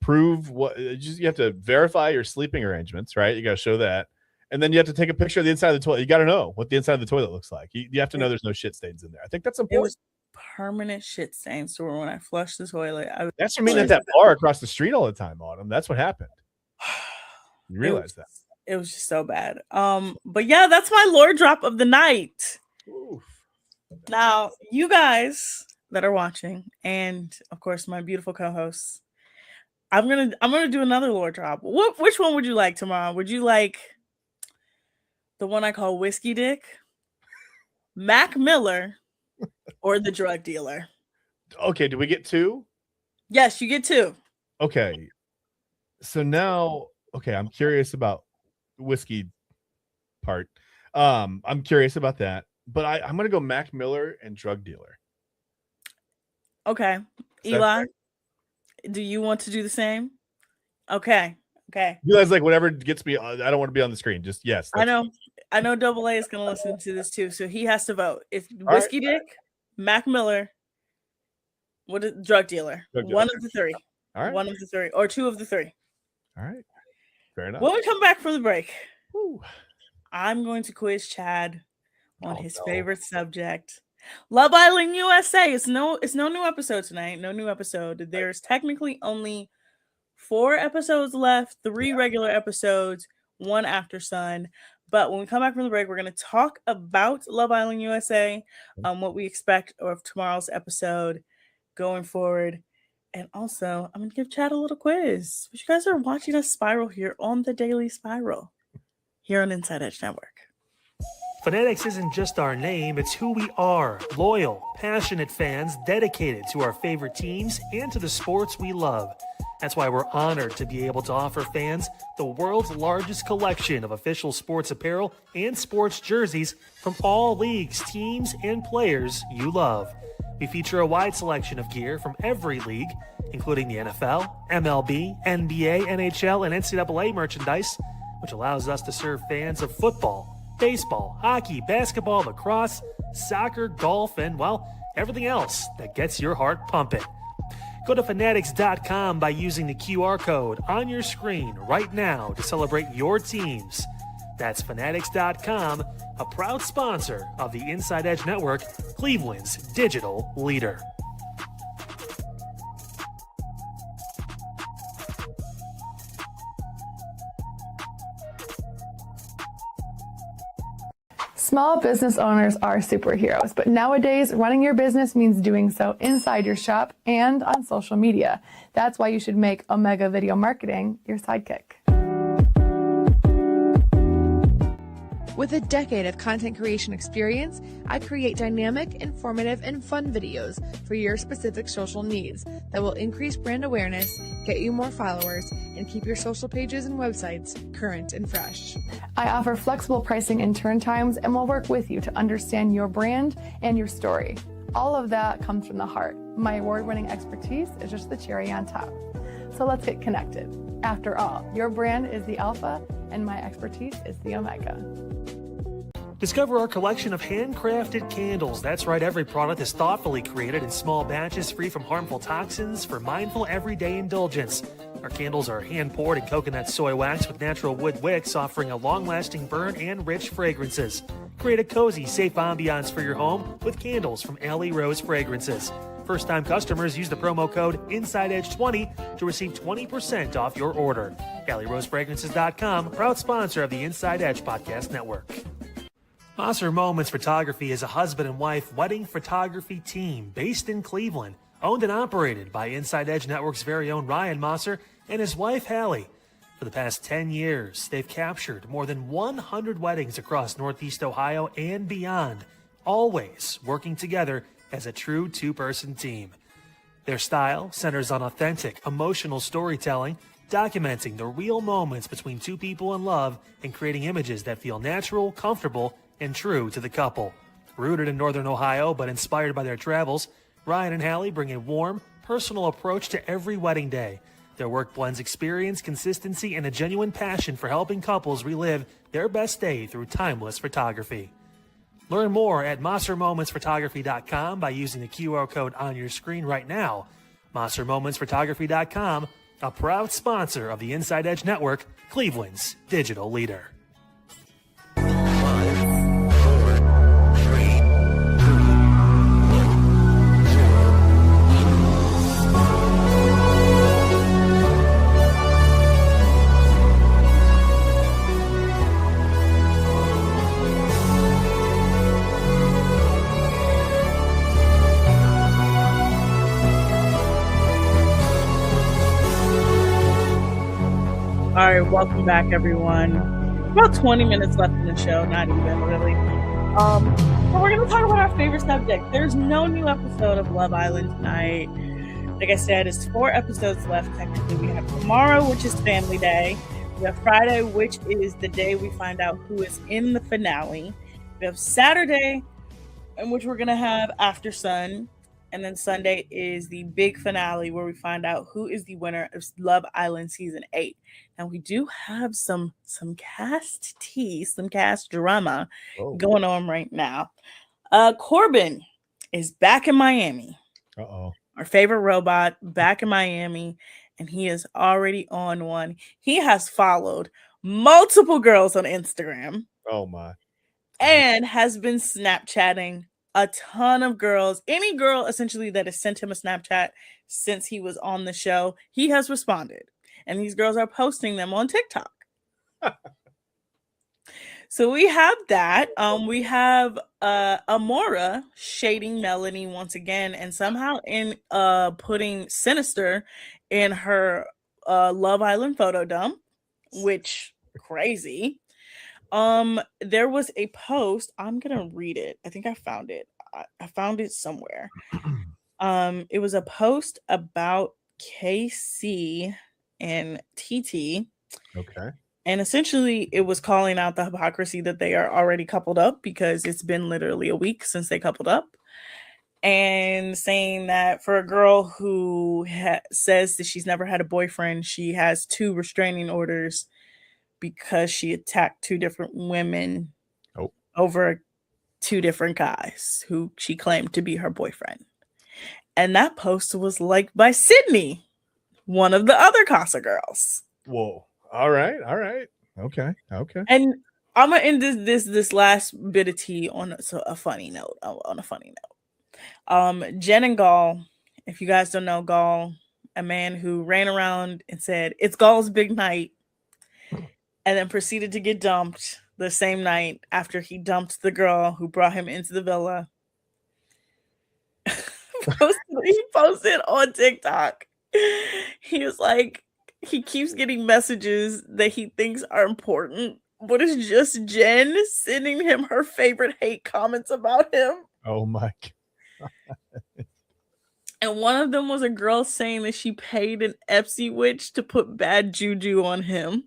Speaker 2: prove what you have to verify your sleeping arrangements, right? You got to show that, and then you have to take a picture of the inside of the toilet. You got to know what the inside of the toilet looks like. You have to know there's no shit stains in there. I think that's
Speaker 6: It
Speaker 2: important.
Speaker 6: was permanent shit stains. So when I flushed the toilet,
Speaker 2: That's for me at that bar across the street all the time, Autumn. That's what happened. You realize that?
Speaker 6: It was just so bad. But yeah, that's my lore drop of the night.
Speaker 2: Oof.
Speaker 6: Now, you guys that are watching, and of course my beautiful co-hosts, I'm gonna do another lore drop. Which one would you like tomorrow? Would you like the one I call Whiskey Dick, Mac Miller, or the drug dealer?
Speaker 2: Okay, do we get two?
Speaker 6: Yes, you get two.
Speaker 2: Okay, so now, I'm curious about whiskey part. I'm curious about that, but I'm gonna go Mac Miller and drug dealer.
Speaker 6: Okay, Eli, do you want to do the same? Okay.
Speaker 2: You guys, like, whatever gets me. I don't want to be on the screen. Just yes.
Speaker 6: I know Double A is going to listen to this too, so he has to vote. It's Whiskey Dick, Mac Miller, what is drug dealer? One of the three.
Speaker 2: All right.
Speaker 6: One of the three, or two of the three.
Speaker 2: All right. Fair enough.
Speaker 6: When we come back from the break, I'm going to quiz Chad on his favorite subject. Love Island USA. It's no new episode tonight. No new episode. There's technically only 4 episodes left, 3 regular episodes, 1 After Sun. But when we come back from the break, we're going to talk about Love Island USA, what we expect of tomorrow's episode going forward. And also, I'm going to give Chad a little quiz. You guys are watching us spiral here on the Daily Spiral here on Inside Edge Network.
Speaker 1: Fanatics isn't just our name, it's who we are. Loyal, passionate fans dedicated to our favorite teams and to the sports we love. That's why we're honored to be able to offer fans the world's largest collection of official sports apparel and sports jerseys from all leagues, teams, and players you love. We feature a wide selection of gear from every league, including the NFL, MLB, NBA, NHL, and NCAA merchandise, which allows us to serve fans of football, baseball, hockey, basketball, lacrosse, soccer, golf, and, well, everything else that gets your heart pumping. Go to fanatics.com by using the QR code on your screen right now to celebrate your teams. That's fanatics.com, a proud sponsor of the Inside Edge Network, Cleveland's digital leader.
Speaker 4: Small business owners are superheroes, but nowadays running your business means doing so inside your shop and on social media. That's why you should make Omega Video Marketing your sidekick.
Speaker 5: With a decade of content creation experience, I create dynamic, informative, and fun videos for your specific social needs that will increase brand awareness, get you more followers, and keep your social pages and websites current and fresh.
Speaker 4: I offer flexible pricing and turn times and will work with you to understand your brand and your story. All of that comes from the heart. My award-winning expertise is just the cherry on top. So let's get connected. After all, your brand is the alpha and my expertise is the omega.
Speaker 1: Discover our collection of handcrafted candles. That's right, every product is thoughtfully created in small batches free from harmful toxins for mindful everyday indulgence. Our candles are hand-poured in coconut soy wax with natural wood wicks, offering a long-lasting burn and rich fragrances. Create a cozy, safe ambiance for your home with candles from Alley Rose Fragrances. First-time customers use the promo code InsideEdge20 to receive 20% off your order. AlleyRoseFragrances.com, proud sponsor of the Inside Edge Podcast Network. Mosser Moments Photography is a husband and wife wedding photography team based in Cleveland, owned and operated by Inside Edge Network's very own Ryan Mosser and his wife Hallie. For the past 10 years, they've captured more than 100 weddings across Northeast Ohio and beyond, always working together as a true two-person team. Their style centers on authentic, emotional storytelling, documenting the real moments between two people in love and creating images that feel natural, comfortable, and true to the couple. Rooted in Northern Ohio but inspired by their travels, Ryan and Hallie bring a warm, personal approach to every wedding day. Their work blends experience, consistency, and a genuine passion for helping couples relive their best day through timeless photography. Learn more at monstermomentsphotography.com by using the QR code on your screen right now. monstermomentsphotography.com, a proud sponsor of the Inside Edge Network, Cleveland's digital leader.
Speaker 6: All right, welcome back, everyone. About 20 minutes left in the show, not even really. So we're going to talk about our favorite subject. There's no new episode of Love Island tonight. Like I said, it's 4 episodes left. Technically, we have tomorrow, which is Family Day. We have Friday, which is the day we find out who is in the finale. We have Saturday, in which we're going to have After Sun. And then Sunday is the big finale where we find out who is the winner of Love Island Season 8. Now, we do have some cast tea, some cast drama going on right now. Corbin is back in Miami.
Speaker 2: Uh-oh.
Speaker 6: Our favorite robot back in Miami, and he is already on one. He has followed multiple girls on Instagram.
Speaker 2: Oh, my.
Speaker 6: And has been Snapchatting a ton of girls. Any girl essentially that has sent him a Snapchat since he was on the show, he has responded. And these girls are posting them on TikTok. So we have that. We have Amora shading Melanie once again, and somehow in putting Sinister in her Love Island photo dump, which crazy. There was a post. I'm gonna read it. I think I found it. I found it somewhere. It was a post about KC and TT.
Speaker 2: Okay.
Speaker 6: And essentially it was calling out the hypocrisy that they are already coupled up, because it's been literally a week since they coupled up. And saying that for a girl who says that she's never had a boyfriend, she has 2 restraining orders because she attacked 2 different women over 2 different guys who she claimed to be her boyfriend. And that post was liked by Sydney, one of the other Casa girls.
Speaker 2: Whoa. All right. Okay.
Speaker 6: And I'm gonna end this last bit of tea on a funny note. Jen and Gall, if you guys don't know Gall, a man who ran around and said it's Gall's big night, and then proceeded to get dumped the same night after he dumped the girl who brought him into the villa. He posted on TikTok. He was like, he keeps getting messages that he thinks are important, but it's just Jen sending him her favorite hate comments about him.
Speaker 2: Oh my God.
Speaker 6: And one of them was a girl saying that she paid an Epsi witch to put bad juju on him.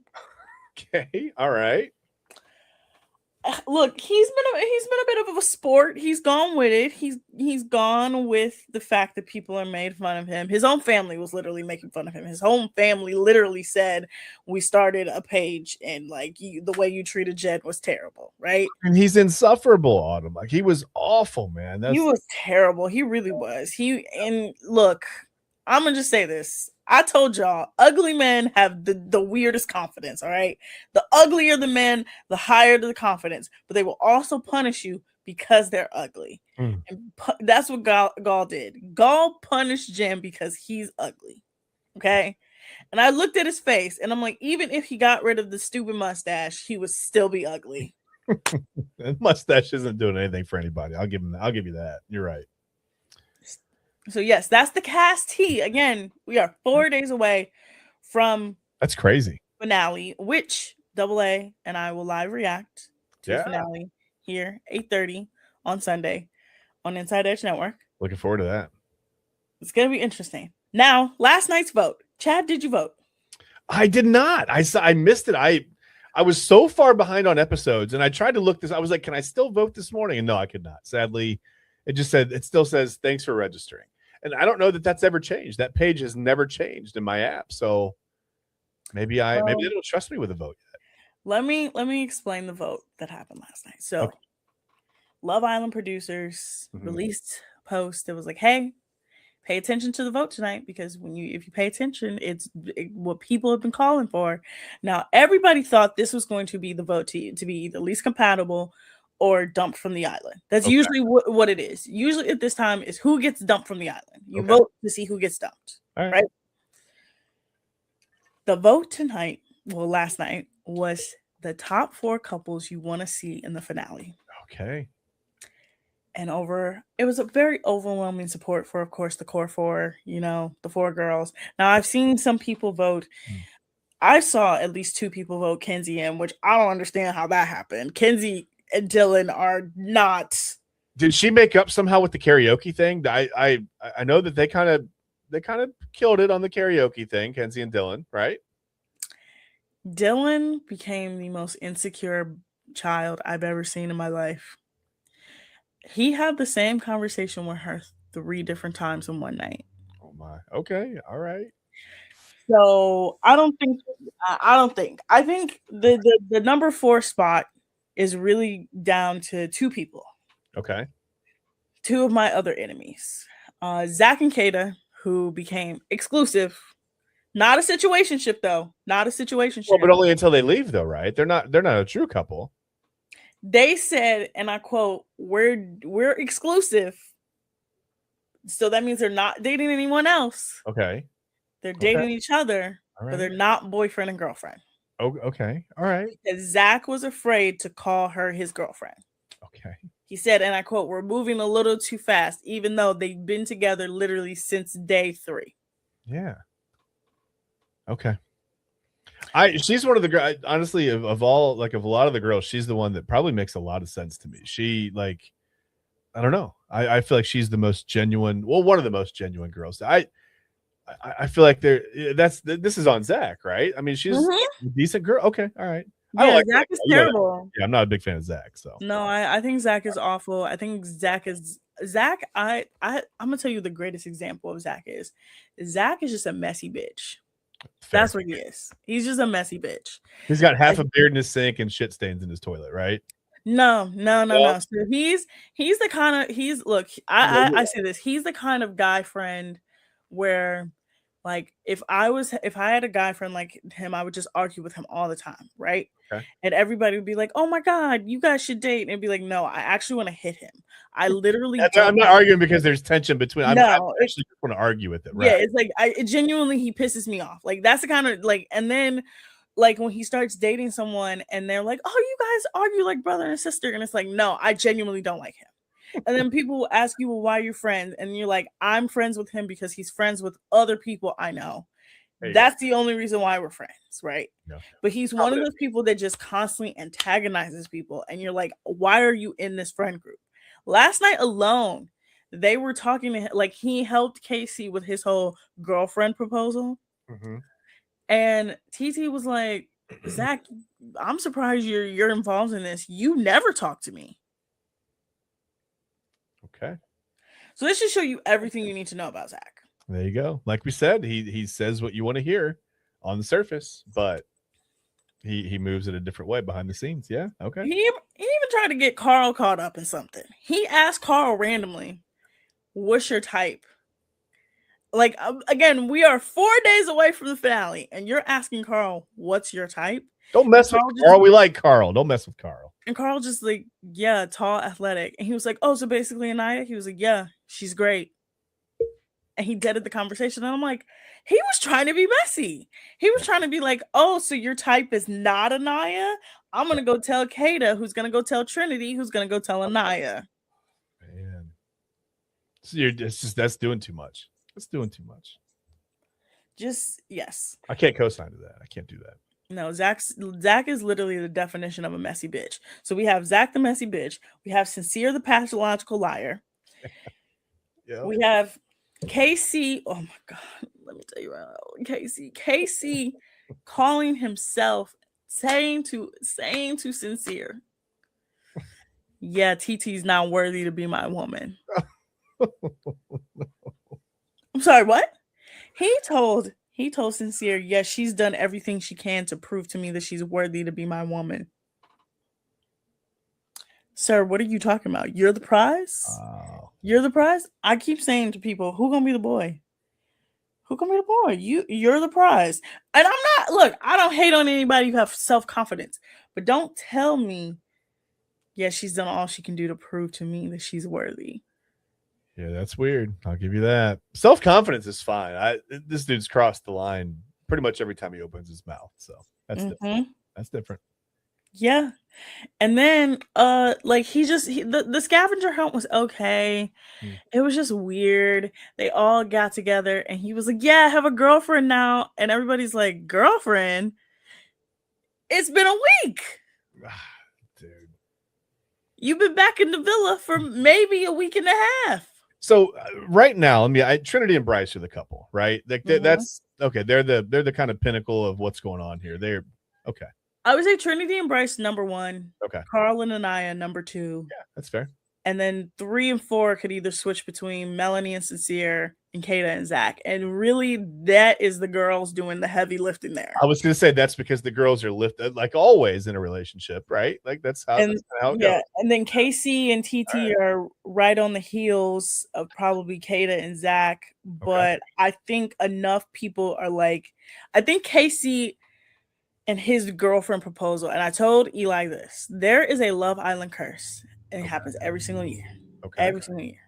Speaker 2: Okay. All right.
Speaker 6: Look, he's been a bit of a sport. He's gone with it. He's gone with the fact that people are made fun of him. His own family was literally making fun of him. His home family literally said, "We started a page and like the way you treated Jed was terrible," right?
Speaker 2: And he's insufferable, Autumn. Like he was awful, man.
Speaker 6: He was terrible. He really was. And look, I'm gonna just say this. I told y'all, ugly men have the weirdest confidence, all right? The uglier the men, the higher the confidence. But they will also punish you because they're ugly. And that's what Gall did. Gall punished Jen because he's ugly, okay? And I looked at his face, and I'm like, even if he got rid of the stupid mustache, he would still be ugly.
Speaker 2: That mustache isn't doing anything for anybody. I'll give you that. You're right.
Speaker 6: So yes, that's the cast tea. Again, we are 4 days away from
Speaker 2: that's crazy
Speaker 6: finale, which AA and I will live react to the finale here 8:30 on Sunday on Inside Edge Network.
Speaker 2: Looking forward to that.
Speaker 6: It's going to be interesting. Now, last night's vote. Chad, did you vote?
Speaker 2: I did not. I missed it. I was so far behind on episodes, and I tried to look this. I was like, can I still vote this morning? And no, I could not. Sadly, it still says thanks for registering. And I don't know that that's ever changed. That page has never changed in my app. So maybe they don't trust me with a vote yet.
Speaker 6: Let me explain the vote that happened last night. So
Speaker 2: Okay.
Speaker 6: Love Island producers released a post that was like, hey, pay attention to the vote tonight, because if you pay attention, it's what people have been calling for. Now, everybody thought this was going to be the vote to be the least compatible or dumped from the island. That's usually what it is. Usually at this time is who gets dumped from the island. You vote to see who gets dumped, right? The vote last night, was the top 4 couples you want to see in the finale.
Speaker 2: Okay.
Speaker 6: And it was a very overwhelming support for, of course, the core 4, the 4 girls. Now, I've seen some people vote. I saw at least 2 people vote Kenzie in, which I don't understand how that happened. Kenzie and Dylan are not.
Speaker 2: Did she make up somehow with the karaoke thing? I know that they kind of killed it on the karaoke thing, Kenzie and Dylan, right?
Speaker 6: Dylan became the most insecure child I've ever seen in my life. He had the same conversation with her 3 different times in one night.
Speaker 2: Oh my. Okay. All right.
Speaker 6: So I think the number 4 spot is really down to 2 people.
Speaker 2: Okay.
Speaker 6: 2 of my other enemies, Zach and Kata, who became exclusive. Not a situationship though. Not a situationship.
Speaker 2: Well, but only until they leave though, right? They're not a true couple.
Speaker 6: They said, and I quote, we're exclusive. So that means they're not dating anyone else.
Speaker 2: Okay.
Speaker 6: They're dating each other, but they're not boyfriend and girlfriend.
Speaker 2: Oh, okay. All right.
Speaker 6: Because Zach was afraid to call her his girlfriend.
Speaker 2: Okay.
Speaker 6: He said, and I quote, we're moving a little too fast, even though they've been together literally since day 3.
Speaker 2: Yeah. Okay. She's one of the girls, honestly, of all, like, of a lot of the girls, she's the one that probably makes a lot of sense to me. She, like, I don't know. I feel like she's the most genuine, one of the most genuine girls. I feel like this is on Zach, right? I mean, she's a decent girl. Okay. All right.
Speaker 6: Yeah, Zach is terrible.
Speaker 2: Yeah, I'm not a big fan of Zach. So
Speaker 6: no, I think Zach is awful. I think Zach. I'm gonna tell you the greatest example of Zach is. Zach is just a messy bitch.
Speaker 2: Fair.
Speaker 6: That's what he is. He's just a messy bitch.
Speaker 2: He's got half a beard in his sink and shit stains in his toilet, right?
Speaker 6: No. So he's the kind of I say this. He's the kind of guy friend where, like, if I had a guy friend like him, I would just argue with him all the time, right? Okay. And everybody would be like, "Oh my god, you guys should date," and it'd be like, "No, I actually want to hit him. I literally."
Speaker 2: I'm not arguing because there's tension between. I actually just want to argue with it. Right?
Speaker 6: Yeah, it's like it genuinely he pisses me off. Like that's the kind of like, and then like when he starts dating someone and they're like, "Oh, you guys argue like brother and sister," and it's like, no, I genuinely don't like him. And then people will ask you, "Well, why are you friends?" And you're like, "I'm friends with him because he's friends with other people I know." That's the only reason why we're friends, right? Yeah. But he's one of those people that just constantly antagonizes people, and you're like, "Why are you in this friend group?" Last night alone, they were talking to him, like he helped Casey with his whole girlfriend proposal. Mm-hmm. And TT was like, "Zach, I'm surprised you're involved in this. You never talk to me."
Speaker 2: Okay.
Speaker 6: So this should show you everything you need to know about Zach.
Speaker 2: There you go. Like we said, he says what you want to hear on the surface, but he moves it a different way behind the scenes. Yeah. Okay.
Speaker 6: He even tried to get Carl caught up in something. He asked Carl randomly, "What's your type?" Like, again, we are 4 days away from the finale, and you're asking Carl, "What's your type?"
Speaker 2: Don't mess with Carl. We like Carl. Don't mess with Carl.
Speaker 6: And Carl just like, "Yeah, tall, athletic." And he was like, "Oh, so basically Anaya?" He was like, "Yeah, she's great." And he deaded the conversation. And I'm like, he was trying to be messy. He was trying to be like, "Oh, so your type is not Anaya? I'm going to go tell Kata, who's going to go tell Trinity, who's going to go tell Anaya."
Speaker 2: Man. So that's doing too much. That's doing too much.
Speaker 6: Yes.
Speaker 2: I can't co-sign to that. I can't do that.
Speaker 6: No, Zach is literally the definition of a messy bitch. So we have Zach the messy bitch. We have Sincere the pathological liar.
Speaker 2: Yeah.
Speaker 6: We have Casey, oh my God, let me tell you right now. Casey calling himself, saying to Sincere, yeah, TT's not worthy to be my woman. I'm sorry, what? He told Sincere, yes, she's done everything she can to prove to me that she's worthy to be my woman. Sir, what are you talking about? You're the prize? You're the prize? I keep saying to people, who gonna be the boy? Who gonna be the boy? You're the prize. And I'm not, look, I don't hate on anybody who have self-confidence, but don't tell me, yeah, she's done all she can do to prove to me that she's worthy.
Speaker 2: Yeah, that's weird. I'll give you that. Self-confidence is fine. This dude's crossed the line pretty much every time he opens his mouth. So that's different. That's different.
Speaker 6: Yeah. And then like the scavenger hunt was okay. It was just weird. They all got together and he was like, yeah, I have a girlfriend now. And everybody's like, girlfriend? It's been a week.
Speaker 2: Dude.
Speaker 6: You've been back in the villa for maybe a week and a half.
Speaker 2: So right now, Trinity and Bryce are the couple, right? That's okay. They're the kind of pinnacle of what's going on here. They're okay.
Speaker 6: I would say Trinity and Bryce number 1.
Speaker 2: Okay.
Speaker 6: Carl and Anaya number 2.
Speaker 2: Yeah, that's fair.
Speaker 6: And then 3 and 4 could either switch between Melanie and Sincere and Kata and Zach. And really, that is the girls doing the heavy lifting there.
Speaker 2: I was going to say that's because the girls are lifted, like always in a relationship, right? Like that's how it goes.
Speaker 6: And then Casey and TT are right on the heels of probably Kata and Zach. But I think enough people are like, I think Casey and his girlfriend proposal. And I told Eli this, there is a Love Island curse. And it happens every single year. Every single year.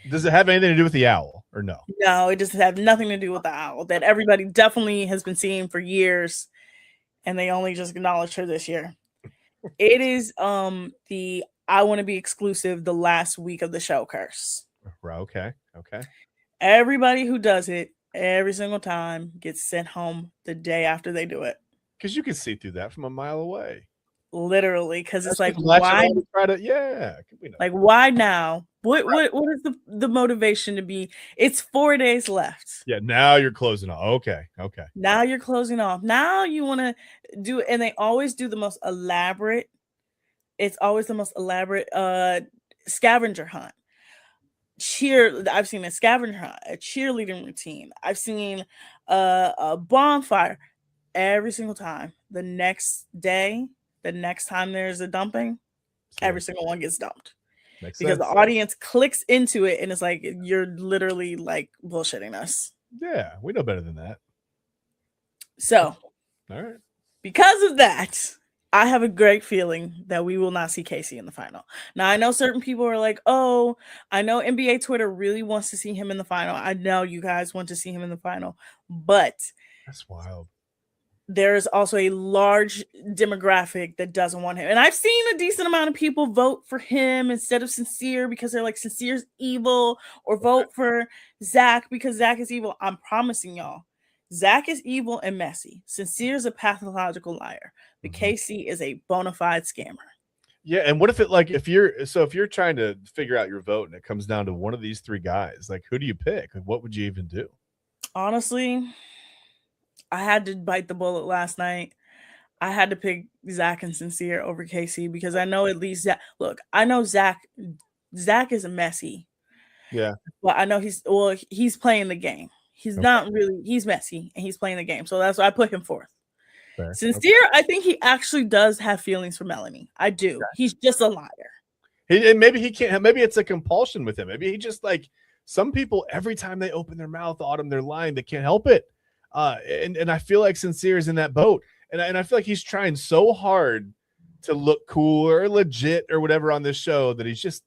Speaker 2: Does it have anything to do with the owl or no?
Speaker 6: No, it just has nothing to do with the owl that everybody definitely has been seeing for years. And they only just acknowledged her this year. It is the I want to be exclusive the last week of the show curse.
Speaker 2: Okay.
Speaker 6: Everybody who does it every single time gets sent home the day after they do it.
Speaker 2: Because you can see through that from a mile away.
Speaker 6: Literally, because it's like, why? Like, why now? What is the motivation to be? It's 4 days left.
Speaker 2: Yeah, now you're closing off. Okay.
Speaker 6: Now you're closing off. Now you want to do it, and they always do the most elaborate. It's always the most elaborate scavenger hunt. I've seen a scavenger hunt, a cheerleading routine. I've seen a bonfire. Every single time. The next day, the next time there's a dumping, every single one gets dumped. Because the audience clicks into it and it's like, you're literally like bullshitting us.
Speaker 2: Yeah, we know better than that.
Speaker 6: So,
Speaker 2: all right.
Speaker 6: Because of that, I have a great feeling that we will not see Casey in the final. Now, I know certain people are like, oh, I know NBA Twitter really wants to see him in the final. I know you guys want to see him in the final, but
Speaker 2: that's wild.
Speaker 6: There is also a large demographic that doesn't want him. And I've seen a decent amount of people vote for him instead of Sincere because they're like, Sincere's evil, or vote for Zach because Zach is evil. I'm promising y'all, Zach is evil and messy. Sincere's a pathological liar. But Casey is a bona fide scammer.
Speaker 2: Yeah, and what if if you're trying to figure out your vote and it comes down to one of these 3 guys, like who do you pick? Like, what would you even do?
Speaker 6: Honestly, I had to bite the bullet last night. I had to pick Zach and Sincere over Casey because I know at least Zach. Look, I know Zach is messy.
Speaker 2: Yeah.
Speaker 6: But I know he's playing the game. He's not really, he's messy and he's playing the game. So that's why I put him forth. Fair. Sincere, I think he actually does have feelings for Melanie. I do. Okay. He's just a liar.
Speaker 2: And maybe he can't, maybe it's a compulsion with him. Maybe he just like, some people, every time they open their mouth, Autumn, they're lying. They can't help it. And I feel like Sincere is in that boat. And I feel like he's trying so hard to look cool or legit or whatever on this show that he just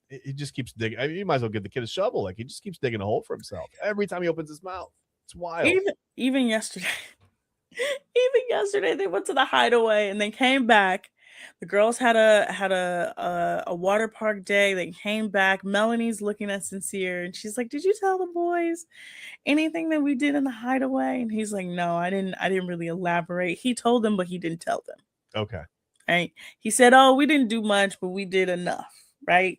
Speaker 2: keeps digging. I mean, you might as well give the kid a shovel. Like, he just keeps digging a hole for himself every time he opens his mouth. It's wild.
Speaker 6: Even yesterday, they went to the hideaway and they came back. The girls had a water park day. They came back. Melanie's looking at Sincere and she's like, "Did you tell the boys anything that we did in the hideaway?" And he's like, "No, I didn't really elaborate." He told them, but he didn't tell them.
Speaker 2: Okay.
Speaker 6: Right? He said, "Oh, we didn't do much, but we did enough." Right?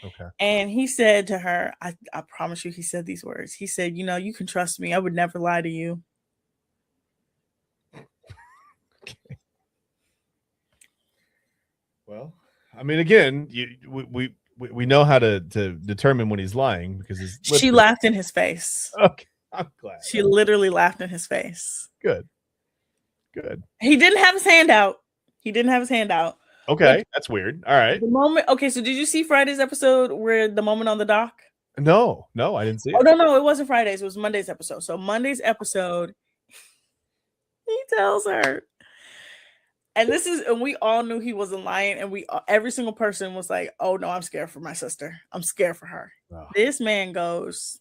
Speaker 2: Okay.
Speaker 6: And he said to her, I promise you, he said these words. He said, you know, you can trust me. I would never lie to you.
Speaker 2: Okay. Well, I mean, again, we know how to determine when he's lying because his lips
Speaker 6: She laughed in his face.
Speaker 2: Okay, I'm glad.
Speaker 6: She literally laughed in his face.
Speaker 2: Good.
Speaker 6: He didn't have his hand out.
Speaker 2: Okay,
Speaker 6: Which,
Speaker 2: that's weird. All right.
Speaker 6: the moment. Okay, so did you see Friday's episode where the moment on the dock?
Speaker 2: No, I didn't see it.
Speaker 6: Oh no, it wasn't Friday's. It was Monday's episode. So Monday's episode, he tells her, and we all knew he wasn't lying, and every single person was like, "Oh no, I'm scared for my sister. I'm scared for her."
Speaker 2: Oh.
Speaker 6: This man goes,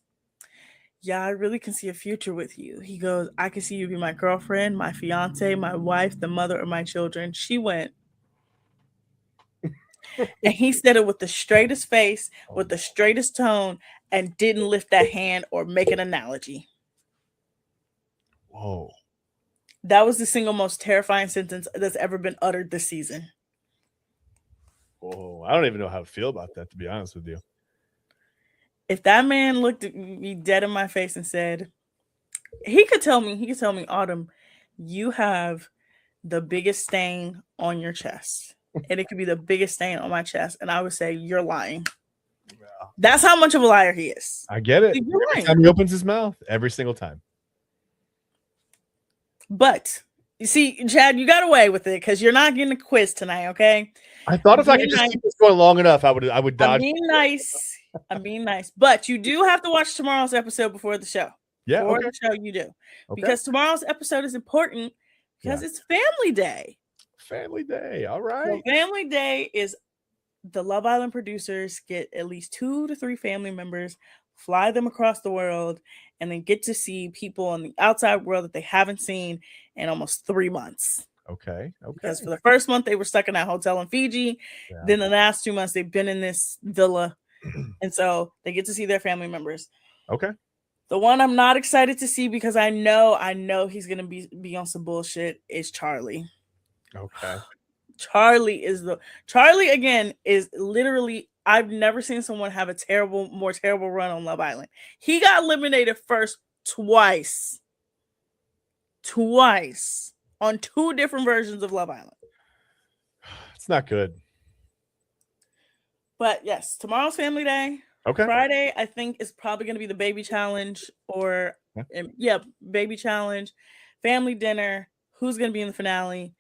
Speaker 6: "Yeah, I really can see a future with you." He goes, "I can see you be my girlfriend, my fiance, my wife, the mother of my children." She went, and he said it with the straightest face, with the straightest tone, and didn't lift that hand or make an analogy.
Speaker 2: Whoa.
Speaker 6: That was the single most terrifying sentence that's ever been uttered this season.
Speaker 2: Whoa. I don't even know how to feel about that, to be honest with you.
Speaker 6: If that man looked at me dead in my face and said, he could tell me, Autumn, you have the biggest stain on your chest. And it could be the biggest stain on my chest. And I would say, you're lying.
Speaker 2: Yeah.
Speaker 6: That's how much of a liar he is.
Speaker 2: I get it. Every time he opens his mouth, every single time.
Speaker 6: But you see, Chad, you got away with it because you're not getting a quiz tonight, okay?
Speaker 2: I thought if I could just keep this going long enough, I would dodge.
Speaker 6: I'm being nice. But you do have to watch tomorrow's episode before the show.
Speaker 2: Yeah.
Speaker 6: Before the show, you do.
Speaker 2: Okay.
Speaker 6: Because tomorrow's episode is important because it's Family Day.
Speaker 2: Family Day. All right.
Speaker 6: So Family Day is the Love Island producers get at least 2 to 3 family members, fly them across the world, and then get to see people in the outside world that they haven't seen in almost 3 months.
Speaker 2: Okay.
Speaker 6: Because for the first month, they were stuck in that hotel in Fiji. Yeah. Then the last 2 months, they've been in this villa. And so they get to see their family members.
Speaker 2: Okay.
Speaker 6: The one I'm not excited to see because I know he's going to be on some bullshit is Charlie.
Speaker 2: Okay.
Speaker 6: Charlie again is literally, I've never seen someone have a more terrible run on Love Island. He got eliminated first twice on 2 different versions of Love Island.
Speaker 2: It's not good.
Speaker 6: But yes, tomorrow's Family Day.
Speaker 2: Okay.
Speaker 6: Friday, I think, is probably going to be the baby challenge baby challenge, family dinner. Who's going to be in the finale?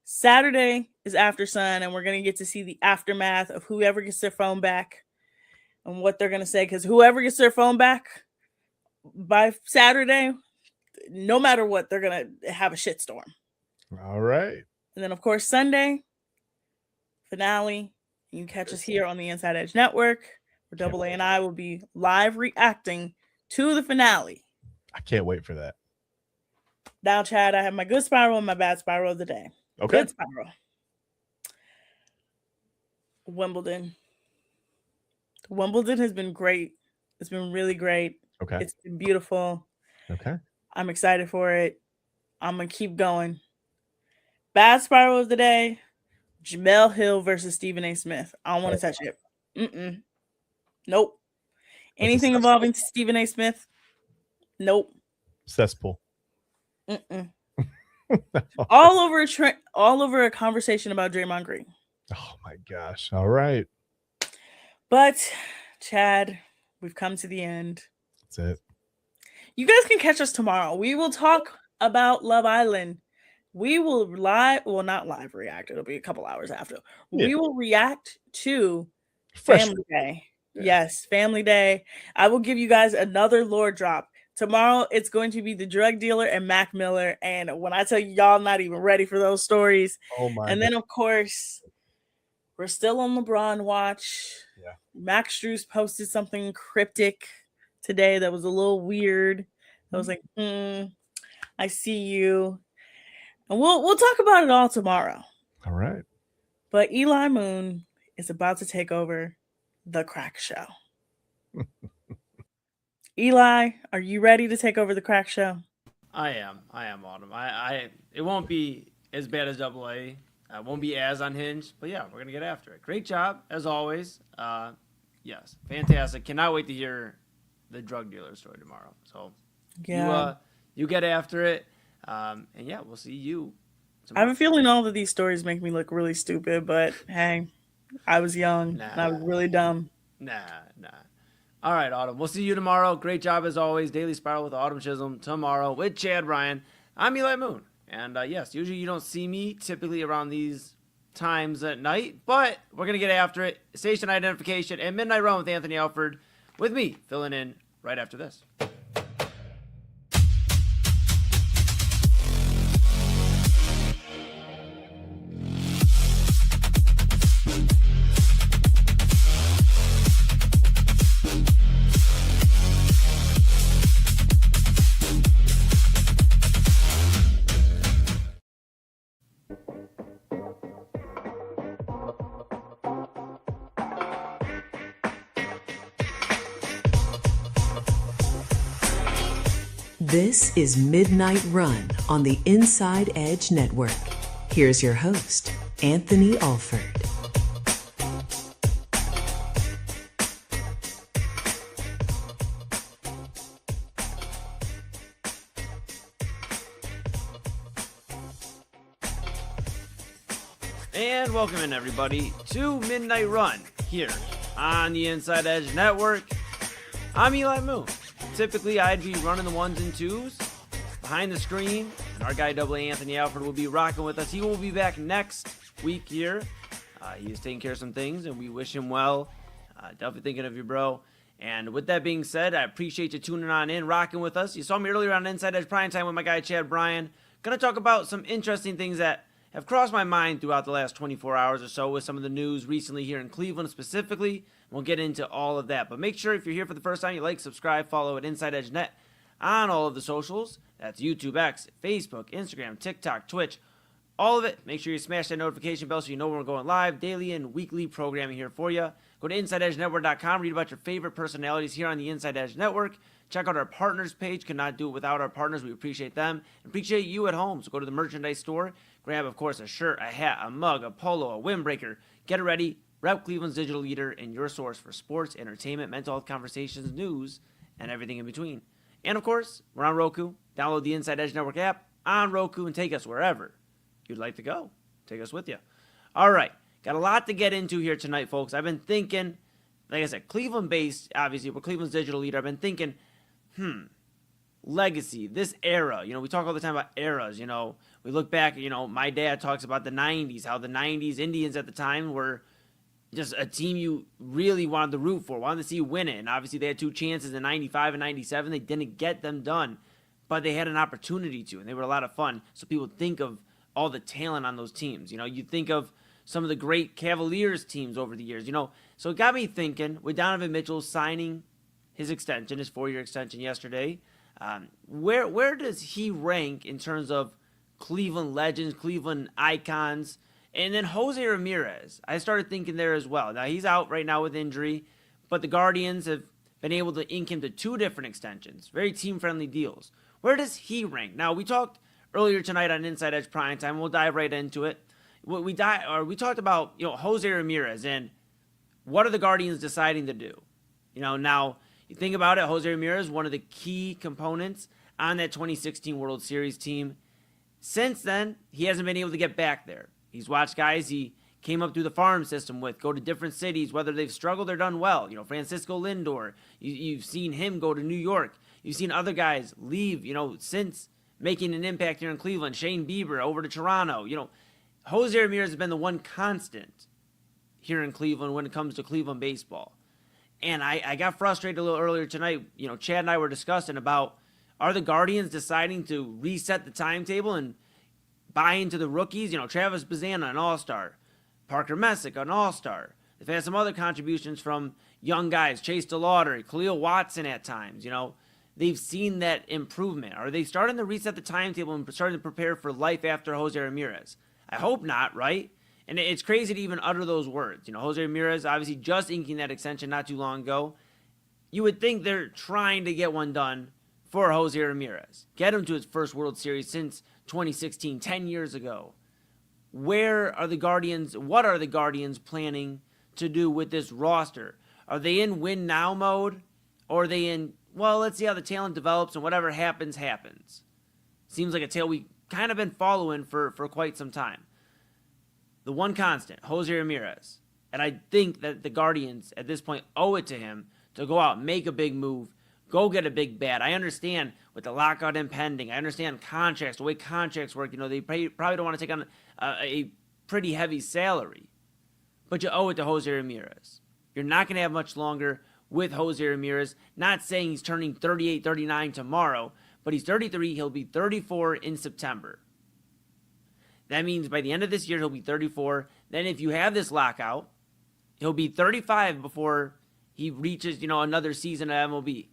Speaker 6: Saturday is After Sun, and we're going to get to see the aftermath of whoever gets their phone back and what they're going to say. Because whoever gets their phone back by Saturday, no matter what, they're going to have a shitstorm.
Speaker 2: All right.
Speaker 6: And then, of course, Sunday, finale. You can catch us here on the Inside Edge Network, where Double A and I will be live reacting to the finale.
Speaker 2: I can't wait for that.
Speaker 6: Now, Chad, I have my good spiral and my bad spiral of the day.
Speaker 2: Okay.
Speaker 6: Good spiral. Wimbledon has been great. It's been really great.
Speaker 2: Okay.
Speaker 6: It's been beautiful.
Speaker 2: Okay.
Speaker 6: I'm excited for it. I'm going to keep going. Bad spiral of the day. Jamel Hill versus Stephen A. Smith. I don't want to touch it. Nope. Anything involving Stephen A. Smith? Nope.
Speaker 2: Cesspool.
Speaker 6: all over a conversation about Draymond Green.
Speaker 2: Oh my gosh. All right.
Speaker 6: But Chad, we've come to the end.
Speaker 2: That's it.
Speaker 6: You guys can catch us tomorrow. We will talk about Love Island. We will not live react. It'll be a couple hours after. Yeah. We will react to Family Day. Yeah. Yes, Family Day. I will give you guys another lore drop. Tomorrow, it's going to be the drug dealer and Mac Miller. And when I tell you, y'all not even ready for those stories.
Speaker 2: Oh my.
Speaker 6: And then, of course, we're still on LeBron watch.
Speaker 2: Yeah.
Speaker 6: Max Strus posted something cryptic today that was a little weird. I was like, I see you. And we'll talk about it all tomorrow.
Speaker 2: All right.
Speaker 6: But Eli Moon is about to take over the Crack Show. Eli, are you ready to take over the Crack Show?
Speaker 3: I am, Autumn. It won't be as bad as Double A. Won't be as unhinged, but yeah, we're gonna get after it. Great job as always. Yes, fantastic. Cannot wait to hear the drug dealer story tomorrow. So you get after it. And yeah, we'll see you tomorrow.
Speaker 6: I have a feeling all of these stories make me look really stupid, but hey, I was young and I was really dumb.
Speaker 3: Nah. All right, Autumn. We'll see you tomorrow. Great job as always. Daily Spiral with Autumn Chisholm tomorrow with Chad Ryan. I'm Eli Moon. And yes, usually you don't see me typically around these times at night, but we're going to get after it. Station identification and Midnight Run with Anthony Alford with me filling in right after this.
Speaker 7: This is Midnight Run on the Inside Edge Network. Here's your host, Anthony Alford.
Speaker 3: And welcome in, everybody, to Midnight Run here on the Inside Edge Network. I'm Eli Moon. Typically, I'd be running the ones and twos behind the screen, and our guy Double A Anthony Alford will be rocking with us. He will be back next week here. He is taking care of some things, and we wish him well. Definitely thinking of you, bro. And with that being said, I appreciate you tuning on in, rocking with us. You saw me earlier on Inside Edge Primetime with my guy Chad Bryan. Going to talk about some interesting things that have crossed my mind throughout the last 24 hours or so with some of the news recently here in Cleveland specifically. We'll get into all of that. But make sure if you're here for the first time, you like, subscribe, follow at Inside Edge Net on all of the socials. That's YouTube, X, Facebook, Instagram, TikTok, Twitch, all of it. Make sure you smash that notification bell so you know when we're going live. Daily and weekly programming here for you. Go to InsideEdgeNetwork.com. Read about your favorite personalities here on the Inside Edge Network. Check out our partners page. Could not do it without our partners. We appreciate them. Appreciate you at home. So go to the merchandise store. Grab, of course, a shirt, a hat, a mug, a polo, a windbreaker. Get it ready. Rep Cleveland's digital leader and your source for sports, entertainment, mental health conversations, news, and everything in between. And, of course, we're on Roku. Download the Inside Edge Network app on Roku and take us wherever you'd like to go. Take us with you. All right. Got a lot to get into here tonight, folks. I've been thinking, like I said, Cleveland-based, obviously. We're Cleveland's digital leader. I've been thinking, legacy, this era. You know, we talk all the time about eras. You know, we look back, you know, my dad talks about the 90s, how the 90s Indians at the time were just a team you really wanted to root for, wanted to see you win it. And obviously they had two chances in 95 and 97. They didn't get them done, but they had an opportunity to, and they were a lot of fun. So people think of all the talent on those teams. You know, you think of some of the great Cavaliers teams over the years, you know. So it got me thinking, with Donovan Mitchell signing his extension, his 4-year extension yesterday, where does he rank in terms of Cleveland legends, Cleveland icons? And then Jose Ramirez, I started thinking there as well. Now, he's out right now with injury, but the Guardians have been able to ink him to 2 different extensions, very team-friendly deals. Where does he rank? Now, we talked earlier tonight on Inside Edge Primetime. We'll dive right into it. We talked about, you know, Jose Ramirez and what are the Guardians deciding to do? You know, now, you think about it, Jose Ramirez, one of the key components on that 2016 World Series team. Since then, he hasn't been able to get back there. He's watched guys he came up through the farm system with go to different cities, whether they've struggled or done well. You know, Francisco Lindor, you've seen him go to New York. You've seen other guys leave, you know, since making an impact here in Cleveland. Shane Bieber over to Toronto. You know, Jose Ramirez has been the one constant here in Cleveland when it comes to Cleveland baseball. And I got frustrated a little earlier tonight. You know, Chad and I were discussing about, are the Guardians deciding to reset the timetable and buy into the rookies? You know, Travis Bazana, an all-star. Parker Messick, an all-star. They've had some other contributions from young guys. Chase DeLauder, Khalil Watson at times. You know, they've seen that improvement. Are they starting to reset the timetable and starting to prepare for life after Jose Ramirez? I hope not, right? And it's crazy to even utter those words. You know, Jose Ramirez obviously just inking that extension not too long ago. You would think they're trying to get one done for Jose Ramirez. Get him to his first World Series since 2016, 10 years ago. Where are the Guardians? What are the Guardians planning to do with this roster? Are they in win now mode? Or are they in, well, let's see how the talent develops and whatever happens, happens? Seems like a tale we kind of been following for quite some time. The one constant, Jose Ramirez. And I think that the Guardians at this point owe it to him to go out, make a big move, go get a big bat. I understand with the lockout impending. I understand contracts, the way contracts work. They probably don't want to take on a pretty heavy salary. But you owe it to Jose Ramirez. You're not going to have much longer with Jose Ramirez. Not saying he's turning 38, 39 tomorrow, but he's 33. He'll be 34 in September. That means by the end of this year, he'll be 34. Then if you have this lockout, he'll be 35 before he reaches, another season of MLB.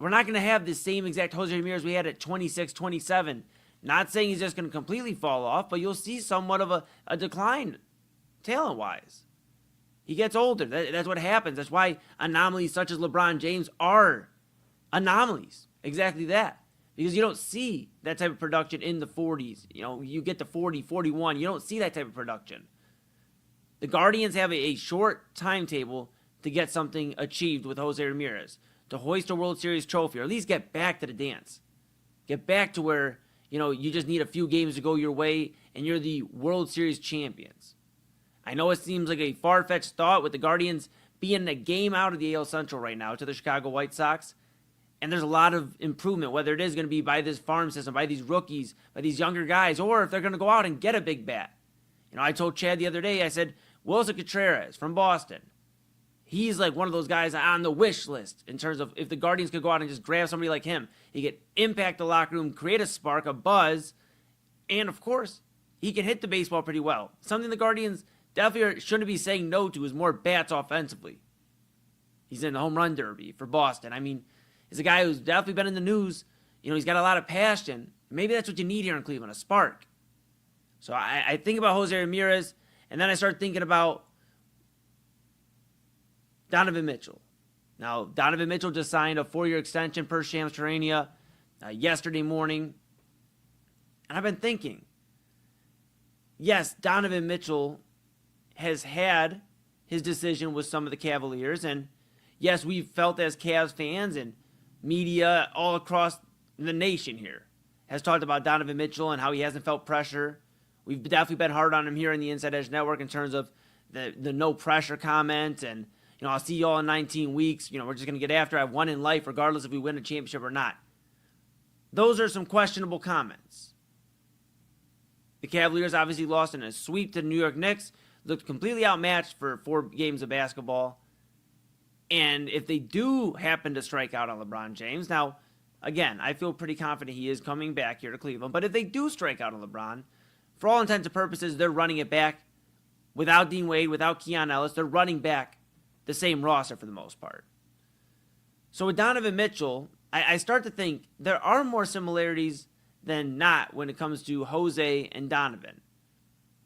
Speaker 3: We're not going to have the same exact Jose Ramirez we had at 26, 27. Not saying he's just going to completely fall off, but you'll see somewhat of a decline talent-wise. He gets older. That's what happens. That's why anomalies such as LeBron James are anomalies. Exactly that. Because you don't see that type of production in the 40s. You get to 40, 41. You don't see that type of production. The Guardians have a short timetable to get something achieved with Jose Ramirez. To hoist a World Series trophy, or at least get back to the dance. Get back to where, you just need a few games to go your way and you're the World Series champions. I know it seems like a far-fetched thought with the Guardians being a game out of the AL Central right now to the Chicago White Sox. And there's a lot of improvement, whether it is going to be by this farm system, by these rookies, by these younger guys, or if they're going to go out and get a big bat. I told Chad the other day, I said, Wilson Contreras from Boston. He's like one of those guys on the wish list in terms of if the Guardians could go out and just grab somebody like him. He could impact the locker room, create a spark, a buzz, and of course, he can hit the baseball pretty well. Something the Guardians definitely shouldn't be saying no to is more bats offensively. He's in the home run derby for Boston. He's a guy who's definitely been in the news. He's got a lot of passion. Maybe that's what you need here in Cleveland, a spark. So I think about Jose Ramirez, and then I start thinking about Donovan Mitchell. Now, Donovan Mitchell just signed a 4-year extension per Shams Charania yesterday morning. And I've been thinking, yes, Donovan Mitchell has had his decision with some of the Cavaliers. And yes, we've felt as Cavs fans and media all across the nation here has talked about Donovan Mitchell and how he hasn't felt pressure. We've definitely been hard on him here in the Inside Edge Network in terms of the no pressure comment and I'll see y'all in 19 weeks. We're just going to get after it. I've won in life regardless if we win a championship or not. Those are some questionable comments. The Cavaliers obviously lost in a sweep to the New York Knicks. Looked completely outmatched for 4 games of basketball. And if they do happen to strike out on LeBron James, now, again, I feel pretty confident he is coming back here to Cleveland. But if they do strike out on LeBron, for all intents and purposes, they're running it back without Dean Wade, without Keon Ellis. They're running back the same roster for the most part. So with Donovan Mitchell, I start to think there are more similarities than not when it comes to Jose and Donovan.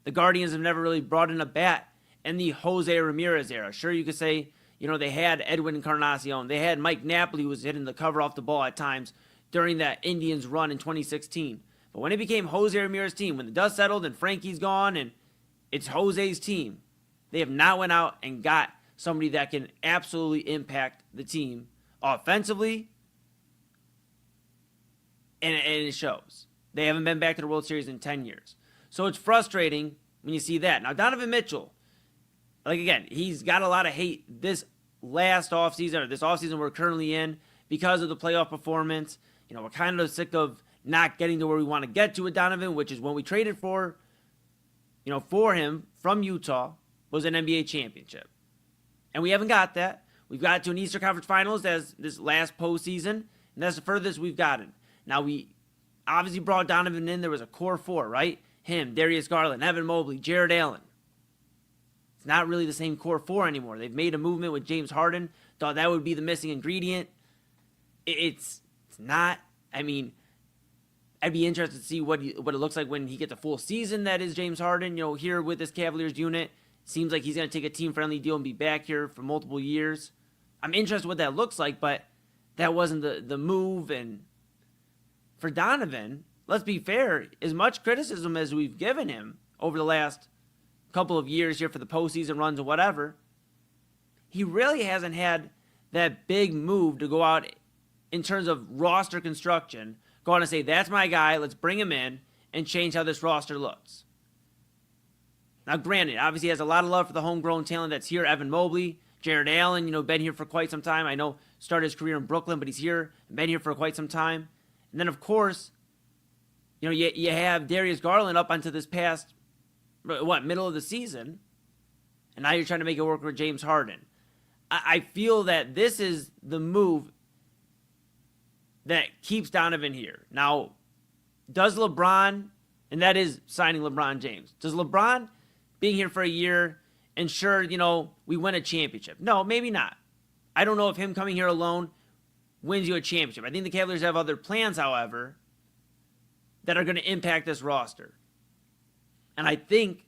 Speaker 3: The Guardians have never really brought in a bat in the Jose Ramirez era. Sure, you could say, they had Edwin Encarnacion. They had Mike Napoli, who was hitting the cover off the ball at times during that Indians run in 2016. But when it became Jose Ramirez's team, when the dust settled and Frankie's gone and it's Jose's team, they have not went out and got somebody that can absolutely impact the team offensively, and it shows. They haven't been back to the World Series in 10 years. So it's frustrating when you see that. Now, Donovan Mitchell, again, he's got a lot of hate this last offseason, or this offseason we're currently in, because of the playoff performance. We're kind of sick of not getting to where we want to get to with Donovan, which is when we traded for him from Utah, was an NBA championship. And we haven't got that. We've got to an Eastern Conference Finals as this last postseason, and that's the furthest we've gotten. Now, we obviously brought Donovan in. There was a core 4, right? Him, Darius Garland, Evan Mobley, Jared Allen. It's not really the same core 4 anymore. They've made a movement with James Harden. Thought that would be the missing ingredient. It's not. I'd be interested to see what it looks like when he gets a full season. That is James Harden, here with this Cavaliers unit. Seems like he's going to take a team-friendly deal and be back here for multiple years. I'm interested what that looks like, but that wasn't the move. And for Donovan, let's be fair, as much criticism as we've given him over the last couple of years here for the postseason runs and whatever, he really hasn't had that big move to go out in terms of roster construction, go out and say, that's my guy, let's bring him in and change how this roster looks. Now, granted, obviously he has a lot of love for the homegrown talent that's here. Evan Mobley, Jared Allen, been here for quite some time. I know started his career in Brooklyn, but he's here and been here for quite some time. And then, of course, you have Darius Garland up until this past, middle of the season. And now you're trying to make it work with James Harden. I feel that this is the move that keeps Donovan here. Now, does LeBron, and that is signing LeBron James, does LeBron being here for a year ensure, we win a championship? No, maybe not. I don't know if him coming here alone wins you a championship. I think the Cavaliers have other plans, however, that are going to impact this roster. And I think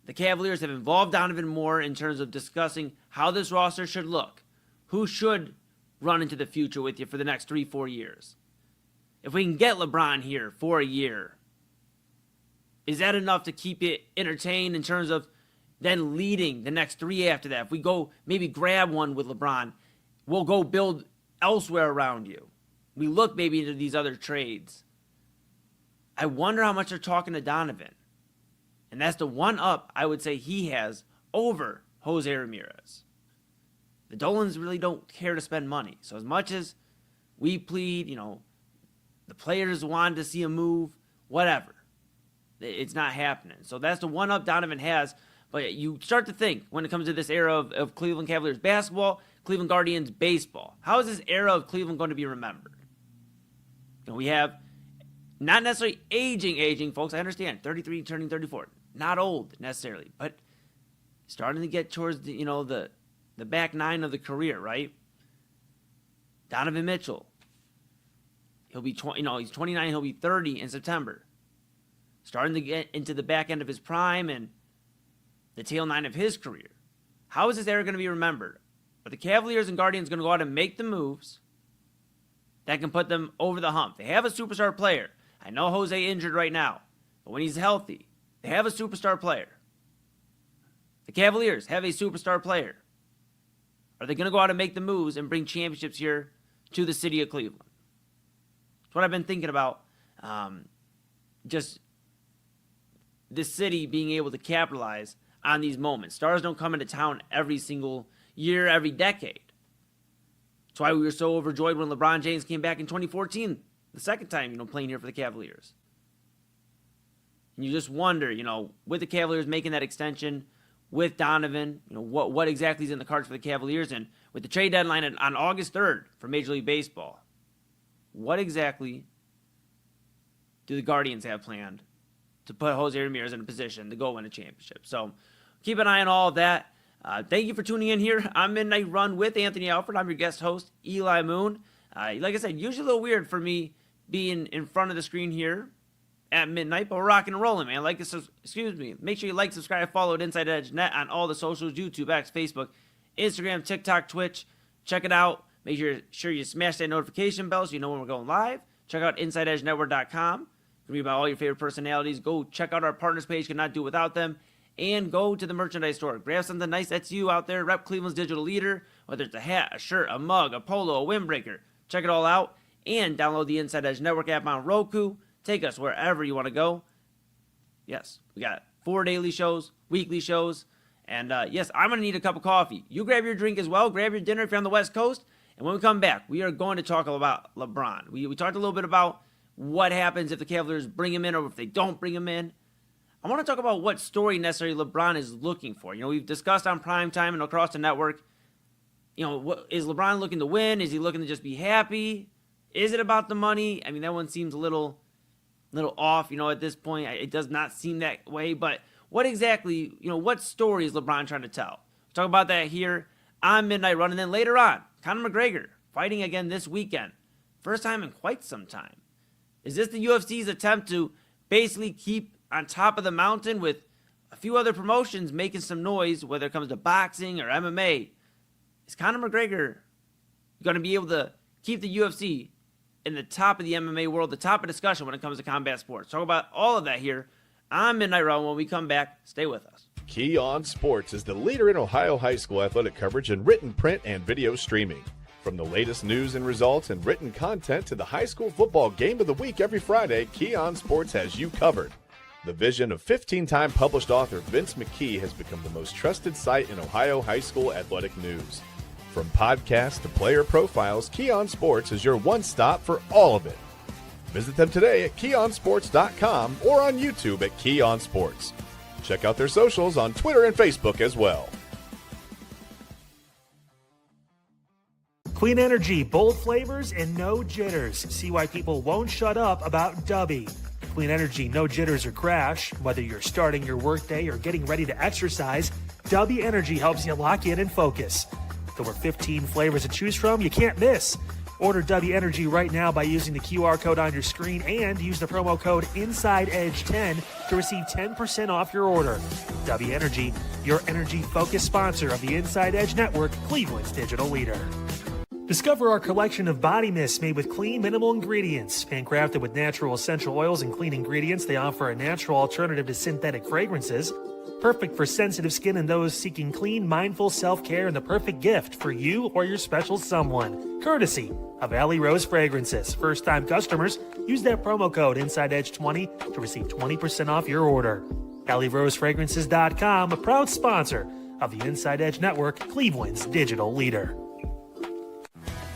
Speaker 3: the Cavaliers have involved Donovan more in terms of discussing how this roster should look. Who should run into the future with you for the next 3-4 years? If we can get LeBron here for a year, is that enough to keep it entertained in terms of then leading the next 3 after that? If we go maybe grab one with LeBron, we'll go build elsewhere around you. We look maybe into these other trades. I wonder how much they're talking to Donovan. And that's the one up I would say he has over Jose Ramirez. The Dolans really don't care to spend money. So as much as we plead, the players wanted to see a move, whatever. It's not happening. So that's the one up Donovan has. But you start to think when it comes to this era of Cleveland Cavaliers basketball, Cleveland Guardians baseball. How is this era of Cleveland going to be remembered? We have not necessarily aging folks. I understand. 33 turning 34. Not old necessarily, but starting to get towards the back nine of the career, right? Donovan Mitchell. He'll be he's 29, he'll be 30 in September. Starting to get into the back end of his prime and the tail nine of his career. How is this era going to be remembered? Are the Cavaliers and Guardians going to go out and make the moves that can put them over the hump? They have a superstar player. I know Jose injured right now, but when he's healthy, they have a superstar player. The Cavaliers have a superstar player. Are they going to go out and make the moves and bring championships here to the city of Cleveland? That's what I've been thinking about. Just this city being able to capitalize on these moments. Stars don't come into town every single year, every decade. That's why we were so overjoyed when LeBron James came back in 2014, the second time, playing here for the Cavaliers. And you just wonder, with the Cavaliers making that extension, with Donovan, what exactly is in the cards for the Cavaliers, and with the trade deadline on August 3rd for Major League Baseball, what exactly do the Guardians have planned to put Jose Ramirez in a position to go win a championship? So keep an eye on all of that. Thank you for tuning in here on Midnight Run with Anthony Alford. I'm your guest host, Eli Moon. Like I said, usually a little weird for me being in front of the screen here at midnight, but we're rocking and rolling, man. Make sure you like, subscribe, follow at Inside Edge Net on all the socials, YouTube, X, Facebook, Instagram, TikTok, Twitch. Check it out. Make sure you smash that notification bell so you know when we're going live. Check out InsideEdgeNetwork.com. Read about all your favorite personalities. Go check out our partners page. Cannot do without them. And go to the merchandise store. Grab something nice that's you out there. Rep Cleveland's digital leader. Whether it's a hat, a shirt, a mug, a polo, a windbreaker. Check it all out. And download the Inside Edge Network app on Roku. Take us wherever you want to go. Yes, we got 4 daily shows, weekly shows. And yes, I'm going to need a cup of coffee. You grab your drink as well. Grab your dinner if you're on the West Coast. And when we come back, we are going to talk about LeBron. We talked a little bit about what happens if the Cavaliers bring him in or if they don't bring him in. I want to talk about what story necessarily LeBron is looking for. We've discussed on Primetime and across the network. What is LeBron looking to win? Is he looking to just be happy? Is it about the money? I mean, that one seems a little off, at this point. It does not seem that way. But what exactly, what story is LeBron trying to tell? We'll talk about that here on Midnight Run. And then later on, Conor McGregor fighting again this weekend. First time in quite some time. Is this the UFC's attempt to basically keep on top of the mountain with a few other promotions making some noise, whether it comes to boxing or MMA? Is Conor McGregor going to be able to keep the UFC in the top of the MMA world, the top of discussion when it comes to combat sports? Talk about all of that here on Midnight Run when we come back. Stay with us.
Speaker 2: Key On Sports is the leader in Ohio high school athletic coverage in written, print, and video streaming. From the latest news and results and written content to the high school football game of the week every Friday, Key On Sports has you covered. The vision of 15-time published author Vince McKee has become the most trusted site in Ohio high school athletic news. From podcasts to player profiles, Key On Sports is your one-stop for all of it. Visit them today at keyonsports.com or on YouTube at Key On Sports. Check out their socials on Twitter and Facebook as well.
Speaker 1: Clean energy, bold flavors, and no jitters. See why people won't shut up about Dubby. Clean energy, no jitters or crash. Whether you're starting your workday or getting ready to exercise, Dubby Energy helps you lock in and focus. With over 15 flavors to choose from, you can't miss. Order Dubby Energy right now by using the QR code on your screen and use the promo code InsideEdge10 to receive 10% off your order. Dubby Energy, your energy-focused sponsor of the Inside Edge Network, Cleveland's digital leader. Discover our collection of body mists made with clean, minimal ingredients. Handcrafted with natural essential oils and clean ingredients, they offer a natural alternative to synthetic fragrances. Perfect for sensitive skin and those seeking clean, mindful self-care, and the perfect gift for you or your special someone. Courtesy of Alley Rose Fragrances. First-time customers, use that promo code InsideEdge20 to receive 20% off your order. AlleyRoseFragrances.com, a proud sponsor of the Inside Edge Network, Cleveland's digital leader.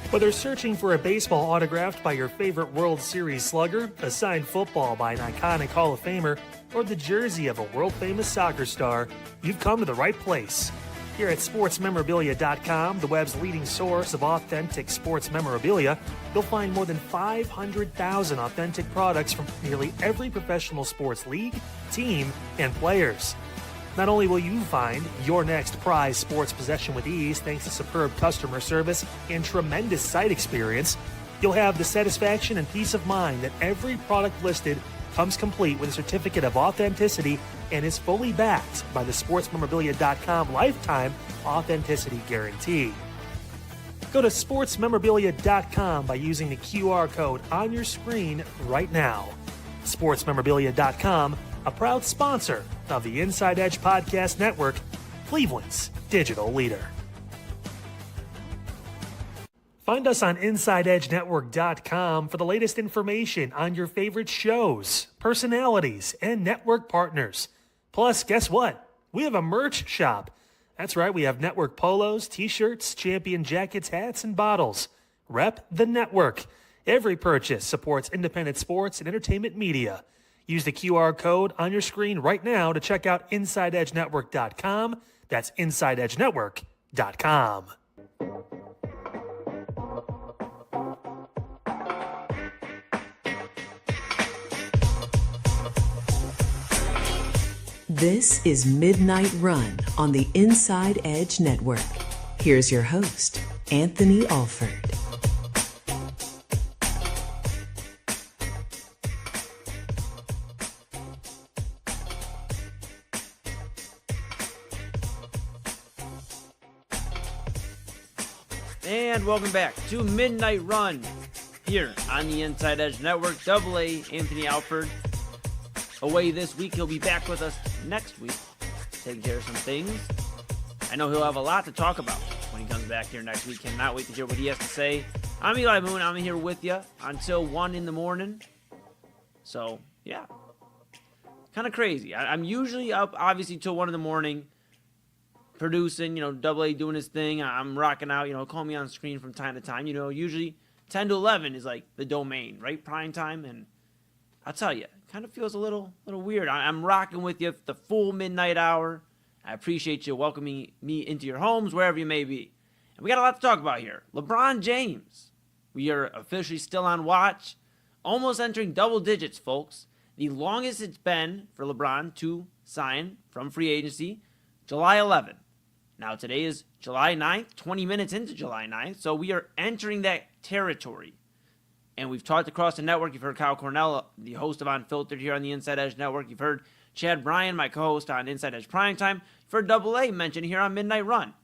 Speaker 1: Whether searching for a baseball autographed by your favorite World Series slugger, a signed football by an iconic Hall of Famer, or the jersey of a world-famous soccer star, you've come to the right place. Here at SportsMemorabilia.com, the web's leading source of authentic sports memorabilia, you'll find more than 500,000 authentic products from nearly every professional sports league, team, and players. Not only will you find your next prized sports possession with ease thanks to superb customer service and tremendous site experience, you'll have the satisfaction and peace of mind that every product listed comes complete with a certificate of authenticity and is fully backed by the SportsMemorabilia.com lifetime authenticity guarantee. Go to SportsMemorabilia.com by using the QR code on your screen right now. SportsMemorabilia.com, a proud sponsor of the Inside Edge Podcast Network, Cleveland's digital leader. Find us on InsideEdgeNetwork.com for the latest information on your favorite shows, personalities, and network partners. Plus, guess what? We have a merch shop. That's right, we have network polos, t-shirts, champion jackets, hats, and bottles. Rep the network. Every purchase supports independent sports and entertainment media. Use the QR code on your screen right now to check out InsideEdgeNetwork.com. That's InsideEdgeNetwork.com.
Speaker 7: This is Midnight Run on the Inside Edge Network. Here's your host, Anthony Alford.
Speaker 3: And welcome back to Midnight Run here on the Inside Edge Network. Double A, Anthony Alford. Away this week. He'll be back with us next week, taking care of some things. I know he'll have a lot to talk about when he comes back here next week. Cannot wait to hear what he has to say. I'm Eli Moon. I'm here with you until 1 in the morning. So, yeah. Kind of crazy. I'm usually up, obviously, till 1 in the morning, producing, Double A doing his thing. I'm rocking out, call me on screen from time to time. Usually 10 to 11 is like the domain, right? Primetime. And I'll tell you, kind of feels a little weird. I'm rocking with you the full midnight hour. I appreciate you welcoming me into your homes, wherever you may be. And we got a lot to talk about here. LeBron James. We are officially still on watch. Almost entering double digits, folks. The longest it's been for LeBron to sign from free agency, July 11th. Now today is July 9th, 20 minutes into July 9th. So we are entering that territory. And we've talked across the network. You've heard Kyle Cornell, the host of Unfiltered here on the Inside Edge Network. You've heard Chad Bryan, my co-host on Inside Edge Primetime. You've heard Double A mentioned here on Midnight Run.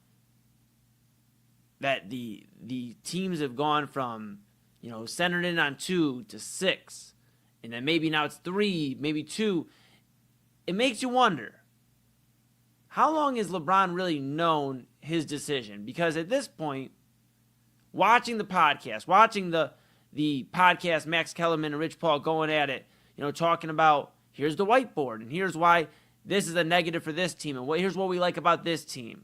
Speaker 3: That the teams have gone from, centered in on 2 to 6. And then maybe now it's 3, maybe 2. It makes you wonder, how long has LeBron really known his decision? Because at this point, watching the podcast, Max Kellerman and Rich Paul going at it, talking about here's the whiteboard and here's why this is a negative for this team and here's what we like about this team.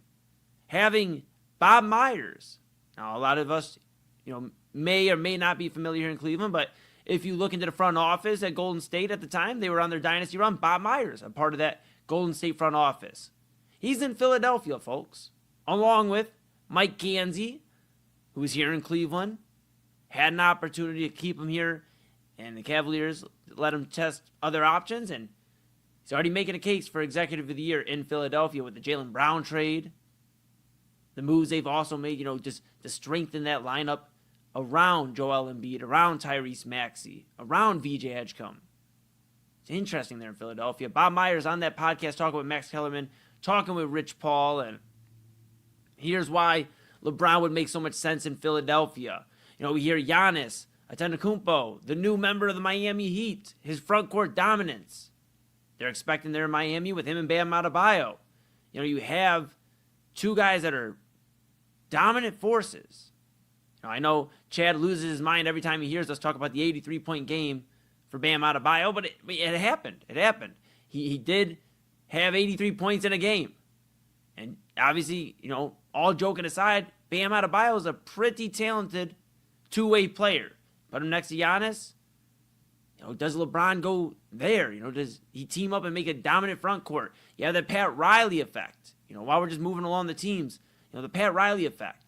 Speaker 3: Having Bob Myers. Now, a lot of us, may or may not be familiar here in Cleveland, but if you look into the front office at Golden State at the time, they were on their dynasty run. Bob Myers, a part of that Golden State front office. He's in Philadelphia, folks, along with Mike Gansey, who's here in Cleveland, had an opportunity to keep him here, and the Cavaliers let him test other options, and he's already making a case for Executive of the Year in Philadelphia with the Jaylen Brown trade, the moves they've also made, just to strengthen that lineup around Joel Embiid, around Tyrese Maxey, around VJ Edgecombe. It's interesting there in Philadelphia. Bob Myers on that podcast talking with Max Kellerman, talking with Rich Paul, and here's why LeBron would make so much sense in Philadelphia. We hear Giannis Antetokounmpo, the new member of the Miami Heat, his front court dominance. They're expecting there in Miami with him and Bam Adebayo. You have two guys that are dominant forces. I know Chad loses his mind every time he hears us talk about the 83-point game for Bam Adebayo, but it happened. It happened. He did have 83 points in a game. And obviously, all joking aside, Bam Adebayo is a pretty talented two-way player. Put him next to Giannis. Does LeBron go there? Does he team up and make a dominant front court? You have that Pat Riley effect. While we're just moving along the teams, the Pat Riley effect.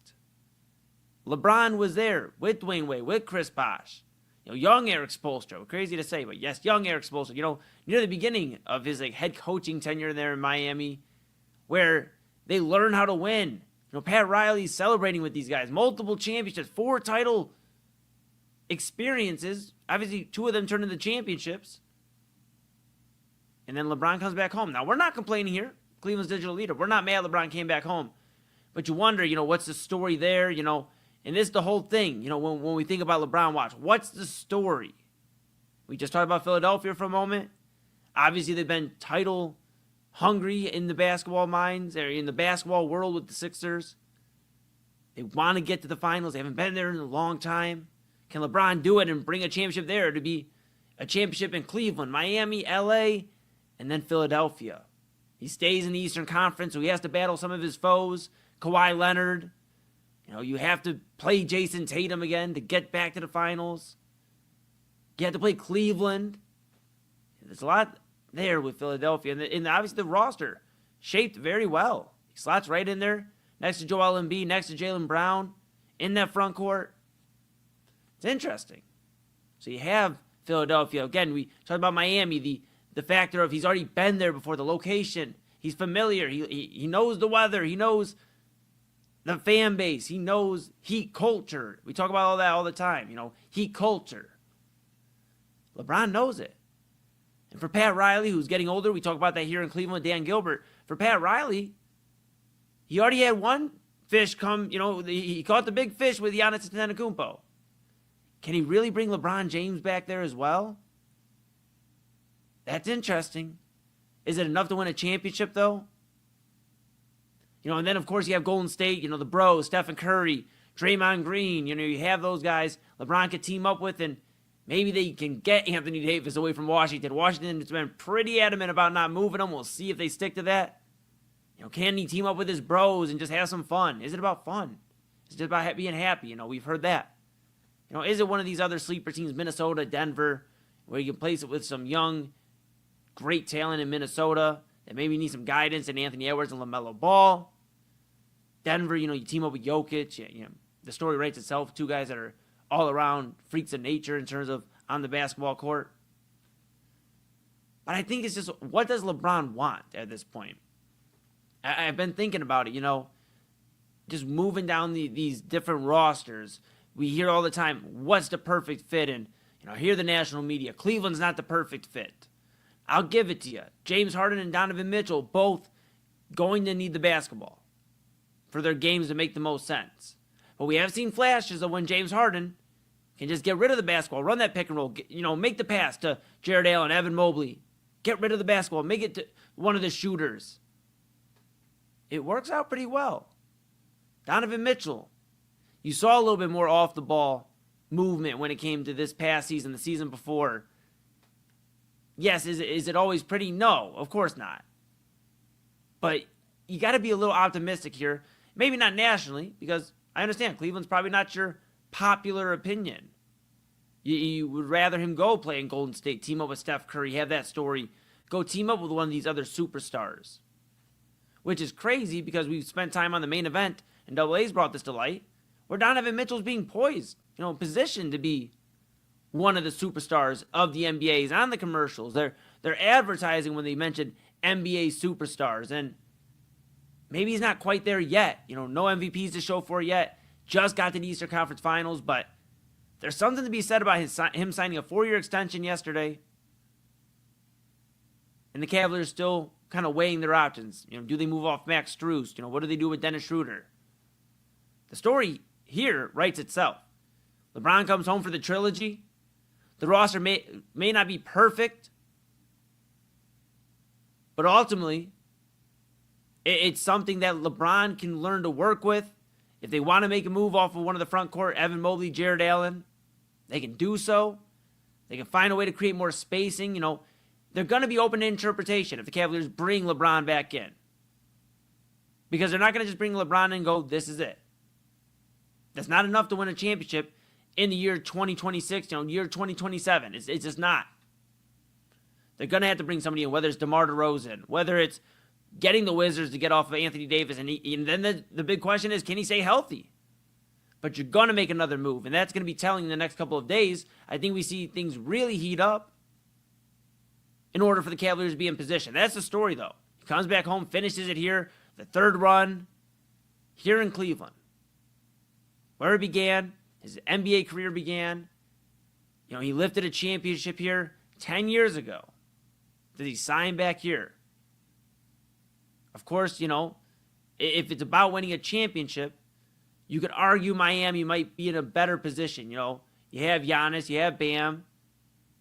Speaker 3: LeBron was there with Dwayne Wade, with Chris Bosh. Young Eric Spoelstra. Crazy to say, but yes, young Eric Spoelstra. Near the beginning of his head coaching tenure there in Miami, where they learn how to win. Pat Riley's celebrating with these guys. Multiple championships, 4 title experiences. Obviously, 2 of them turned into championships. And then LeBron comes back home. Now, we're not complaining here. Cleveland's digital leader. We're not mad LeBron came back home. But you wonder, what's the story there? And this is the whole thing. When we think about LeBron, what's the story? We just talked about Philadelphia for a moment. Obviously, they've been title hungry in the basketball minds, or in the basketball world with the Sixers. They want to get to the finals. They haven't been there in a long time. Can LeBron do it and bring a championship there to be a championship in Cleveland, Miami, LA, and then Philadelphia? He stays in the Eastern Conference, so he has to battle some of his foes. Kawhi Leonard. You have to play Jason Tatum again to get back to the finals. You have to play Cleveland. There's a lot there with Philadelphia. And obviously the roster shaped very well. He slots right in there next to Joel Embiid, next to Jaylen Brown in that front court. It's interesting. So you have Philadelphia. Again, we talked about Miami, the factor of he's already been there before, the location. He's familiar. He knows the weather. He knows the fan base. He knows Heat culture. We talk about all that all the time. Heat culture. LeBron knows it. And for Pat Riley, who's getting older, we talk about that here in Cleveland, Dan Gilbert. For Pat Riley, he already had one fish come, he caught the big fish with Giannis Antetokounmpo. Can he really bring LeBron James back there as well? That's interesting. Is it enough to win a championship, though? And then, of course, you have Golden State, the bros, Stephen Curry, Draymond Green. You have those guys LeBron could team up with, and maybe they can get Anthony Davis away from Washington. Washington has been pretty adamant about not moving him. We'll see if they stick to that. Can he team up with his bros and just have some fun? Is it about fun? Is it about being happy? We've heard that. Is it one of these other sleeper teams, Minnesota, Denver, where you can place it with some young, great talent in Minnesota that maybe need some guidance in Anthony Edwards and LaMelo Ball? Denver, you team up with Jokic. The story writes itself. 2 guys that are all around freaks of nature in terms of on the basketball court. But I think it's just, what does LeBron want at this point? I've been thinking about it, just moving down these different rosters. We hear all the time, what's the perfect fit? And, hear the national media, Cleveland's not the perfect fit. I'll give it to you. James Harden and Donovan Mitchell both going to need the basketball for their games to make the most sense. But we have seen flashes of when James Harden can just get rid of the basketball, run that pick and roll, make the pass to Jared Allen, Evan Mobley, get rid of the basketball, make it to one of the shooters. it works out pretty well. Donovan Mitchell, you saw a little bit more off the ball movement when it came to this past season, the season before. Yes, is it always pretty? No, of course not. But you got to be a little optimistic here. Maybe not nationally, because I understand Cleveland's probably not your popular opinion. You would rather him go play in Golden State, team up with Steph Curry, have that story, go team up with one of these other superstars. Which is crazy because we've spent time on the main event, and AA's brought this to light, where Donovan Mitchell's being poised, positioned to be one of the superstars of the NBA. He's on the commercials. They're advertising when they mention NBA superstars, and maybe he's not quite there yet. No MVPs to show for yet. Just got to the Eastern Conference Finals, but there's something to be said about him signing a 4-year extension yesterday. And the Cavaliers still kind of weighing their options. Do they move off Max Strus? What do they do with Dennis Schroeder? The story here writes itself. LeBron comes home for the trilogy. The roster may not be perfect, but ultimately, it's something that LeBron can learn to work with. If they want to make a move off of one of the front court, Evan Mobley, Jared Allen, they can do so. They can find a way to create more spacing. They're going to be open to interpretation if the Cavaliers bring LeBron back in. Because they're not going to just bring LeBron in and go, this is it. That's not enough to win a championship in the year 2026, year 2027. It's just not. They're going to have to bring somebody in, whether it's DeMar DeRozan, whether it's getting the Wizards to get off of Anthony Davis. And then the big question is, can he stay healthy? But you're going to make another move, and that's going to be telling in the next couple of days. I think we see things really heat up in order for the Cavaliers to be in position. That's the story, though. He comes back home, finishes it here, the third run here in Cleveland, where it began, his NBA career began. He lifted a championship here 10 years ago. Did he sign back here? Of course, if it's about winning a championship, you could argue Miami might be in a better position. You have Giannis, you have Bam.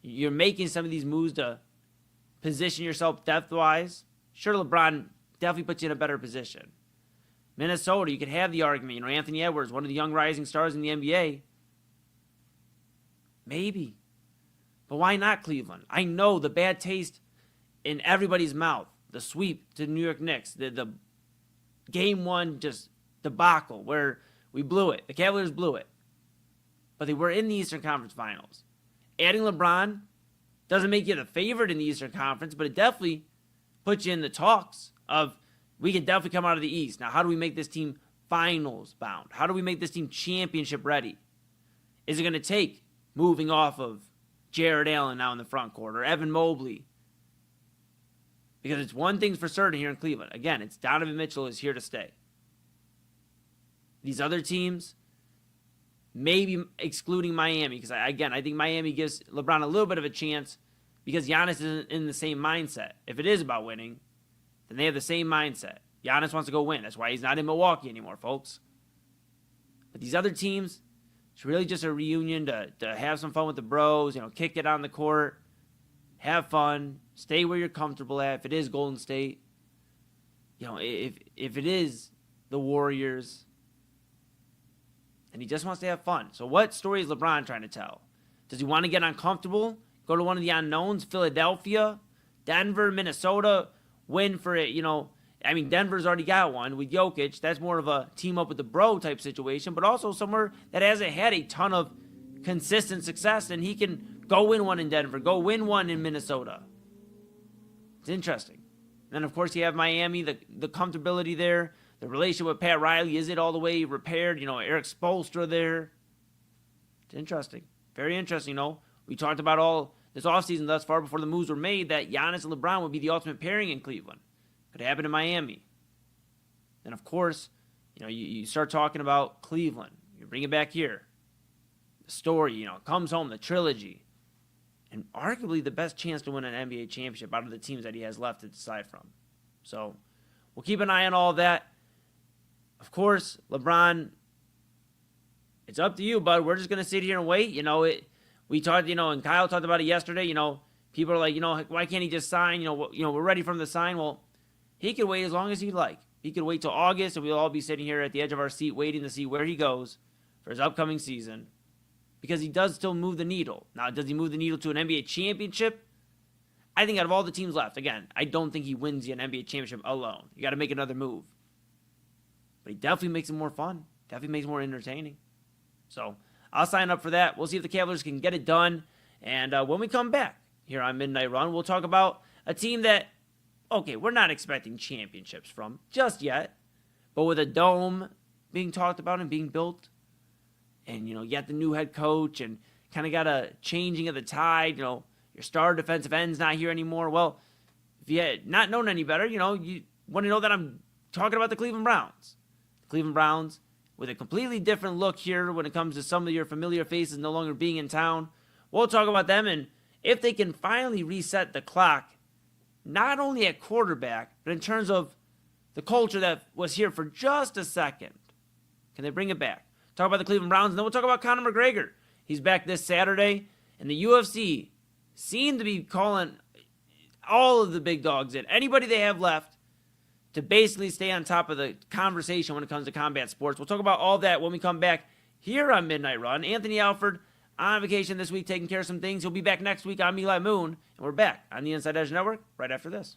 Speaker 3: You're making some of these moves to position yourself depth-wise. Sure, LeBron definitely puts you in a better position. Minnesota, you could have the argument. Anthony Edwards, one of the young rising stars in the NBA. Maybe. But why not Cleveland? I know the bad taste in everybody's mouth. The sweep to New York Knicks. The game one just debacle where we blew it. The Cavaliers blew it. But they were in the Eastern Conference Finals. Adding LeBron doesn't make you the favorite in the Eastern Conference, but it definitely puts you in the talks of we can definitely come out of the East. Now, how do we make this team finals bound? How do we make this team championship ready? Is it going to take moving off of Jared Allen now in the front court or Evan Mobley? Because it's one thing's for certain here in Cleveland. Again, it's Donovan Mitchell is here to stay. These other teams, maybe excluding Miami, because I think Miami gives LeBron a little bit of a chance because Giannis isn't in the same mindset. If it is about winning, then they have the same mindset. Giannis wants to go win. That's why he's not in Milwaukee anymore, folks. But these other teams, it's really just a reunion to have some fun with the bros, kick it on the court, have fun, stay where you're comfortable at. If it is Golden State, if it is the Warriors, and he just wants to have fun. So what story is LeBron trying to tell? Does he want to get uncomfortable? Go to one of the unknowns, Philadelphia, Denver, Minnesota, win for it, Denver's already got one with Jokic. That's more of a team up with the bro type situation, but also somewhere that hasn't had a ton of consistent success, and he can go win one in Denver, go win one in Minnesota. It's interesting. And then, of course, you have Miami, the comfortability there. The relationship with Pat Riley, is it all the way repaired? Eric Spoelstra there. It's interesting. Very interesting, We talked about all this offseason thus far before the moves were made that Giannis and LeBron would be the ultimate pairing in Cleveland. Could happen in Miami. Then, of course, you start talking about Cleveland. You bring it back here. The story, comes home, the trilogy. And arguably the best chance to win an NBA championship out of the teams that he has left to decide from. So, we'll keep an eye on all of that. Of course, LeBron, it's up to you, bud. We're just going to sit here and wait. We talked, and Kyle talked about it yesterday. People are like, why can't he just sign? We're ready for him to sign. Well, he could wait as long as he'd like he could wait till August and we'll all be sitting here at the edge of our seat waiting to see where he goes for his upcoming season, because he does still move the needle. Now, does he move the needle to an NBA championship? I think out of all the teams left, again, I don't think he wins you an NBA championship alone. You got to make another move. But he definitely makes it more fun. Definitely makes it more entertaining. So I'll sign up for that. We'll see if the Cavaliers can get it done. And when we come back here on Midnight Run, we'll talk about a team that, okay, we're not expecting championships from just yet. But with a dome being talked about and being built, and, you got the new head coach and kind of got a changing of the tide, your star defensive end's not here anymore. Well, if you had not known any better, you want to know that I'm talking about the Cleveland Browns. The Cleveland Browns with a completely different look here when it comes to some of your familiar faces no longer being in town. We'll talk about them and if they can finally reset the clock, not only at quarterback, but in terms of the culture that was here for just a second. Can they bring it back? Talk about the Cleveland Browns, and then we'll talk about Conor McGregor. He's back this Saturday, and the UFC seem to be calling all of the big dogs in, anybody they have left, to basically stay on top of the conversation when it comes to combat sports. We'll talk about all that when we come back here on Midnight Run. Anthony Alford on vacation this week, taking care of some things. He'll be back next week. I'm Eli Moon, and we're back on the Inside Edge Network right after this.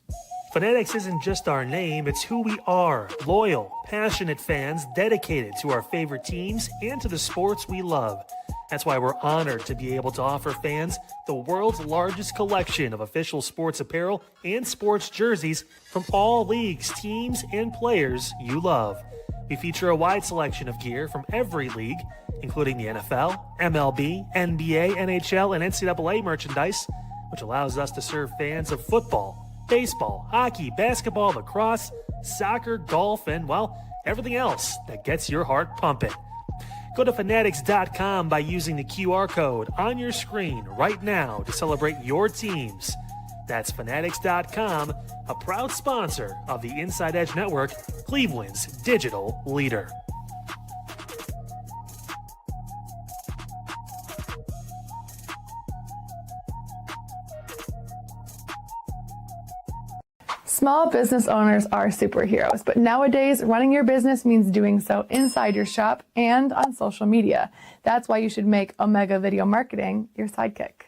Speaker 1: Fanatics isn't just our name, it's who we are. Loyal, passionate fans dedicated to our favorite teams and to the sports we love. That's why we're honored to be able to offer fans the world's largest collection of official sports apparel and sports jerseys from all leagues, teams, and players you love. We feature a wide selection of gear from every league, including the NFL, MLB, NBA, NHL, and NCAA merchandise, which allows us to serve fans of football, baseball, hockey, basketball, lacrosse, soccer, golf, and, well, everything else that gets your heart pumping. Go to Fanatics.com by using the QR code on your screen right now to celebrate your teams. That's Fanatics.com, a proud sponsor of the Inside Edge Network, Cleveland's digital leader.
Speaker 4: Small business owners are superheroes, but nowadays running your business means doing so inside your shop and on social media. That's why you should make Omega Video Marketing your sidekick.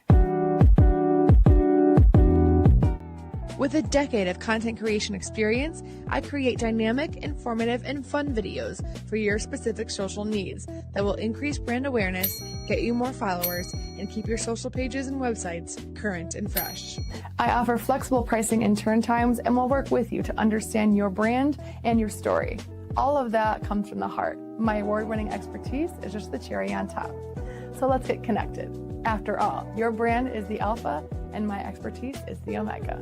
Speaker 5: With a decade of content creation experience, I create dynamic, informative, and fun videos for your specific social needs that will increase brand awareness, get you more followers, and keep your social pages and websites current and fresh.
Speaker 4: I offer flexible pricing and turn times and will work with you to understand your brand and your story. All of that comes from the heart. My award-winning expertise is just the cherry on top. So let's get connected. After all, your brand is the alpha and my expertise is the omega.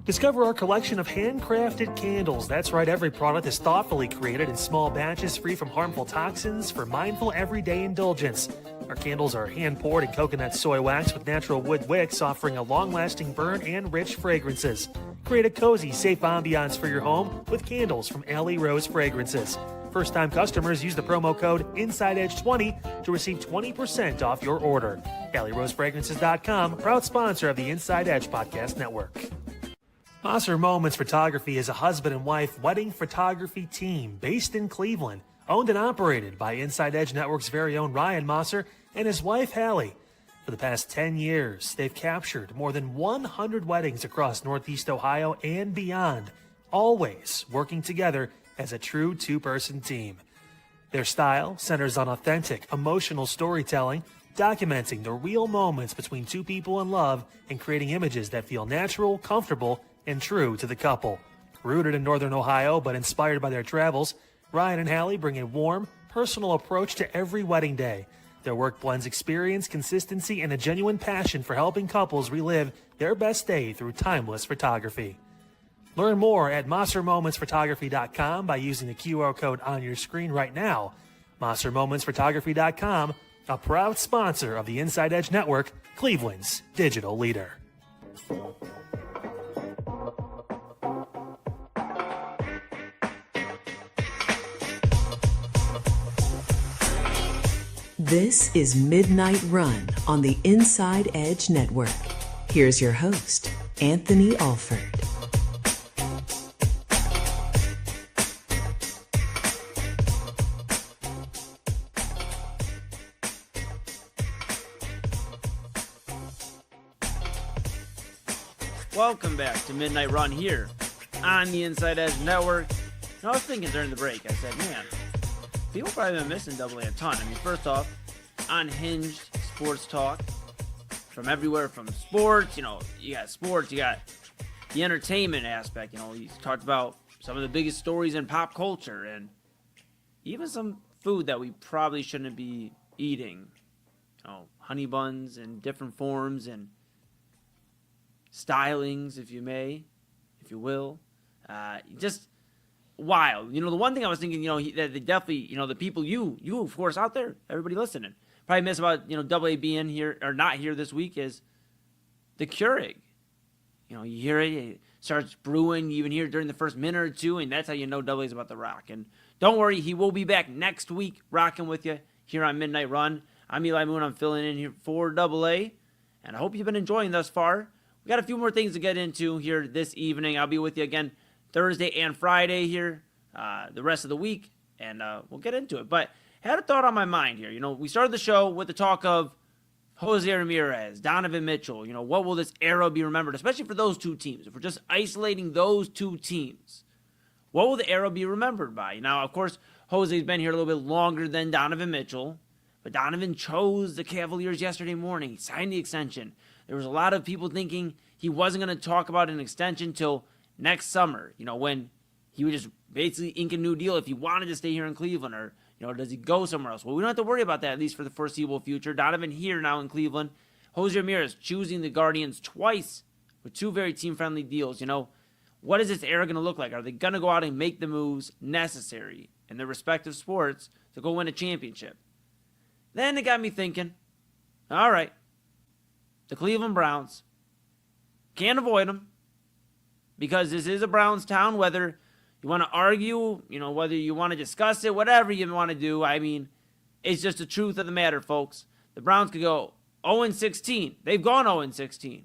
Speaker 1: Discover our collection of handcrafted candles. That's right, every product is thoughtfully created in small batches free from harmful toxins for mindful everyday indulgence. Our candles are hand-poured in coconut soy wax with natural wood wicks, offering a long-lasting burn and rich fragrances. Create a cozy, safe ambiance for your home with candles from Alley Rose Fragrances. First-time customers use the promo code InsideEdge20 to receive 20% off your order. AlleyRoseFragrances.com, proud sponsor of the Inside Edge Podcast Network. Mosser Moments Photography is a husband and wife wedding photography team based in Cleveland, owned and operated by Inside Edge Network's very own Ryan Mosser and his wife Hallie. For the past 10 years, they've captured more than 100 weddings across Northeast Ohio and beyond, always working together as a true two-person team. Their style centers on authentic, emotional storytelling, documenting the real moments between two people in love and creating images that feel natural, comfortable, and true to the couple. Rooted in Northern Ohio but inspired by their travels, Ryan and Hallie bring a warm, personal approach to every wedding day. Their work blends experience, consistency, and a genuine passion for helping couples relive their best day through timeless photography. Learn more at MosserMomentsPhotography.com by using the QR code on your screen right now. MosserMomentsPhotography.com, a proud sponsor of the Inside Edge Network, Cleveland's digital leader.
Speaker 7: This is Midnight Run on the Inside Edge Network. Here's your host, Anthony Alford.
Speaker 3: Welcome back to Midnight Run here on the Inside Edge Network. I was thinking during the break, I said, man, people probably been missing Double A a ton. I mean, first off, unhinged sports talk from everywhere from sports. You got sports, you got the entertainment aspect. He's talked about some of the biggest stories in pop culture and even some food that we probably shouldn't be eating. Honey buns in different forms and stylings, if you will. Just wild. The one thing I was thinking, that they definitely, the people you of course out there, everybody listening, probably miss about, Double A being here or not here this week is the Keurig. You hear it starts brewing, you even hear it during the first minute or two, and that's how you know Double A's about to rock. And don't worry, he will be back next week rocking with you here on Midnight Run. I'm Eli Moon. I'm filling in here for Double A, and I hope you've been enjoying thus far. We got a few more things to get into here this evening. I'll be with you again Thursday and Friday here, the rest of the week, and we'll get into it. But I had a thought on my mind here. We started the show with the talk of Jose Ramirez, Donovan Mitchell. What will this era be remembered, especially for those two teams? If we're just isolating those two teams, what will the era be remembered by? Now, of course, Jose's been here a little bit longer than Donovan Mitchell, but Donovan chose the Cavaliers yesterday morning. He signed the extension. There was a lot of people thinking he wasn't going to talk about an extension till next summer, when he would just basically ink a new deal if he wanted to stay here in Cleveland, or, does he go somewhere else? Well, we don't have to worry about that, at least for the foreseeable future. Donovan here now in Cleveland. Jose Ramirez choosing the Guardians twice with two very team-friendly deals. What is this era going to look like? Are they going to go out and make the moves necessary in their respective sports to go win a championship? Then it got me thinking, all right, the Cleveland Browns, can't avoid them, because this is a Browns town, whether you want to argue, whether you want to discuss it, whatever you want to do. I mean, it's just the truth of the matter, folks. The Browns could go 0-16. They've gone 0-16.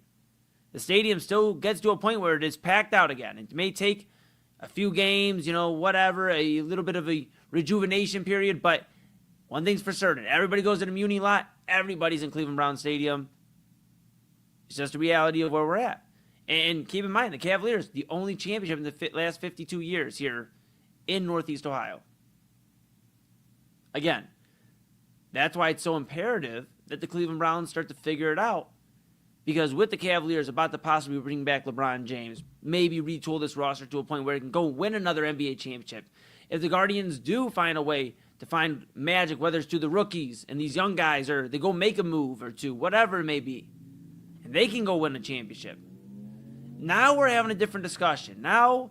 Speaker 3: The stadium still gets to a point where it is packed out again. It may take a few games, whatever, a little bit of a rejuvenation period, but one thing's for certain. Everybody goes to the Muni lot. Everybody's in Cleveland Browns Stadium. It's just the reality of where we're at. And keep in mind, the Cavaliers, the only championship in the last 52 years here in Northeast Ohio. Again, that's why it's so imperative that the Cleveland Browns start to figure it out. Because with the Cavaliers about to possibly bring back LeBron James, maybe retool this roster to a point where it can go win another NBA championship. If the Guardians do find a way to find magic, whether it's to the rookies and these young guys, or they go make a move or two, whatever it may be, and they can go win a championship. Now we're having a different discussion. Now,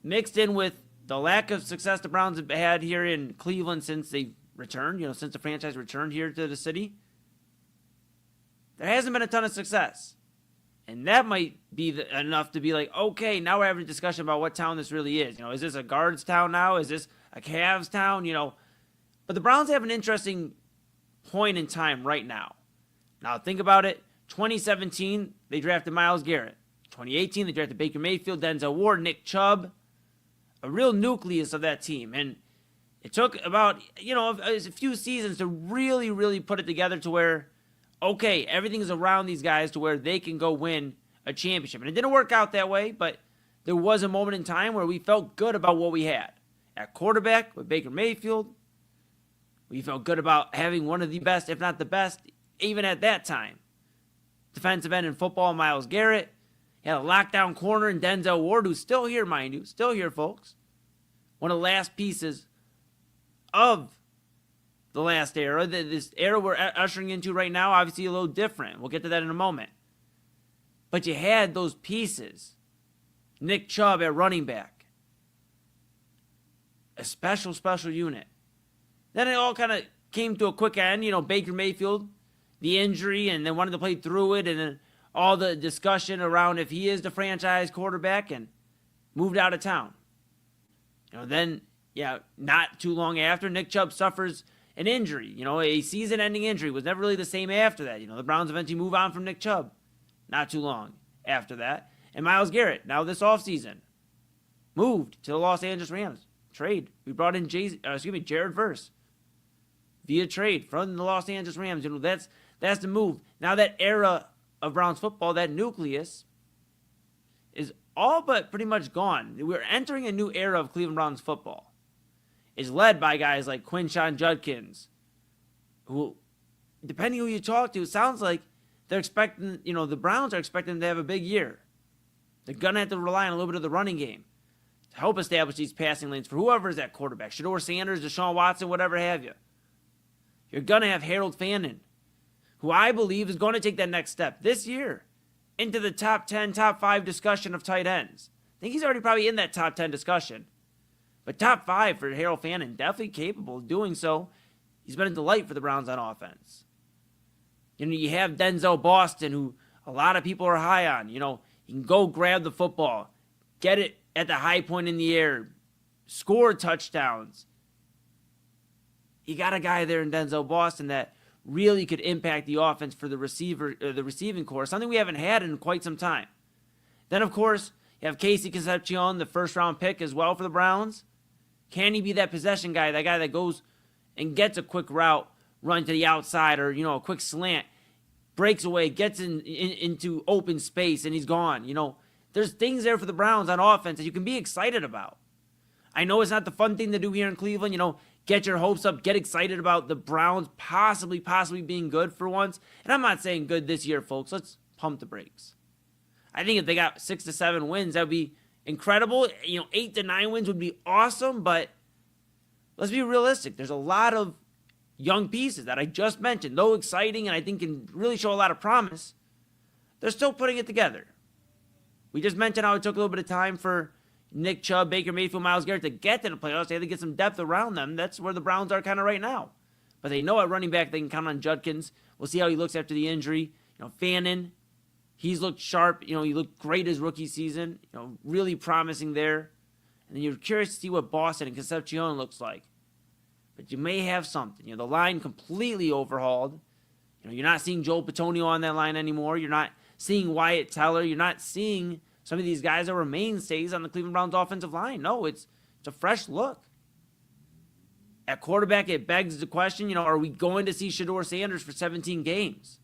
Speaker 3: mixed in with the lack of success the Browns have had here in Cleveland since they returned, since the franchise returned here to the city, there hasn't been a ton of success. And that might be enough to be like, okay, now we're having a discussion about what town this really is. Is this a Guards town now? Is this a Cavs town? But the Browns have an interesting point in time right now. Now, think about it. 2017, they drafted Myles Garrett. 2018, they drafted Baker Mayfield, Denzel Ward, Nick Chubb. A real nucleus of that team. And it took about, a few seasons to really, really put it together to where, okay, everything is around these guys to where they can go win a championship. And it didn't work out that way, but there was a moment in time where we felt good about what we had. At quarterback with Baker Mayfield, we felt good about having one of the best, if not the best, even at that time. Defensive end in football, Myles Garrett. He had a lockdown corner in Denzel Ward, who's still here, mind you. Still here, folks. One of the last pieces of the last era. This era we're ushering into right now, obviously a little different. We'll get to that in a moment. But you had those pieces. Nick Chubb at running back. A special unit. Then it all kind of came to a quick end. Baker Mayfield, the injury, and then wanted to play through it, and then all the discussion around if he is the franchise quarterback, and moved out of town. Then, not too long after, Nick Chubb suffers an injury. A season-ending injury. Was never really the same after that. The Browns eventually move on from Nick Chubb. Not too long after that. And Myles Garrett, now this offseason, moved to the Los Angeles Rams. Trade. We brought in Jared Verse via trade from the Los Angeles Rams. That's the move. Now that era of Browns football, that nucleus, is all but pretty much gone. We're entering a new era of Cleveland Browns football. It's led by guys like Quinshon Judkins, who, depending who you talk to, it sounds like they're expecting, the Browns are expecting them to have a big year. They're going to have to rely on a little bit of the running game to help establish these passing lanes for whoever is at quarterback. Shedeur Sanders, Deshaun Watson, whatever have you. You're going to have Harold Fannin, who I believe is going to take that next step this year into the top 10, top 5 discussion of tight ends. I think he's already probably in that top 10 discussion. But top 5 for Harold Fannin, definitely capable of doing so. He's been a delight for the Browns on offense. You have Denzel Boston, who a lot of people are high on. He can go grab the football, get it at the high point in the air, score touchdowns. You got a guy there in Denzel Boston that really could impact the offense for the receiving core, something we haven't had in quite some time. Then, of course, you have Casey Concepcion, the first-round pick as well for the Browns. Can he be that possession guy, that guy that goes and gets a quick route, run to the outside, or, a quick slant, breaks away, gets into open space, and he's gone. There's things there for the Browns on offense that you can be excited about. I know it's not the fun thing to do here in Cleveland, get your hopes up, get excited about the Browns possibly being good for once. And I'm not saying good this year, folks. Let's pump the brakes. I think if they got 6 to 7 wins, that would be incredible. 8 to 9 wins would be awesome, but let's be realistic. There's a lot of young pieces that I just mentioned, though exciting and I think can really show a lot of promise. They're still putting it together. We just mentioned how it took a little bit of time for Nick Chubb, Baker Mayfield, Myles Garrett to get to the playoffs. They had to get some depth around them. That's where the Browns are kind of right now. But they know at running back they can count on Judkins. We'll see how he looks after the injury. Fannin, he's looked sharp. He looked great his rookie season. Really promising there. And then you're curious to see what Boston and Concepcion looks like. But you may have something. The line completely overhauled. You're not seeing Joel Petonio on that line anymore. You're not seeing Wyatt Teller. You're not seeing some of these guys that were mainstays on the Cleveland Browns offensive line. No, it's a fresh look. At quarterback, it begs the question, are we going to see Shedeur Sanders for 17 games?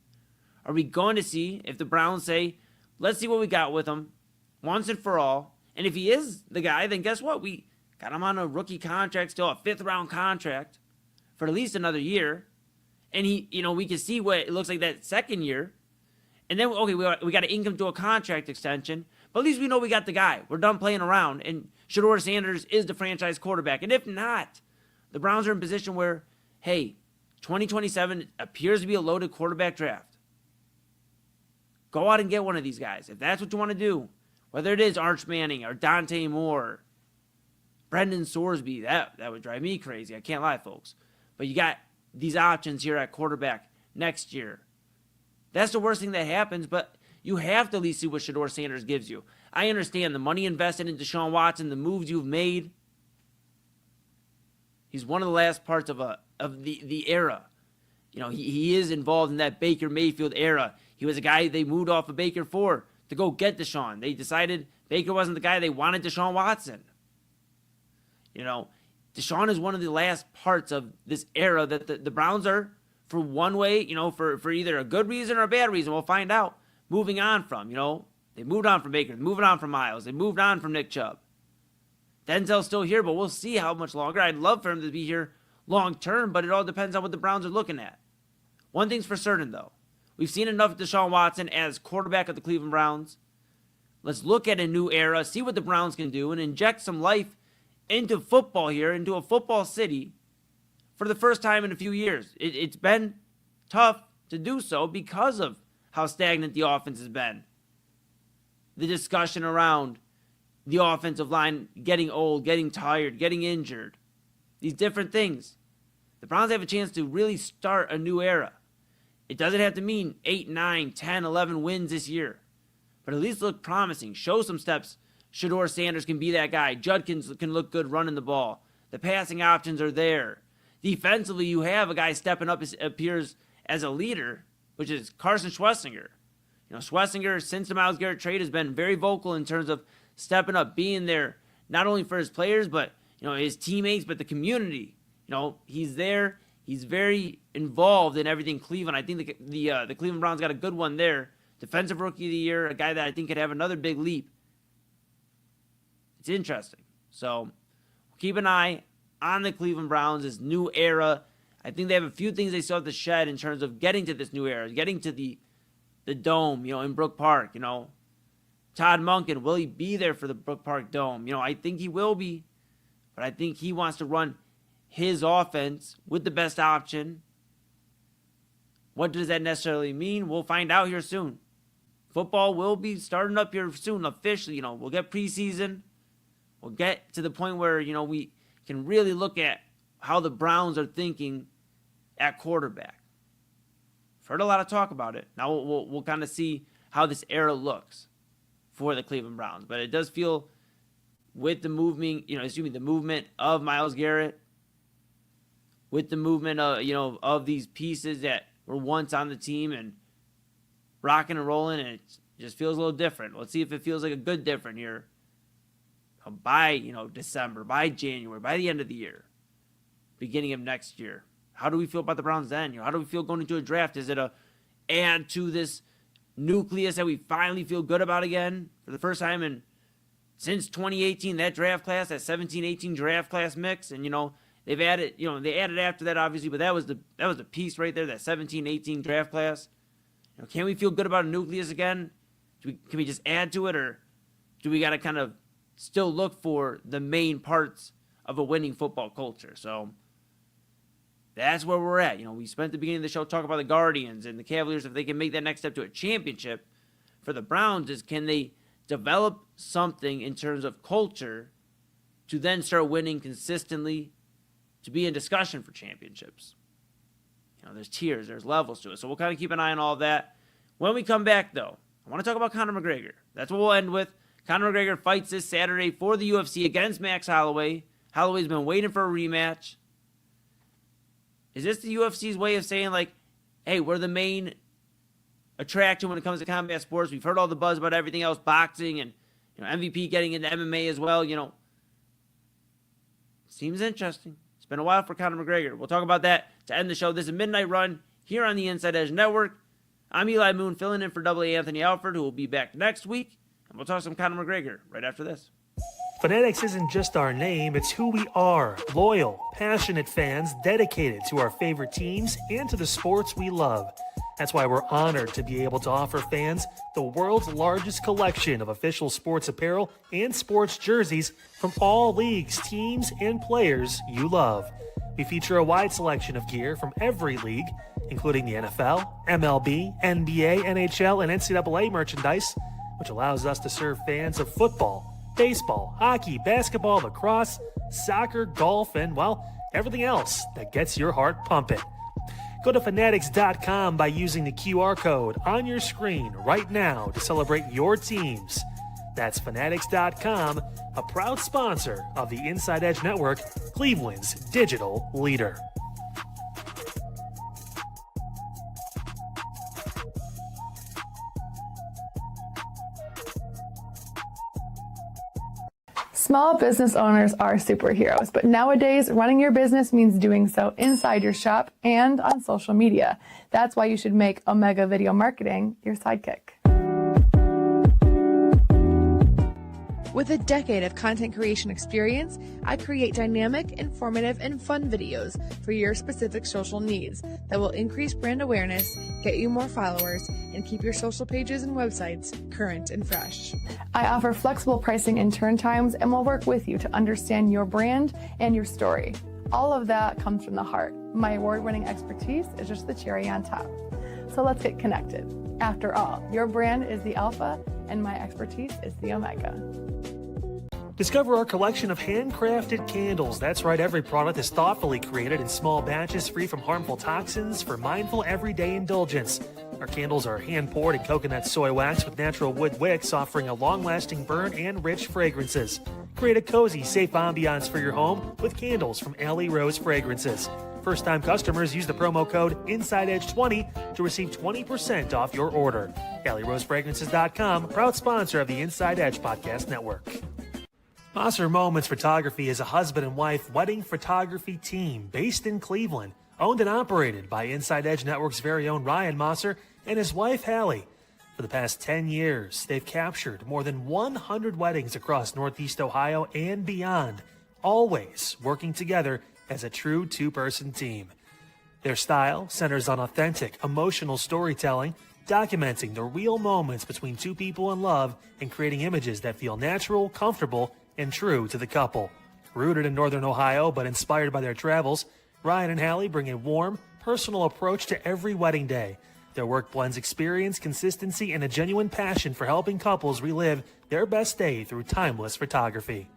Speaker 3: Are we going to see if the Browns say, let's see what we got with him once and for all? And if he is the guy, then guess what? We got him on a rookie contract, still a 5th-round contract for at least another year. And we can see what it looks like that second year. And then, okay, we got to ink him to a contract extension. But at least we know we got the guy. We're done playing around. And Shedeur Sanders is the franchise quarterback. And if not, the Browns are in position where, hey, 2027 appears to be a loaded quarterback draft. Go out and get one of these guys. If that's what you want to do, whether it is Arch Manning or Dante Moore, Brendan Sorsby, that would drive me crazy. I can't lie, folks. But you got these options here at quarterback next year. That's the worst thing that happens, but you have to at least see what Shedeur Sanders gives you. I understand the money invested in Deshaun Watson, the moves you've made. He's one of the last parts of the era. He is involved in that Baker Mayfield era. He was a guy they moved off of Baker for to go get Deshaun. They decided Baker wasn't the guy. They wanted Deshaun Watson. Deshaun is one of the last parts of this era that the Browns are, for one way, for either a good reason or a bad reason, we'll find out, moving on from. They moved on from Baker, moving on from Myles, they moved on from Nick Chubb. Denzel's still here, but we'll see how much longer. I'd love for him to be here long term, but it all depends on what the Browns are looking at. One thing's for certain, though. We've seen enough of Deshaun Watson as quarterback of the Cleveland Browns. Let's look at a new era, see what the Browns can do, and inject some life into football here, into a football city, for the first time in a few years. It's been tough to do so because of how stagnant the offense has been. The discussion around the offensive line getting old, getting tired, getting injured. These different things. The Browns have a chance to really start a new era. It doesn't have to mean 8, 9, 10, 11 wins this year. But at least look promising. Show some steps. Shedeur Sanders can be that guy. Judkins can look good running the ball. The passing options are there. Defensively, you have a guy stepping up, appears as a leader, which is Carson Schwessinger. Schwessinger, since the Myles Garrett trade, has been very vocal in terms of stepping up, being there, not only for his players, but his teammates, but the community. He's there. He's very involved in everything Cleveland. I think the Cleveland Browns got a good one there. Defensive Rookie of the Year, a guy that I think could have another big leap it's interesting. So keep an eye on the Cleveland Browns, this new era. I think they have a few things they still have to shed in terms of getting to this new era, getting to the Dome, in Brook Park, Todd Monken, will he be there for the Brook Park Dome? I think he will be, but I think he wants to run his offense with the best option. What does that necessarily mean? We'll find out here soon. Football will be starting up here soon officially. We'll get preseason. We'll get to the point where, we can really look at how the Browns are thinking at quarterback. I've heard a lot of talk about it. Now we'll kind of see how this era looks for the Cleveland Browns. But it does feel with the movement, the movement of Myles Garrett, with the movement of, of these pieces that were once on the team and rocking and rolling, and it just feels a little different. Let's see if it feels like a good different here by, December, by January, by the end of the year, beginning of next year. How do we feel about the Browns then? How do we feel going into a draft? Is it a add to this nucleus that we finally feel good about again for the first time since 2018, that draft class, that 17-18 draft class mix? And, they've added, they added after that, obviously, but that was the piece right there, that 17-18 draft class. Can we feel good about a nucleus again? Can we just add to it, or do we got to kind of still look for the main parts of a winning football culture? So that's where we're at. We spent the beginning of the show talking about the Guardians and the Cavaliers. If they can make that next step to a championship, for the Browns, is can they develop something in terms of culture to then start winning consistently, to be in discussion for championships? There's tiers, there's levels to it. So we'll kind of keep an eye on all of that. When we come back, though, I want to talk about Conor McGregor. That's what we'll end with. Conor McGregor fights this Saturday for the UFC against Max Holloway. Holloway's been waiting for a rematch. Is this the UFC's way of saying, like, hey, we're the main attraction when it comes to combat sports? We've heard all the buzz about everything else, boxing, and MVP getting into MMA as well. Seems interesting. It's been a while for Conor McGregor. We'll talk about that to end the show. This is Midnight Run here on the Inside Edge Network. I'm Eli Moon, filling in for Double A Anthony Alford, who will be back next week. And we'll talk some Conor McGregor right after this.
Speaker 1: Fanatics isn't just our name, it's who we are. Loyal, passionate fans dedicated to our favorite teams and to the sports we love. That's why we're honored to be able to offer fans the world's largest collection of official sports apparel and sports jerseys from all leagues, teams, and players you love. We feature a wide selection of gear from every league, including the NFL, MLB, NBA, NHL, and NCAA merchandise, which allows us to serve fans of football, baseball, hockey, basketball, lacrosse, soccer, golf, and, well, everything else that gets your heart pumping. Go to fanatics.com by using the QR code on your screen right now to celebrate your teams. That's fanatics.com, a proud sponsor of the Inside Edge Network, Cleveland's digital leader.
Speaker 4: Small business owners are superheroes, but nowadays running your business means doing so inside your shop and on social media. That's why you should make Omega Video Marketing your sidekick.
Speaker 5: With a decade of content creation experience, I create dynamic, informative, and fun videos for your specific social needs that will increase brand awareness, get you more followers, and keep your social pages and websites current and fresh.
Speaker 4: I offer flexible pricing and turn times and will work with you to understand your brand and your story. All of that comes from the heart. My award-winning expertise is just the cherry on top. So let's get connected. After all, your brand is the alpha and my expertise is the omega.
Speaker 1: Discover our collection of handcrafted candles. That's right, every product is thoughtfully created in small batches free from harmful toxins for mindful everyday indulgence. Our candles are hand-poured in coconut soy wax with natural wood wicks, offering a long-lasting burn and rich fragrances. Create a cozy, safe ambiance for your home with candles from Alley Rose Fragrances. First-time customers use the promo code InsideEdge20 to receive 20% off your order. AlleyRoseFragrances.com, proud sponsor of the Inside Edge Podcast Network. Mosser Moments Photography is a husband and wife wedding photography team based in Cleveland, owned and operated by Inside Edge Network's very own Ryan Mosser and his wife, Hallie. For the past 10 years, they've captured more than 100 weddings across Northeast Ohio and beyond, always working together as a true two-person team. Their style centers on authentic, emotional storytelling, documenting the real moments between two people in love and creating images that feel natural, comfortable, and true to the couple. Rooted in Northern Ohio but inspired by their travels, Ryan and Hallie bring a warm, personal approach to every wedding day. Their work blends experience, consistency, and a genuine passion for helping couples relive their best day through timeless photography.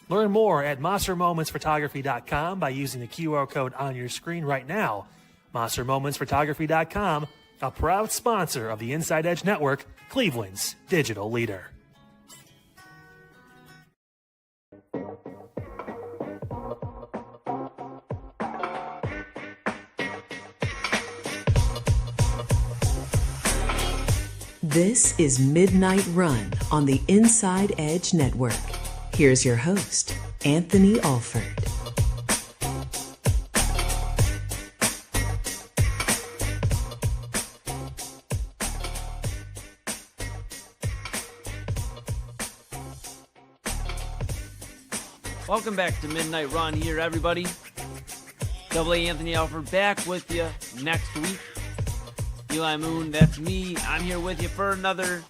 Speaker 1: Learn more at monstermomentsphotography.com by using the QR code on your screen right now. monstermomentsphotography.com, a proud sponsor of the Inside Edge Network, Cleveland's digital leader.
Speaker 7: This is Midnight Run on the Inside Edge Network. Here's your host, Anthony Alford.
Speaker 3: Welcome back to Midnight Run here, everybody. Double A Anthony Alford back with you next week. Eli Moon, that's me. I'm here with you for another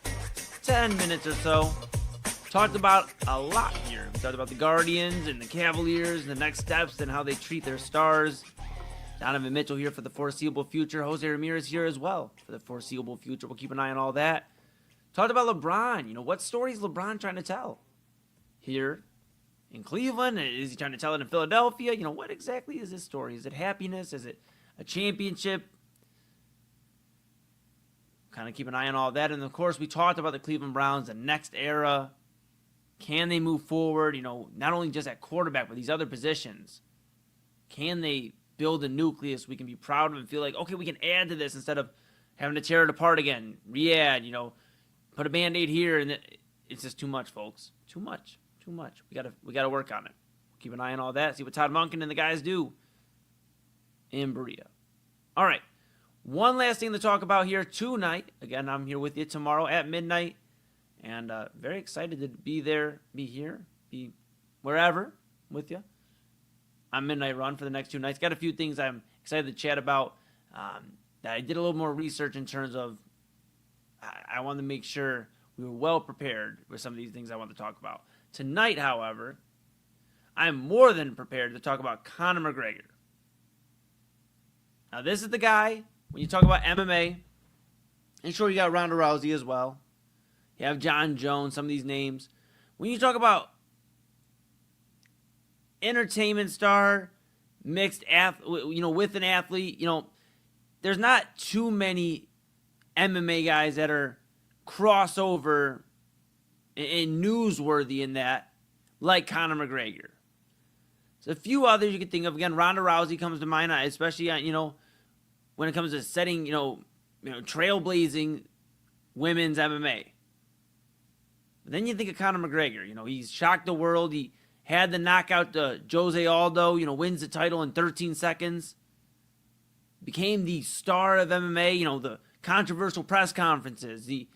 Speaker 3: 10 minutes or so. Talked about a lot here. We talked about the Guardians and the Cavaliers and the next steps and how they treat their stars. Donovan Mitchell here for the foreseeable future. Jose Ramirez here as well for the foreseeable future. We'll keep an eye on all that. Talked about LeBron. You know, what story is LeBron trying to tell here in Cleveland? Is he trying to tell it in Philadelphia? You know, what exactly is his story? Is it happiness? Is it a championship? Kind of keep an eye on all that. And, of course, we talked about the Cleveland Browns, the next era. Can they move forward, you know, not only just at quarterback, but these other positions? Can they build a nucleus we can be proud of and feel like, okay, we can add to this instead of having to tear it apart again, re-add, you know, put a Band-Aid here, and it's just too much, folks. Too much. We gotta work on it. Keep an eye on all that. See what Todd Monken and the guys do in Berea. All right. One last thing to talk about here tonight. Again, I'm here with you tomorrow at midnight. And very excited to be there, be here, be wherever with you on Midnight Run for the next 2 nights. Got a few things I'm excited to chat about. That I did a little more research in terms of I wanted to make sure we were well prepared with some of these things I want to talk about. Tonight, however, I'm more than prepared to talk about Conor McGregor. Now, this is the guy, when you talk about MMA, and sure, you got Ronda Rousey as well. You have John Jones, some of these names. When you talk about entertainment star, mixed with an athlete, there's not too many MMA guys that are crossover and newsworthy in that, like Conor McGregor. There's a few others you could think of. Again, Ronda Rousey comes to mind, especially when it comes to setting, trailblazing women's MMA. But then you think of Conor McGregor. He's shocked the world. He had the knockout to Jose Aldo, wins the title in 13 seconds. Became the star of MMA, the controversial press conferences, the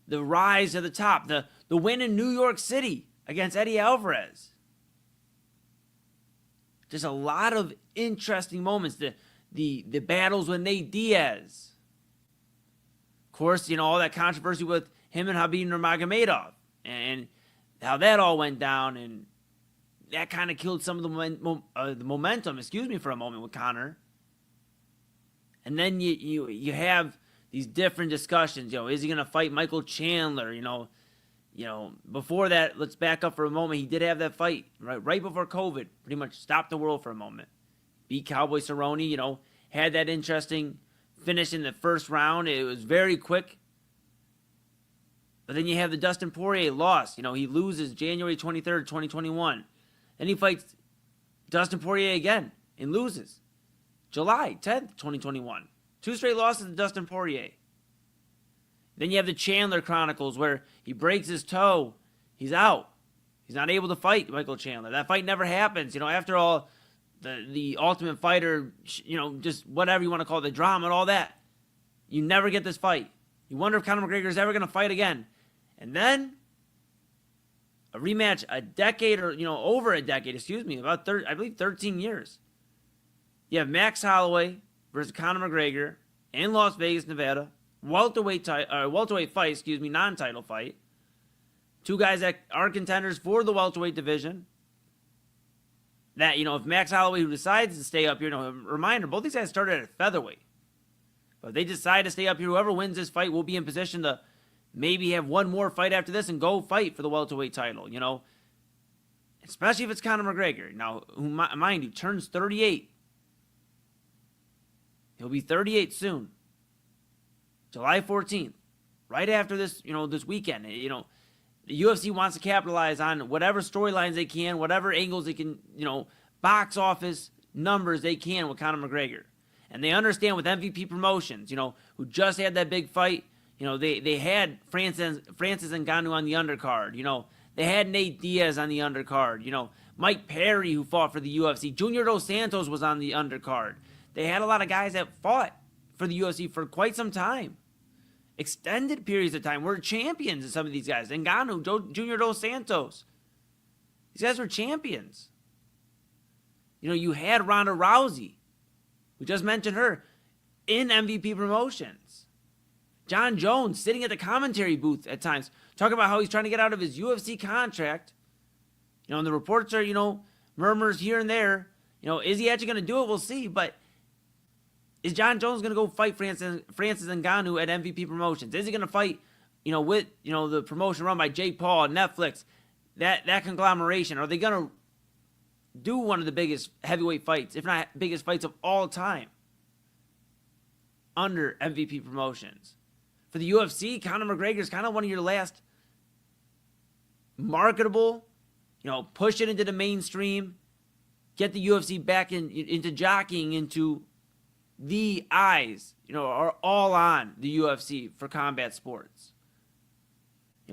Speaker 3: rise to the top, the win in New York City against Eddie Alvarez. Just a lot of interesting moments. The battles with Nate Diaz. Of course, all that controversy with him and Khabib Nurmagomedov, and how that all went down, and that kind of killed some of the momentum, for a moment with Conor. And then you have these different discussions. Is he going to fight Michael Chandler? Before that, let's back up for a moment. He did have that fight right before COVID, pretty much stopped the world for a moment. Beat Cowboy Cerrone. Had that interesting finish in the first round. It was very quick. But then you have the Dustin Poirier loss. He loses January 23rd, 2021. Then he fights Dustin Poirier again and loses July 10th, 2021. 2 straight losses to Dustin Poirier. Then you have the Chandler Chronicles where he breaks his toe. He's out. He's not able to fight Michael Chandler. That fight never happens. After all, the Ultimate Fighter, just whatever you want to call it, the drama and all that. You never get this fight. You wonder if Conor McGregor is ever going to fight again. And then a rematch a decade or, over a decade, about I believe 13 years. You have Max Holloway versus Conor McGregor in Las Vegas, Nevada. Welterweight fight, non-title fight. Two guys that are contenders for the welterweight division. That, if Max Holloway, who decides to stay up here, reminder, both these guys started at featherweight. But if they decide to stay up here, whoever wins this fight will be in position to maybe have one more fight after this and go fight for the welterweight title, Especially if it's Conor McGregor. Now, who, mind you, turns 38. He'll be 38 soon. July 14th. Right after this, this weekend. The UFC wants to capitalize on whatever storylines they can, whatever angles they can, box office numbers they can with Conor McGregor. And they understand with MVP Promotions, who just had that big fight, they had Francis Ngannou on the undercard, they had Nate Diaz on the undercard, Mike Perry, who fought for the UFC, Junior Dos Santos was on the undercard. They had a lot of guys that fought for the UFC for quite some time. Extended periods of time. We're champions in some of these guys. Ngannou, Junior Dos Santos. These guys were champions. You had Ronda Rousey. We just mentioned her in MVP Promotions. John Jones sitting at the commentary booth at times, talking about how he's trying to get out of his UFC contract. And the reports are, murmurs here and there. Is he actually going to do it? We'll see. But is John Jones going to go fight Francis Ngannou at MVP Promotions? Is he going to fight, with, the promotion run by Jake Paul, Netflix, that conglomeration? Are they going to do one of the biggest heavyweight fights, if not biggest fights of all time, under MVP Promotions? For the UFC, Conor McGregor is kind of one of your last marketable, push it into the mainstream, get the UFC back into jockeying into the eyes, are all on the UFC for combat sports.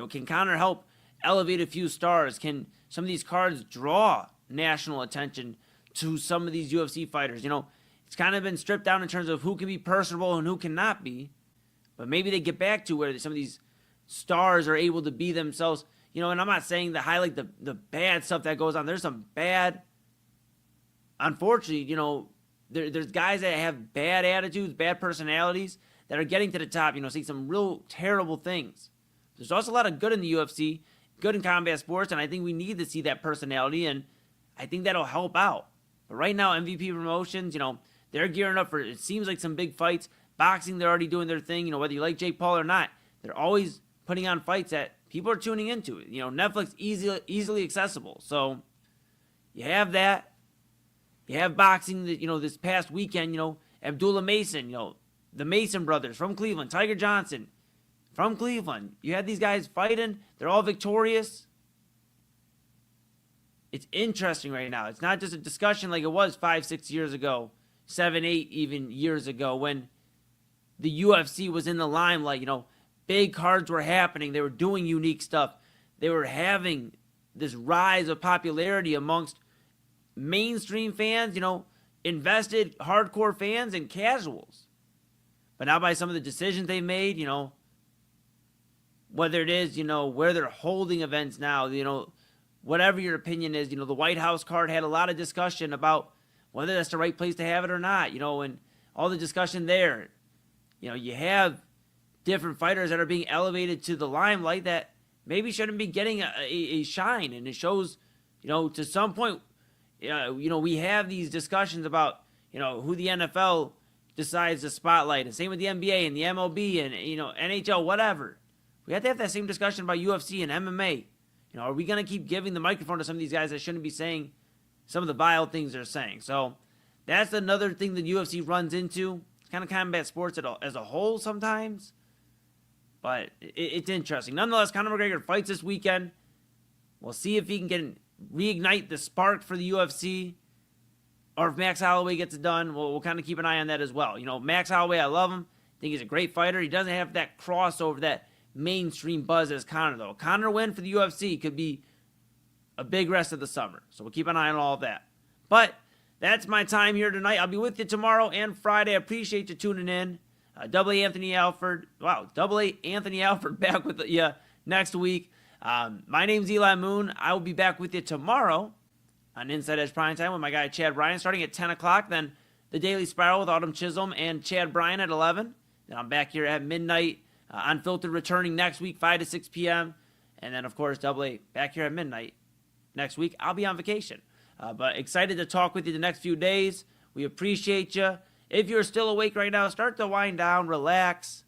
Speaker 3: Can Conor help elevate a few stars? Can some of these cards draw national attention to some of these UFC fighters? It's kind of been stripped down in terms of who can be personable and who cannot be. But maybe they get back to where some of these stars are able to be themselves. And I'm not saying to highlight the bad stuff that goes on. There's some bad, unfortunately, there's guys that have bad attitudes, bad personalities that are getting to the top, seeing some real terrible things. There's also a lot of good in the UFC, good in combat sports, and I think we need to see that personality, and I think that'll help out. But right now, MVP Promotions, they're gearing up for, it seems like, some big fights. Boxing, they're already doing their thing. Whether you like Jake Paul or not, they're always putting on fights that people are tuning into. Netflix easily accessible. So you have that. You have boxing that, this past weekend, Abdullah Mason, the Mason brothers from Cleveland, Tiger Johnson from Cleveland. You had these guys fighting. They're all victorious. It's interesting right now. It's not just a discussion like it was 5-6 years ago, 7, 8 even years ago when the UFC was in the limelight. Big cards were happening. They were doing unique stuff. They were having this rise of popularity amongst mainstream fans, invested hardcore fans and casuals. But now by some of the decisions they made, whether it is, where they're holding events now, whatever your opinion is, the White House card had a lot of discussion about whether that's the right place to have it or not, and all the discussion there. You have different fighters that are being elevated to the limelight that maybe shouldn't be getting a shine. And it shows, to some point, we have these discussions about, who the NFL decides to spotlight. And same with the NBA and the MLB and, NHL, whatever. We have to have that same discussion about UFC and MMA. Are we going to keep giving the microphone to some of these guys that shouldn't be saying some of the vile things they're saying? So that's another thing the UFC runs into. It's kind of combat sports as a whole sometimes. But it's interesting. Nonetheless, Conor McGregor fights this weekend. We'll see if he can reignite the spark for the UFC. Or if Max Holloway gets it done, we'll kind of keep an eye on that as well. Max Holloway, I love him. I think he's a great fighter. He doesn't have that crossover, that mainstream buzz as Conor, though. Conor win for the UFC could be a big rest of the summer. So we'll keep an eye on all of that. But that's my time here tonight. I'll be with you tomorrow and Friday. I appreciate you tuning in. Double A Anthony Alford. Wow, Double A Anthony Alford back with you next week. My name's Eli Moon. I will be back with you tomorrow on Inside Edge Primetime with my guy Chad Bryan starting at 10 o'clock. Then the Daily Spiral with Autumn Chisholm and Chad Bryan at 11. Then I'm back here at midnight. Unfiltered returning next week, 5 to 6 p.m. And then, of course, Double A back here at midnight next week. I'll be on vacation. But excited to talk with you the next few days. We appreciate you. If you're still awake right now, start to wind down, relax.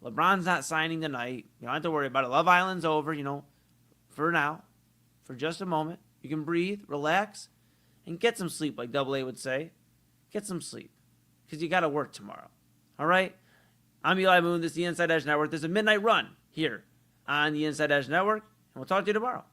Speaker 3: LeBron's not signing tonight. You don't have to worry about it. Love Island's over, for now. For just a moment. You can breathe, relax, and get some sleep, like Double A would say. Get some sleep. Because you got to work tomorrow. All right? I'm Eli Moon. This is the Inside Edge Network. There's a midnight run here on the Inside Edge Network. And we'll talk to you tomorrow.